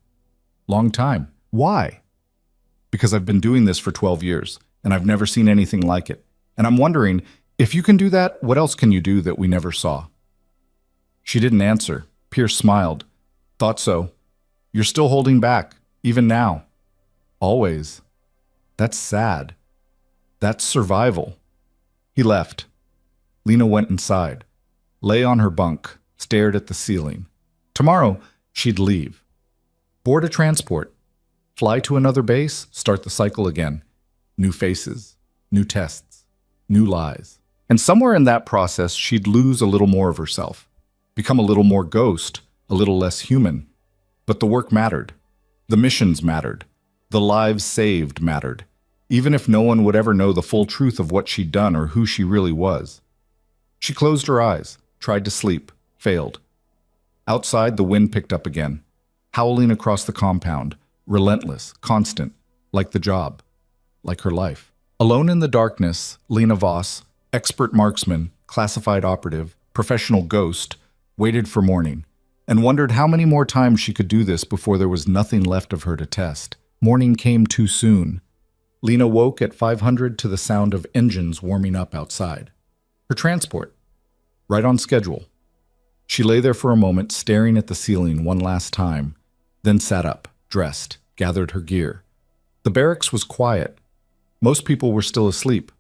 Long time. Why? Because I've been doing this for 12 years, and I've never seen anything like it. And I'm wondering, if you can do that, what else can you do that we never saw? She didn't answer. Pierce smiled. Thought so. You're still holding back, even now. Always. That's sad. That's survival. He left. Lena went inside, lay on her bunk, stared at the ceiling. Tomorrow, she'd leave. Board a transport. Fly to another base, start the cycle again. New faces, new tests, new lies. And somewhere in that process, she'd lose a little more of herself, become a little more ghost, a little less human. But the work mattered. The missions mattered. The lives saved mattered, even if no one would ever know the full truth of what she'd done or who she really was. She closed her eyes, tried to sleep, failed. Outside, the wind picked up again, howling across the compound, relentless, constant, like the job, like her life. Alone in the darkness, Lena Voss, expert marksman, classified operative, professional ghost, waited for morning, and wondered how many more times she could do this before there was nothing left of her to test. Morning came too soon. Lena woke at 500 to the sound of engines warming up outside. Her transport, right on schedule. She lay there for a moment, staring at the ceiling one last time, then sat up, dressed, gathered her gear. The barracks was quiet. Most people were still asleep.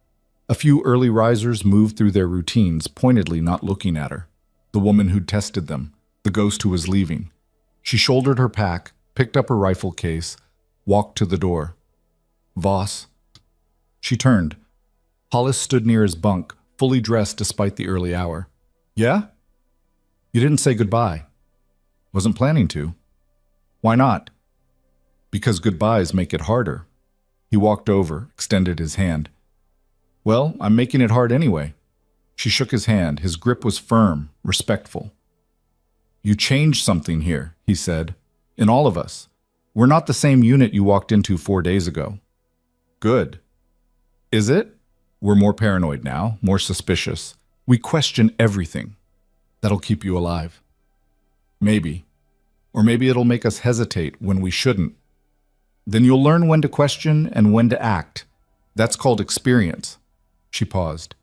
A few early risers moved through their routines, pointedly not looking at her. The woman who'd tested them, the ghost who was leaving. She shouldered her pack, picked up her rifle case, walked to the door. Voss. She turned. Hollis stood near his bunk, fully dressed despite the early hour. Yeah? You didn't say goodbye. Wasn't planning to. Why not? Because goodbyes make it harder. He walked over, extended his hand. Well, I'm making it hard anyway. She shook his hand. His grip was firm, respectful. You changed something here, he said. In all of us. We're not the same unit you walked into 4 days ago. Good. Is it? We're more paranoid now, more suspicious. We question everything. That'll keep you alive. Maybe. Or maybe it'll make us hesitate when we shouldn't. Then you'll learn when to question and when to act. That's called experience. She paused.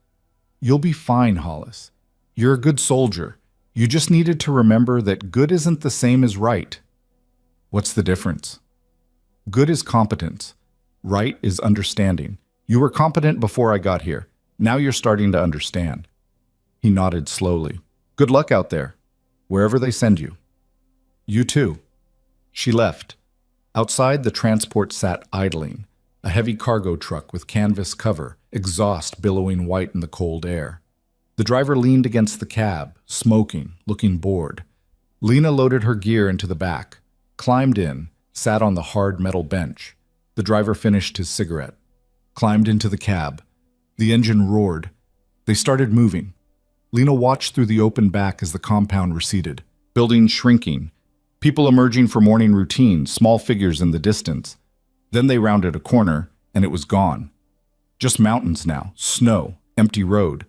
You'll be fine, Hollis. You're a good soldier. You just needed to remember that good isn't the same as right. What's the difference? Good is competence. Right is understanding. You were competent before I got here. Now you're starting to understand. He nodded slowly. Good luck out there, wherever they send you. You too. She left. Outside, the transport sat idling, a heavy cargo truck with canvas cover, exhaust billowing white in the cold air. The driver leaned against the cab, smoking, looking bored. Lena loaded her gear into the back, climbed in, sat on the hard metal bench. The driver finished his cigarette. climbed into the cab. The engine roared. They started moving. Lena watched through the open back as the compound receded. Buildings shrinking. People emerging for morning routine, small figures in the distance. Then they rounded a corner, and it was gone. Just mountains now, snow, empty road.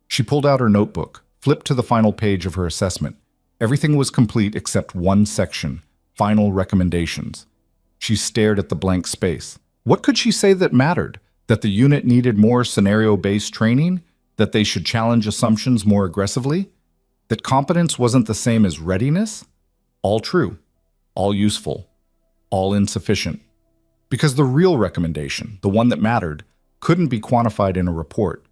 She pulled out her notebook, flipped to the final page of her assessment. Everything was complete except one section, final recommendations. She stared at the blank space. What could she say that mattered? That the unit needed more scenario-based training? That they should challenge assumptions more aggressively? That competence wasn't the same as readiness? All true, all useful, all insufficient. Because the real recommendation, the one that mattered, couldn't be quantified in a report.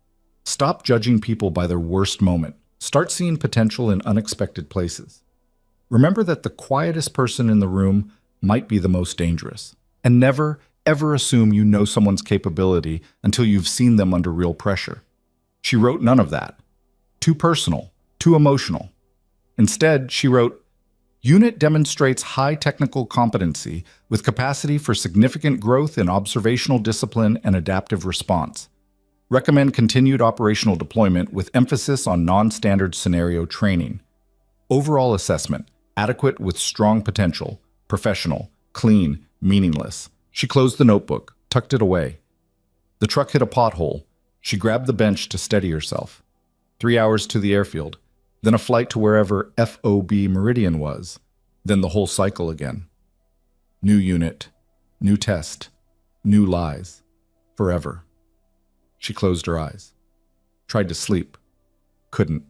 Stop judging people by their worst moment. Start seeing potential in unexpected places. Remember that the quietest person in the room might be the most dangerous. And never, ever assume you know someone's capability until you've seen them under real pressure. She wrote none of that. Too personal, too emotional. Instead, she wrote, Unit demonstrates high technical competency with capacity for significant growth in observational discipline and adaptive response. Recommend continued operational deployment with emphasis on non-standard scenario training. Overall assessment, adequate with strong potential, professional, clean, meaningless. She closed the notebook, tucked it away. The truck hit a pothole. She grabbed the bench to steady herself. 3 hours to the airfield, then a flight to wherever FOB Meridian was, then the whole cycle again. New unit, new test, new lies, forever. She closed her eyes. Tried to sleep. Couldn't.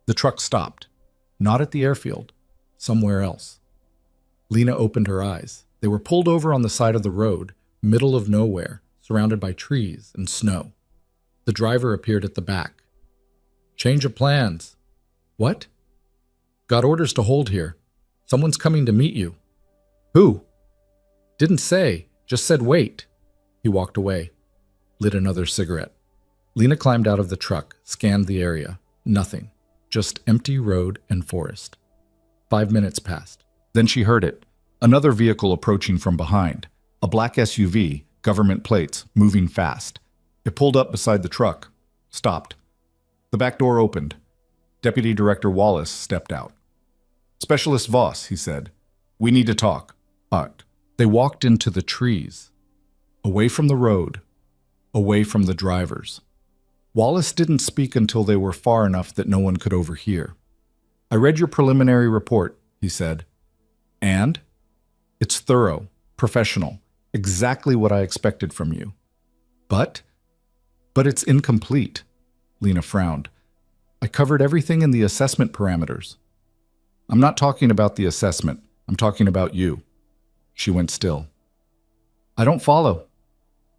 The truck stopped. Not at the airfield. Somewhere else. Lena opened her eyes. They were pulled over on the side of the road, middle of nowhere, surrounded by trees and snow. The driver appeared at the back. Change of plans. What? Got orders to hold here. Someone's coming to meet you. Who? Didn't say, just said wait. He walked away, lit another cigarette. Lena climbed out of the truck, scanned the area. Nothing. Just empty road and forest. 5 minutes passed. Then she heard it. Another vehicle approaching from behind. A black SUV, government plates, moving fast. It pulled up beside the truck. Stopped. The back door opened. Deputy Director Wallace stepped out. Specialist Voss, he said. We need to talk. They walked into the trees. Away from the road, away from the drivers. Wallace didn't speak until they were far enough that no one could overhear. I read your preliminary report, he said. And? It's thorough, professional, exactly what I expected from you. But it's incomplete. Lena frowned. I covered everything in the assessment parameters. I'm not talking about the assessment. I'm talking about you. She went still. I don't follow.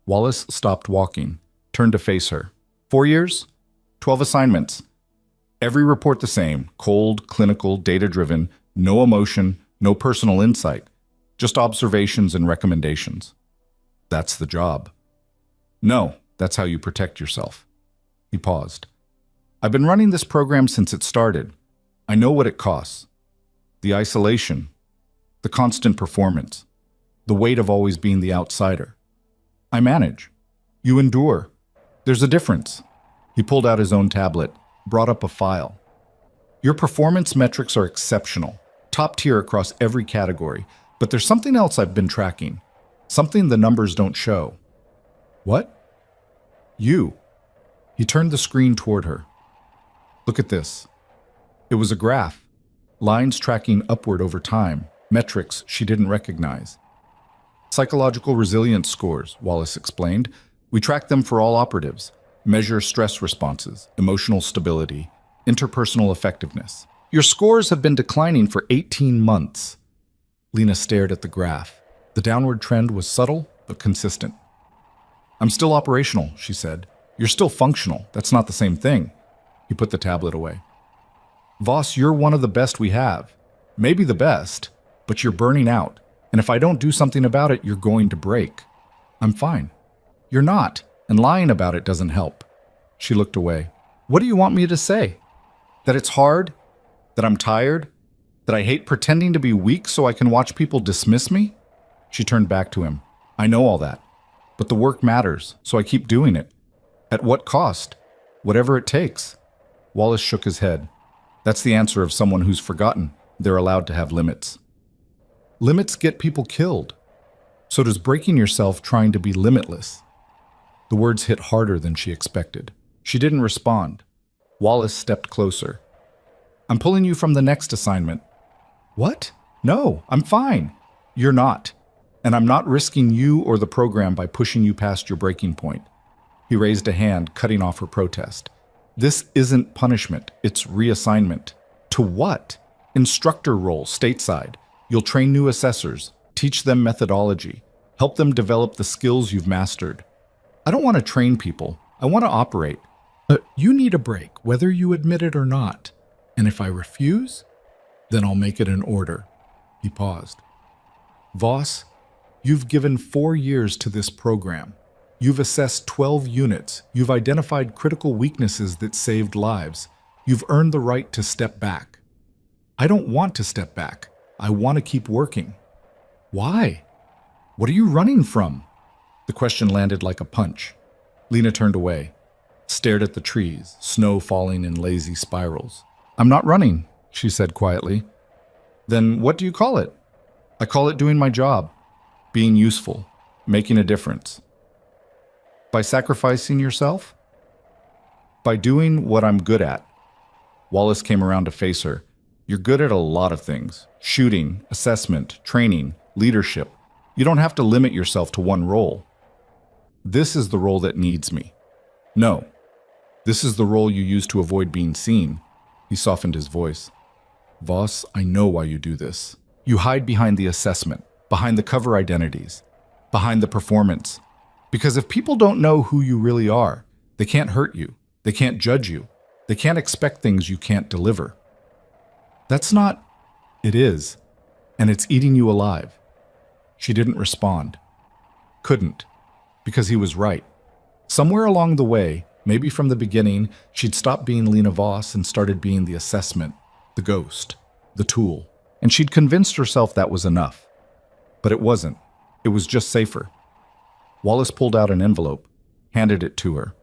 Wallace stopped walking, turned to face her. 4 years? 12 assignments. Every report the same, cold, clinical, data-driven, no emotion, no personal insight, just observations and recommendations. That's the job. No, that's how you protect yourself. He paused. I've been running this program since it started. I know what it costs. The isolation, the constant performance, the weight of always being the outsider. I manage. You endure. There's a difference. He pulled out his own tablet, brought up a file. Your performance metrics are exceptional, top tier across every category, but there's something else I've been tracking, something the numbers don't show. What? You. He turned the screen toward her. Look at this. It was a graph, lines tracking upward over time, metrics she didn't recognize. Psychological resilience scores, Wallace explained. We track them for all operatives, measure stress responses, emotional stability, interpersonal effectiveness. Your scores have been declining for 18 months. Lena stared at the graph. The downward trend was subtle but consistent. I'm still operational, she said. You're still functional. That's not the same thing. He put the tablet away. Voss, you're one of the best we have. Maybe the best, but you're burning out. And if I don't do something about it, you're going to break. I'm fine. You're not, and lying about it doesn't help. She looked away. What do you want me to say? That it's hard? That I'm tired? That I hate pretending to be weak so I can watch people dismiss me? She turned back to him. I know all that. But the work matters, so I keep doing it. At what cost? Whatever it takes. Wallace shook his head. That's the answer of someone who's forgotten they're allowed to have limits. Limits get people killed. So does breaking yourself trying to be limitless. The words hit harder than she expected. She didn't respond. Wallace stepped closer. I'm pulling you from the next assignment. What? No, I'm fine. You're not. And I'm not risking you or the program by pushing you past your breaking point. He raised a hand, cutting off her protest. This isn't punishment, it's reassignment. To what? Instructor role, stateside. You'll train new assessors, teach them methodology, help them develop the skills you've mastered. I don't want to train people, I want to operate. You need a break, whether you admit it or not. And if I refuse, then I'll make it an order. He paused. Voss, you've given 4 years to this program. You've assessed 12 units. You've identified critical weaknesses that saved lives. You've earned the right to step back. I don't want to step back. I want to keep working. Why? What are you running from? The question landed like a punch. Lena turned away, stared at the trees, snow falling in lazy spirals. I'm not running, she said quietly. Then what do you call it? I call it doing my job, being useful, making a difference. By sacrificing yourself? By doing what I'm good at. Wallace came around to face her. You're good at a lot of things. Shooting, assessment, training, leadership. You don't have to limit yourself to one role. This is the role that needs me. No, this is the role you use to avoid being seen. He softened his voice. Voss, I know why you do this. You hide behind the assessment, behind the cover identities, behind the performance. Because if people don't know who you really are, they can't hurt you, they can't judge you, they can't expect things you can't deliver. That's not... It is, and it's eating you alive. She didn't respond. Couldn't, because he was right. Somewhere along the way, maybe from the beginning, she'd stopped being Lena Voss and started being the assessment, the ghost, the tool. And she'd convinced herself that was enough. But it wasn't. It was just safer. Wallace pulled out an envelope, handed it to her.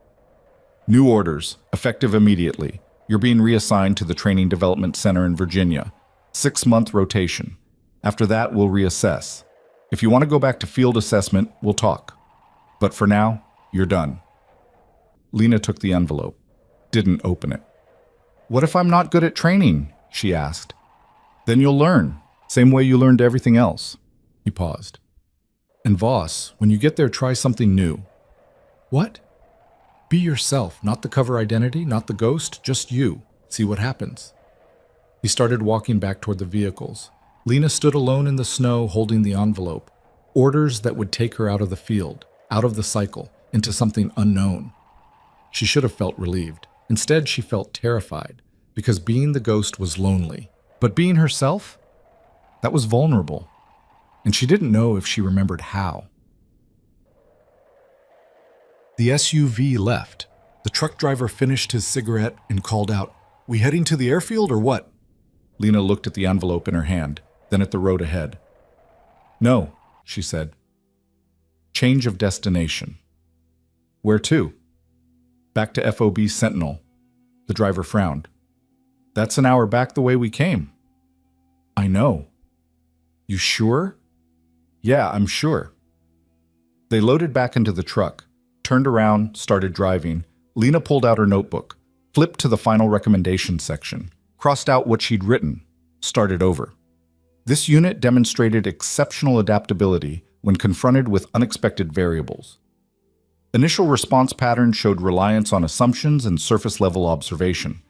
New orders, effective immediately. You're being reassigned to the Training Development Center in Virginia. 6-month rotation. After that, we'll reassess. If you want to go back to field assessment, we'll talk. But for now, you're done. Lena took the envelope, didn't open it. What if I'm not good at training? She asked. Then you'll learn, same way you learned everything else. He paused. And Voss, when you get there, try something new. What? Be yourself, not the cover identity, not the ghost, just you. See what happens. He started walking back toward the vehicles. Lena stood alone in the snow holding the envelope. Orders that would take her out of the field, out of the cycle, into something unknown. She should have felt relieved. Instead, she felt terrified, because being the ghost was lonely. But being herself? That was vulnerable. And she didn't know if she remembered how. The SUV left. The truck driver finished his cigarette and called out, "We heading to the airfield or what?" Lena looked at the envelope in her hand, then at the road ahead. "No," she said. "Change of destination." "Where to?" "Back to FOB Sentinel." The driver frowned. "That's an hour back the way we came." "I know." "You sure?" "Yeah, I'm sure." They loaded back into the truck, turned around, started driving. Lena pulled out her notebook, flipped to the final recommendation section, crossed out what she'd written, started over. This unit demonstrated exceptional adaptability when confronted with unexpected variables. Initial response patterns showed reliance on assumptions and surface-level observation.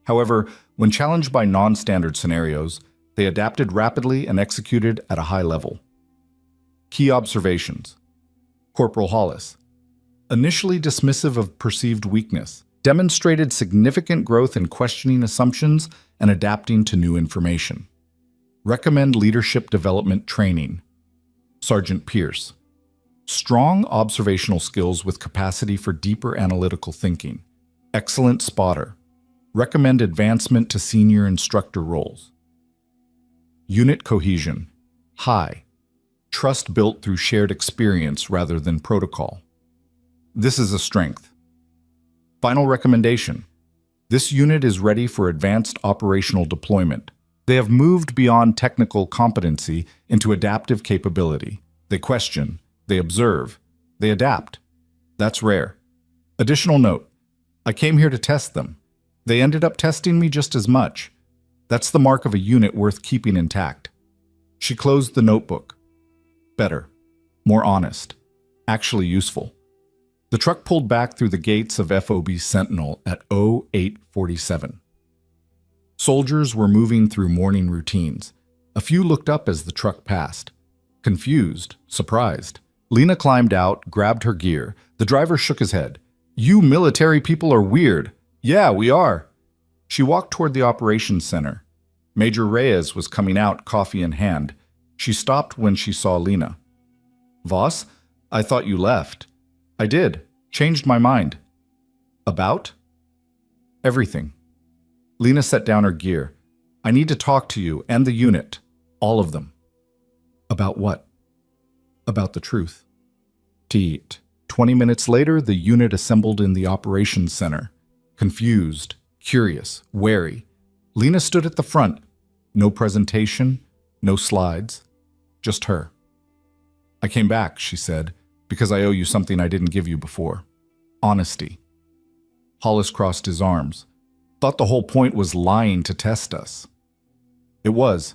However, when challenged by non-standard scenarios, they adapted rapidly and executed at a high level. Key observations. Corporal Hollis, initially dismissive of perceived weakness, demonstrated significant growth in questioning assumptions and adapting to new information. Recommend leadership development training. Sergeant Pierce, strong observational skills with capacity for deeper analytical thinking. Excellent spotter. Recommend advancement to senior instructor roles. Unit cohesion, high. Trust built through shared experience rather than protocol. This is a strength. Final recommendation. This unit is ready for advanced operational deployment. They have moved beyond technical competency into adaptive capability. They question, they observe, they adapt. That's rare. Additional note, I came here to test them. They ended up testing me just as much. That's the mark of a unit worth keeping intact. She closed the notebook. Better, more honest, actually useful. The truck pulled back through the gates of FOB Sentinel at 0847. Soldiers were moving through morning routines. A few looked up as the truck passed. Confused, surprised. Lena climbed out, grabbed her gear. The driver shook his head. "You military people are weird." "Yeah, we are." She walked toward the operations center. Major Reyes was coming out, coffee in hand. She stopped when she saw Lena. "Voss, I thought you left." "I did. Changed my mind." "About?" "Everything." Lena set down her gear. "I need to talk to you and the unit. All of them." "About what?" "About the truth." Teat. 20 minutes later, the unit assembled in the operations center. Confused, curious, wary. Lena stood at the front. No presentation, no slides, just her. "I came back," she said, "because I owe you something I didn't give you before. Honesty." Hollis crossed his arms. "Thought the whole point was lying to test us." "It was,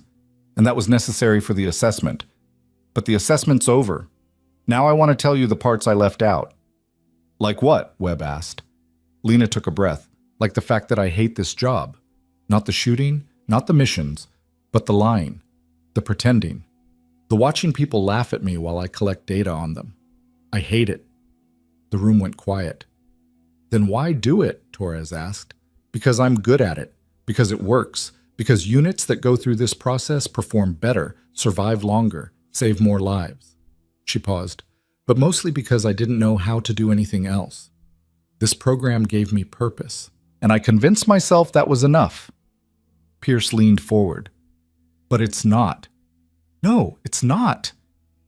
and that was necessary for the assessment. But the assessment's over. Now I want to tell you the parts I left out." "Like what?" Webb asked. Lena took a breath. "Like the fact that I hate this job. Not the shooting, not the missions, but the lying, the pretending, the watching people laugh at me while I collect data on them. I hate it." The room went quiet. "Then why do it?" Torres asked. "Because I'm good at it. Because it works. Because units that go through this process perform better, survive longer, save more lives." She paused. "But mostly because I didn't know how to do anything else. This program gave me purpose, and I convinced myself that was enough." Pierce leaned forward. "But it's not." "No, it's not."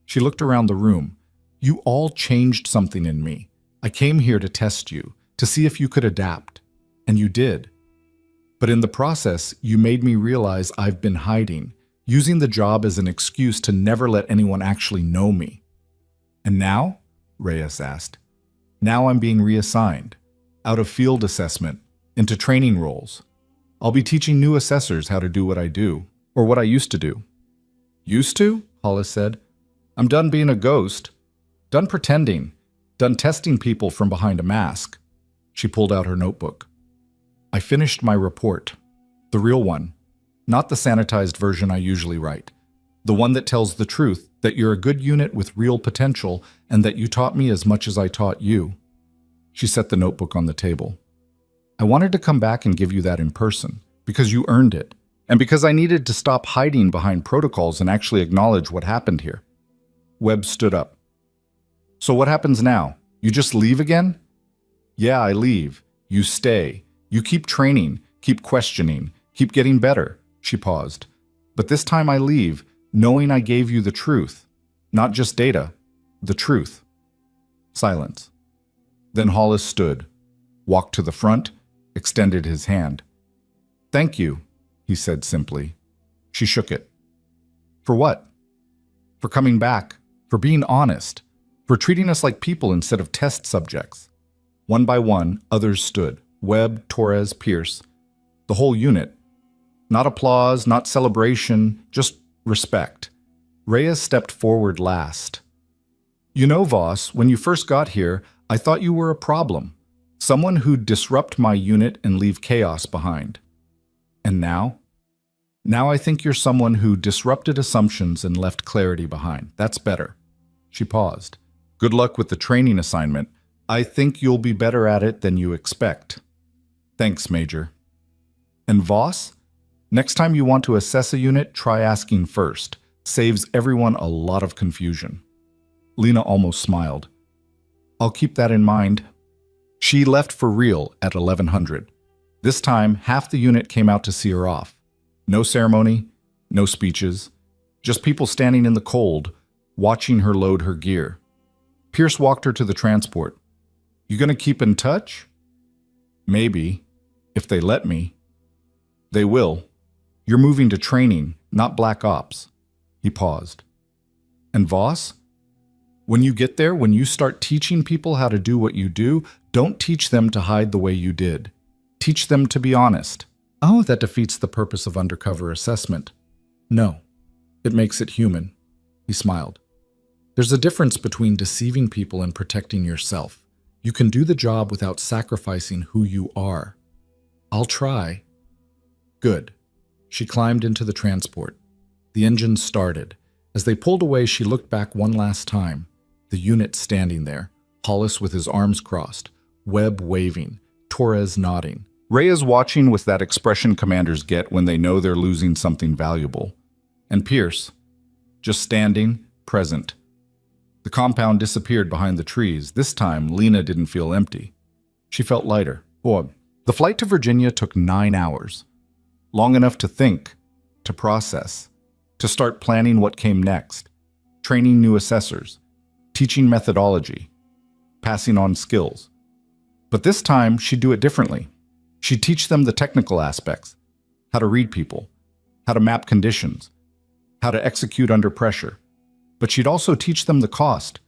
She looked around the room. "You all changed something in me. I came here to test you, to see if you could adapt. And you did. But in the process, you made me realize I've been hiding, using the job as an excuse to never let anyone actually know me." "And now?" Reyes asked. "Now I'm being reassigned, out of field assessment, into training roles. I'll be teaching new assessors how to do what I do, or what I used to do." "Used to?" Hollis said. "I'm done being a ghost. Done pretending. Done testing people from behind a mask." She pulled out her notebook. "I finished my report. The real one. Not the sanitized version I usually write. The one that tells the truth, that you're a good unit with real potential, and that you taught me as much as I taught you." She set the notebook on the table. "I wanted to come back and give you that in person, because you earned it, and because I needed to stop hiding behind protocols and actually acknowledge what happened here." Webb stood up. "So what happens now? You just leave again?" "Yeah, I leave. You stay. You keep training, keep questioning, keep getting better." She paused. "But this time I leave, knowing I gave you the truth. Not just data, the truth." Silence. Then Hollis stood, walked to the front, extended his hand. "Thank you," he said simply. She shook it. "For what?" "For coming back, for being honest, for treating us like people instead of test subjects." One by one, others stood. Webb, Torres, Pierce. The whole unit. Not applause, not celebration, just respect. Reyes stepped forward last. "You know, Voss, when you first got here, I thought you were a problem. Someone who'd disrupt my unit and leave chaos behind. And now? Now I think you're someone who disrupted assumptions and left clarity behind. That's better." She paused. "Good luck with the training assignment. I think you'll be better at it than you expect." "Thanks, Major." "And Voss? Next time you want to assess a unit, try asking first. Saves everyone a lot of confusion." Lena almost smiled. "I'll keep that in mind." She left for real at 1100. This time, half the unit came out to see her off. No ceremony, no speeches, just people standing in the cold, watching her load her gear. Pierce walked her to the transport. "You gonna keep in touch?" "Maybe, if they let me." "They will. You're moving to training, not Black Ops." He paused. "And Voss? When you get there, when you start teaching people how to do what you do, don't teach them to hide the way you did. Teach them to be honest." "Oh, that defeats the purpose of undercover assessment." "No, it makes it human." He smiled. "There's a difference between deceiving people and protecting yourself. You can do the job without sacrificing who you are." "I'll try." "Good." She climbed into the transport. The engine started. As they pulled away, she looked back one last time. The unit standing there, Hollis with his arms crossed, Webb waving, Torres nodding. Reyes watching with that expression commanders get when they know they're losing something valuable. And Pierce, just standing, present. The compound disappeared behind the trees. This time, Lena didn't feel empty. She felt lighter. Boy, the flight to Virginia took 9 hours. Long enough to think, to process, to start planning what came next, training new assessors, teaching methodology, passing on skills. But this time, she'd do it differently. She'd teach them the technical aspects, how to read people, how to map conditions, how to execute under pressure. But she'd also teach them the cost,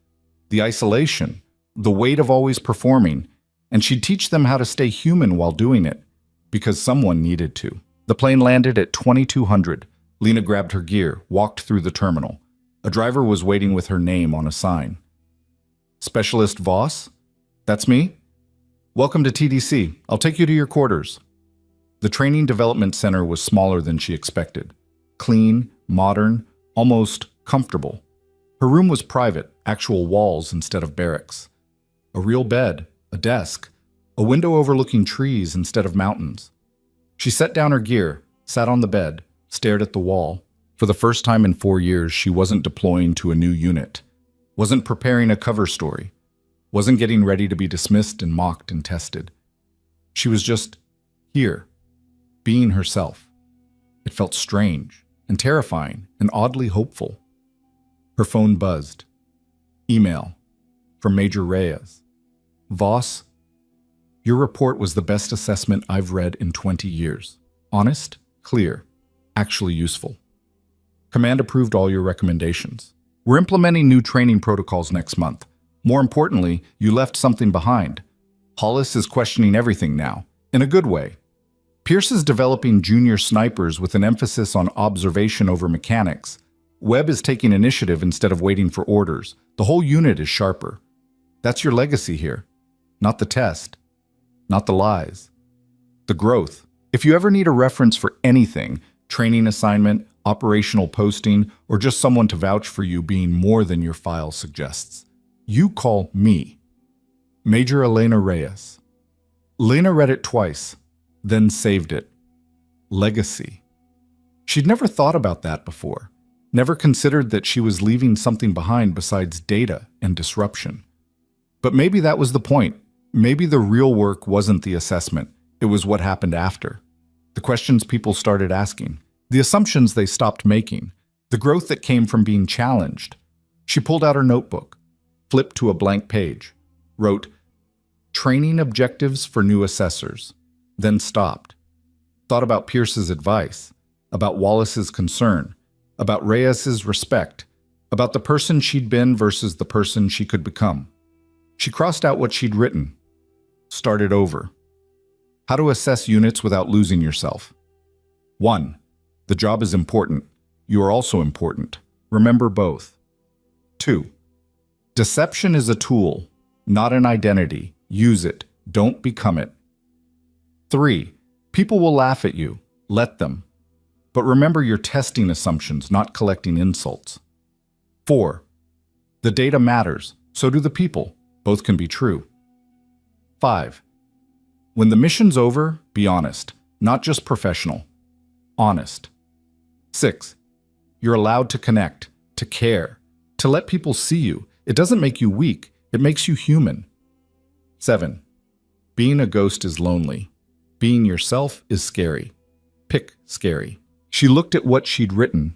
the isolation, the weight of always performing, and she'd teach them how to stay human while doing it, because someone needed to. The plane landed at 2200. Lena grabbed her gear, walked through the terminal. A driver was waiting with her name on a sign. "Specialist Voss? That's me? Welcome to TDC. I'll take you to your quarters." The training development center was smaller than she expected. Clean, modern, almost comfortable. Her room was private, actual walls instead of barracks. A real bed, a desk, a window overlooking trees instead of mountains. She set down her gear, sat on the bed, stared at the wall. For the first time in 4 years, she wasn't deploying to a new unit, wasn't preparing a cover story, wasn't getting ready to be dismissed and mocked and tested. She was just here, being herself. It felt strange and terrifying and oddly hopeful. Her phone buzzed. Email from Major Reyes. "Voss, your report was the best assessment I've read in 20 years. Honest, clear, actually useful. Command approved all your recommendations. We're implementing new training protocols next month. More importantly, you left something behind. Hollis is questioning everything now, in a good way. Pierce is developing junior snipers with an emphasis on observation over mechanics. Webb is taking initiative instead of waiting for orders. The whole unit is sharper. That's your legacy here. Not the test. Not the lies. The growth. If you ever need a reference for anything, training assignment, operational posting, or just someone to vouch for you being more than your file suggests, you call me. Major Elena Reyes." Lena read it twice, then saved it. Legacy. She'd never thought about that before. Never considered that she was leaving something behind besides data and disruption. But maybe that was the point. Maybe the real work wasn't the assessment. It was what happened after. The questions people started asking. The assumptions they stopped making. The growth that came from being challenged. She pulled out her notebook, flipped to a blank page, wrote, "Training objectives for new assessors," then stopped. Thought about Pierce's advice, about Wallace's concern, about Reyes's respect, about the person she'd been versus the person she could become. She crossed out what she'd written, started over. How to assess units without losing yourself. 1. The job is important. You are also important. Remember both. 2. Deception is a tool, not an identity. Use it. Don't become it. 3. People will laugh at you. Let them. But remember you're testing assumptions, not collecting insults. 4. The data matters. So do the people. Both can be true. 5. When the mission's over, be honest. Not just professional. Honest. 6. You're allowed to connect, to care, to let people see you. It doesn't make you weak. It makes you human. 7. Being a ghost is lonely. Being yourself is scary. Pick scary. She looked at what she'd written.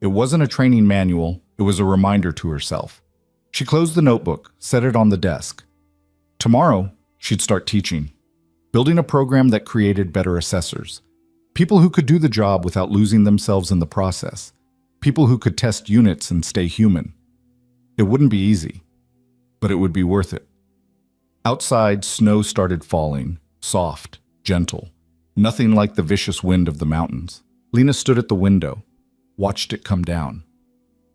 It wasn't a training manual. It was a reminder to herself. She closed the notebook, set it on the desk. Tomorrow, she'd start teaching, building a program that created better assessors. People who could do the job without losing themselves in the process. People who could test units and stay human. It wouldn't be easy, but it would be worth it. Outside, snow started falling, soft, gentle, nothing like the vicious wind of the mountains. Lena stood at the window, watched it come down.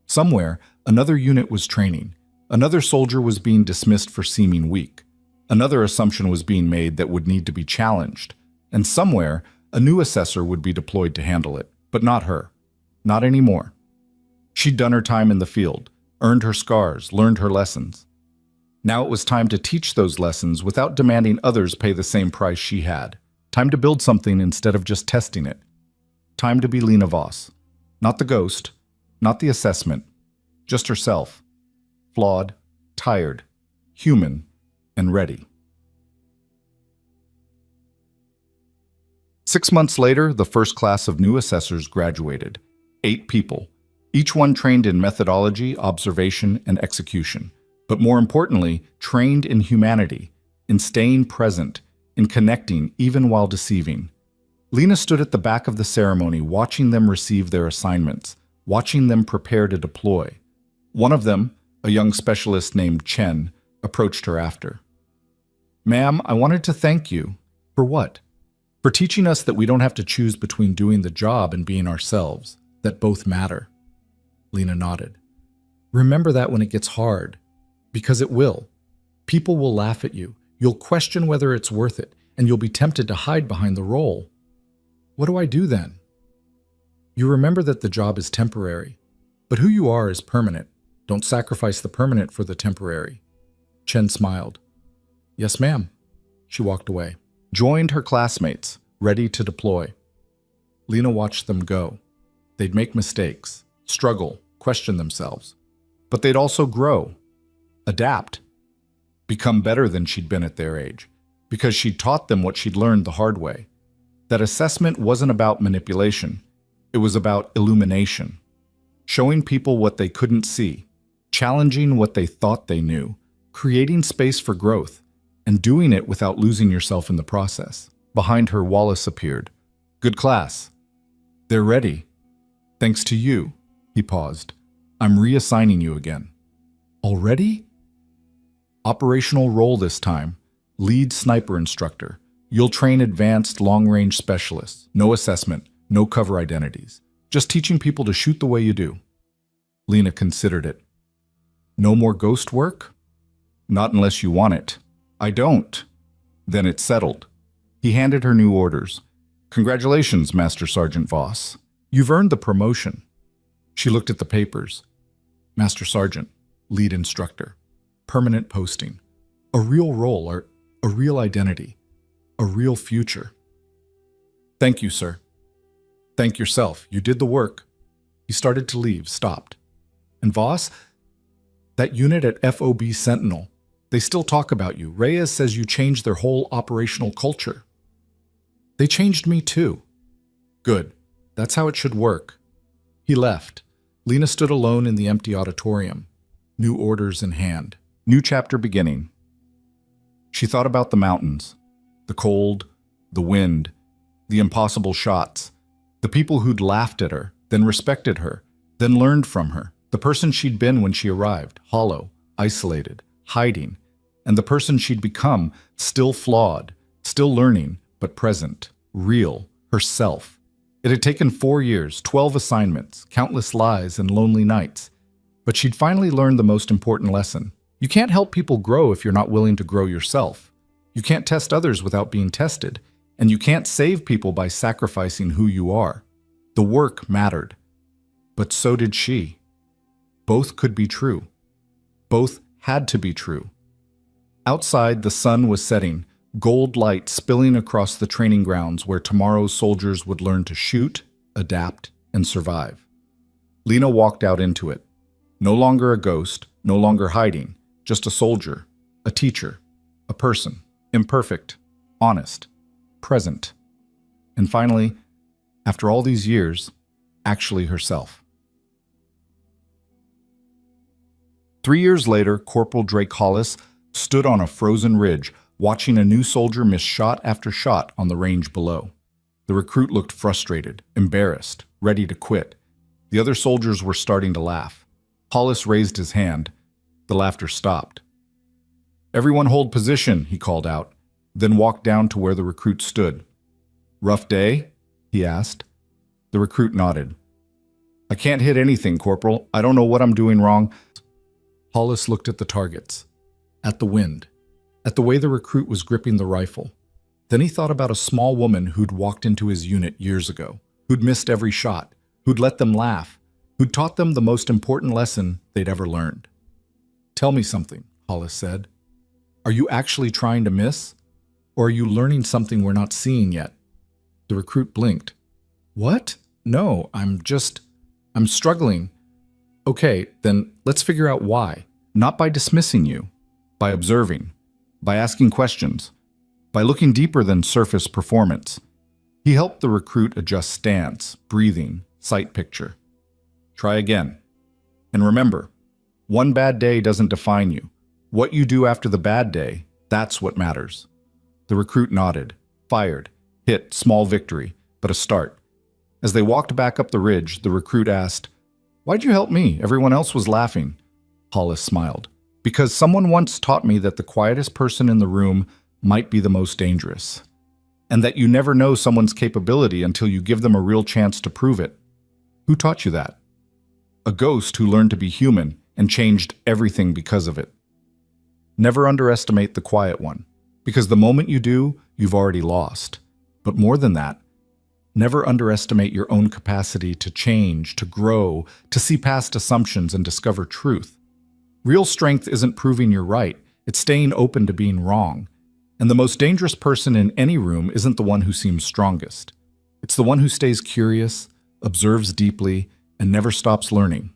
Somewhere, another unit was training. Another soldier was being dismissed for seeming weak. Another assumption was being made that would need to be challenged. And somewhere, a new assessor would be deployed to handle it. But not her. Not anymore. She'd done her time in the field, earned her scars, learned her lessons. Now it was time to teach those lessons without demanding others pay the same price she had. Time to build something instead of just testing it. Time to be Lena Voss. Not the ghost, not the assessment, just herself. Flawed, tired, human, and ready. 6 months later, the first class of new assessors graduated. 8 people, each one trained in methodology, observation, and execution. But more importantly, trained in humanity, in staying present, in connecting even while deceiving. Lena stood at the back of the ceremony, watching them receive their assignments, watching them prepare to deploy. One of them, a young specialist named Chen, approached her after. "Ma'am, I wanted to thank you." "For what?" "For teaching us that we don't have to choose between doing the job and being ourselves, that both matter." Lena nodded. "Remember that when it gets hard, because it will. People will laugh at you. You'll question whether it's worth it, and you'll be tempted to hide behind the role. What do I do then?" "You remember that the job is temporary, but who you are is permanent. Don't sacrifice the permanent for the temporary." Chen smiled. "Yes, ma'am." She walked away, joined her classmates, ready to deploy. Lena watched them go. They'd make mistakes, struggle, question themselves. But they'd also grow, adapt, become better than she'd been at their age, because she'd taught them what she'd learned the hard way. That assessment wasn't about manipulation. It was about illumination. Showing people what they couldn't see, challenging what they thought they knew, creating space for growth, and doing it without losing yourself in the process. Behind her, Wallace appeared. "Good class. They're ready. Thanks to you." He paused. "I'm reassigning you again." "Already?" "Operational role this time. Lead sniper instructor. You'll train advanced long-range specialists. No assessment, no cover identities. Just teaching people to shoot the way you do." Lena considered it. "No more ghost work?" "Not unless you want it." "I don't." "Then it's settled." He handed her new orders. "Congratulations, Master Sergeant Voss. You've earned the promotion." She looked at the papers. "Master Sergeant, lead instructor, permanent posting, a real role, or a real identity, a real future." "Thank you, sir." "Thank yourself. You did the work." He started to leave, stopped. "And Voss, that unit at FOB Sentinel, they still talk about you. Reyes says you changed their whole operational culture." "They changed me too." "Good. That's how it should work." He left. Lena stood alone in the empty auditorium, new orders in hand, new chapter beginning. She thought about the mountains, the cold, the wind, the impossible shots, the people who'd laughed at her, then respected her, then learned from her, the person she'd been when she arrived, hollow, isolated, hiding, and the person she'd become, still flawed, still learning, but present, real, herself. It had taken 4 years, 12 assignments, countless lies, and lonely nights. But she'd finally learned the most important lesson. You can't help people grow if you're not willing to grow yourself. You can't test others without being tested. And you can't save people by sacrificing who you are. The work mattered. But so did she. Both could be true. Both had to be true. Outside, the sun was setting, gold light spilling across the training grounds where tomorrow's soldiers would learn to shoot, adapt, and survive. Lena walked out into it. No longer a ghost, no longer hiding, just a soldier, a teacher, a person, imperfect, honest, present. And finally, after all these years, actually herself. 3 years later, Corporal Drake Hollis stood on a frozen ridge, watching a new soldier miss shot after shot on the range below. The recruit looked frustrated, embarrassed, ready to quit. The other soldiers were starting to laugh. Hollis raised his hand. The laughter stopped. "Everyone hold position," he called out, then walked down to where the recruit stood. "Rough day?" he asked. The recruit nodded. "I can't hit anything, Corporal. I don't know what I'm doing wrong." Hollis looked at the targets, at the wind, at the way the recruit was gripping the rifle. Then he thought about a small woman who'd walked into his unit years ago, who'd missed every shot, who'd let them laugh, who'd taught them the most important lesson they'd ever learned. "Tell me something," Hollis said. "Are you actually trying to miss? Or are you learning something we're not seeing yet?" The recruit blinked. "What? No, I'm struggling." "Okay, then let's figure out why. Not by dismissing you, by observing, by asking questions, by looking deeper than surface performance." He helped the recruit adjust stance, breathing, sight picture. "Try again. And remember, one bad day doesn't define you. What you do after the bad day, that's what matters." The recruit nodded, fired, hit, small victory, but a start. As they walked back up the ridge, the recruit asked, "Why'd you help me? Everyone else was laughing." Hollis smiled. "Because someone once taught me that the quietest person in the room might be the most dangerous, and that you never know someone's capability until you give them a real chance to prove it." "Who taught you that?" "A ghost who learned to be human and changed everything because of it." Never underestimate the quiet one, because the moment you do, you've already lost. But more than that, never underestimate your own capacity to change, to grow, to see past assumptions and discover truth. Real strength isn't proving you're right, it's staying open to being wrong. And the most dangerous person in any room isn't the one who seems strongest. It's the one who stays curious, observes deeply, and never stops learning.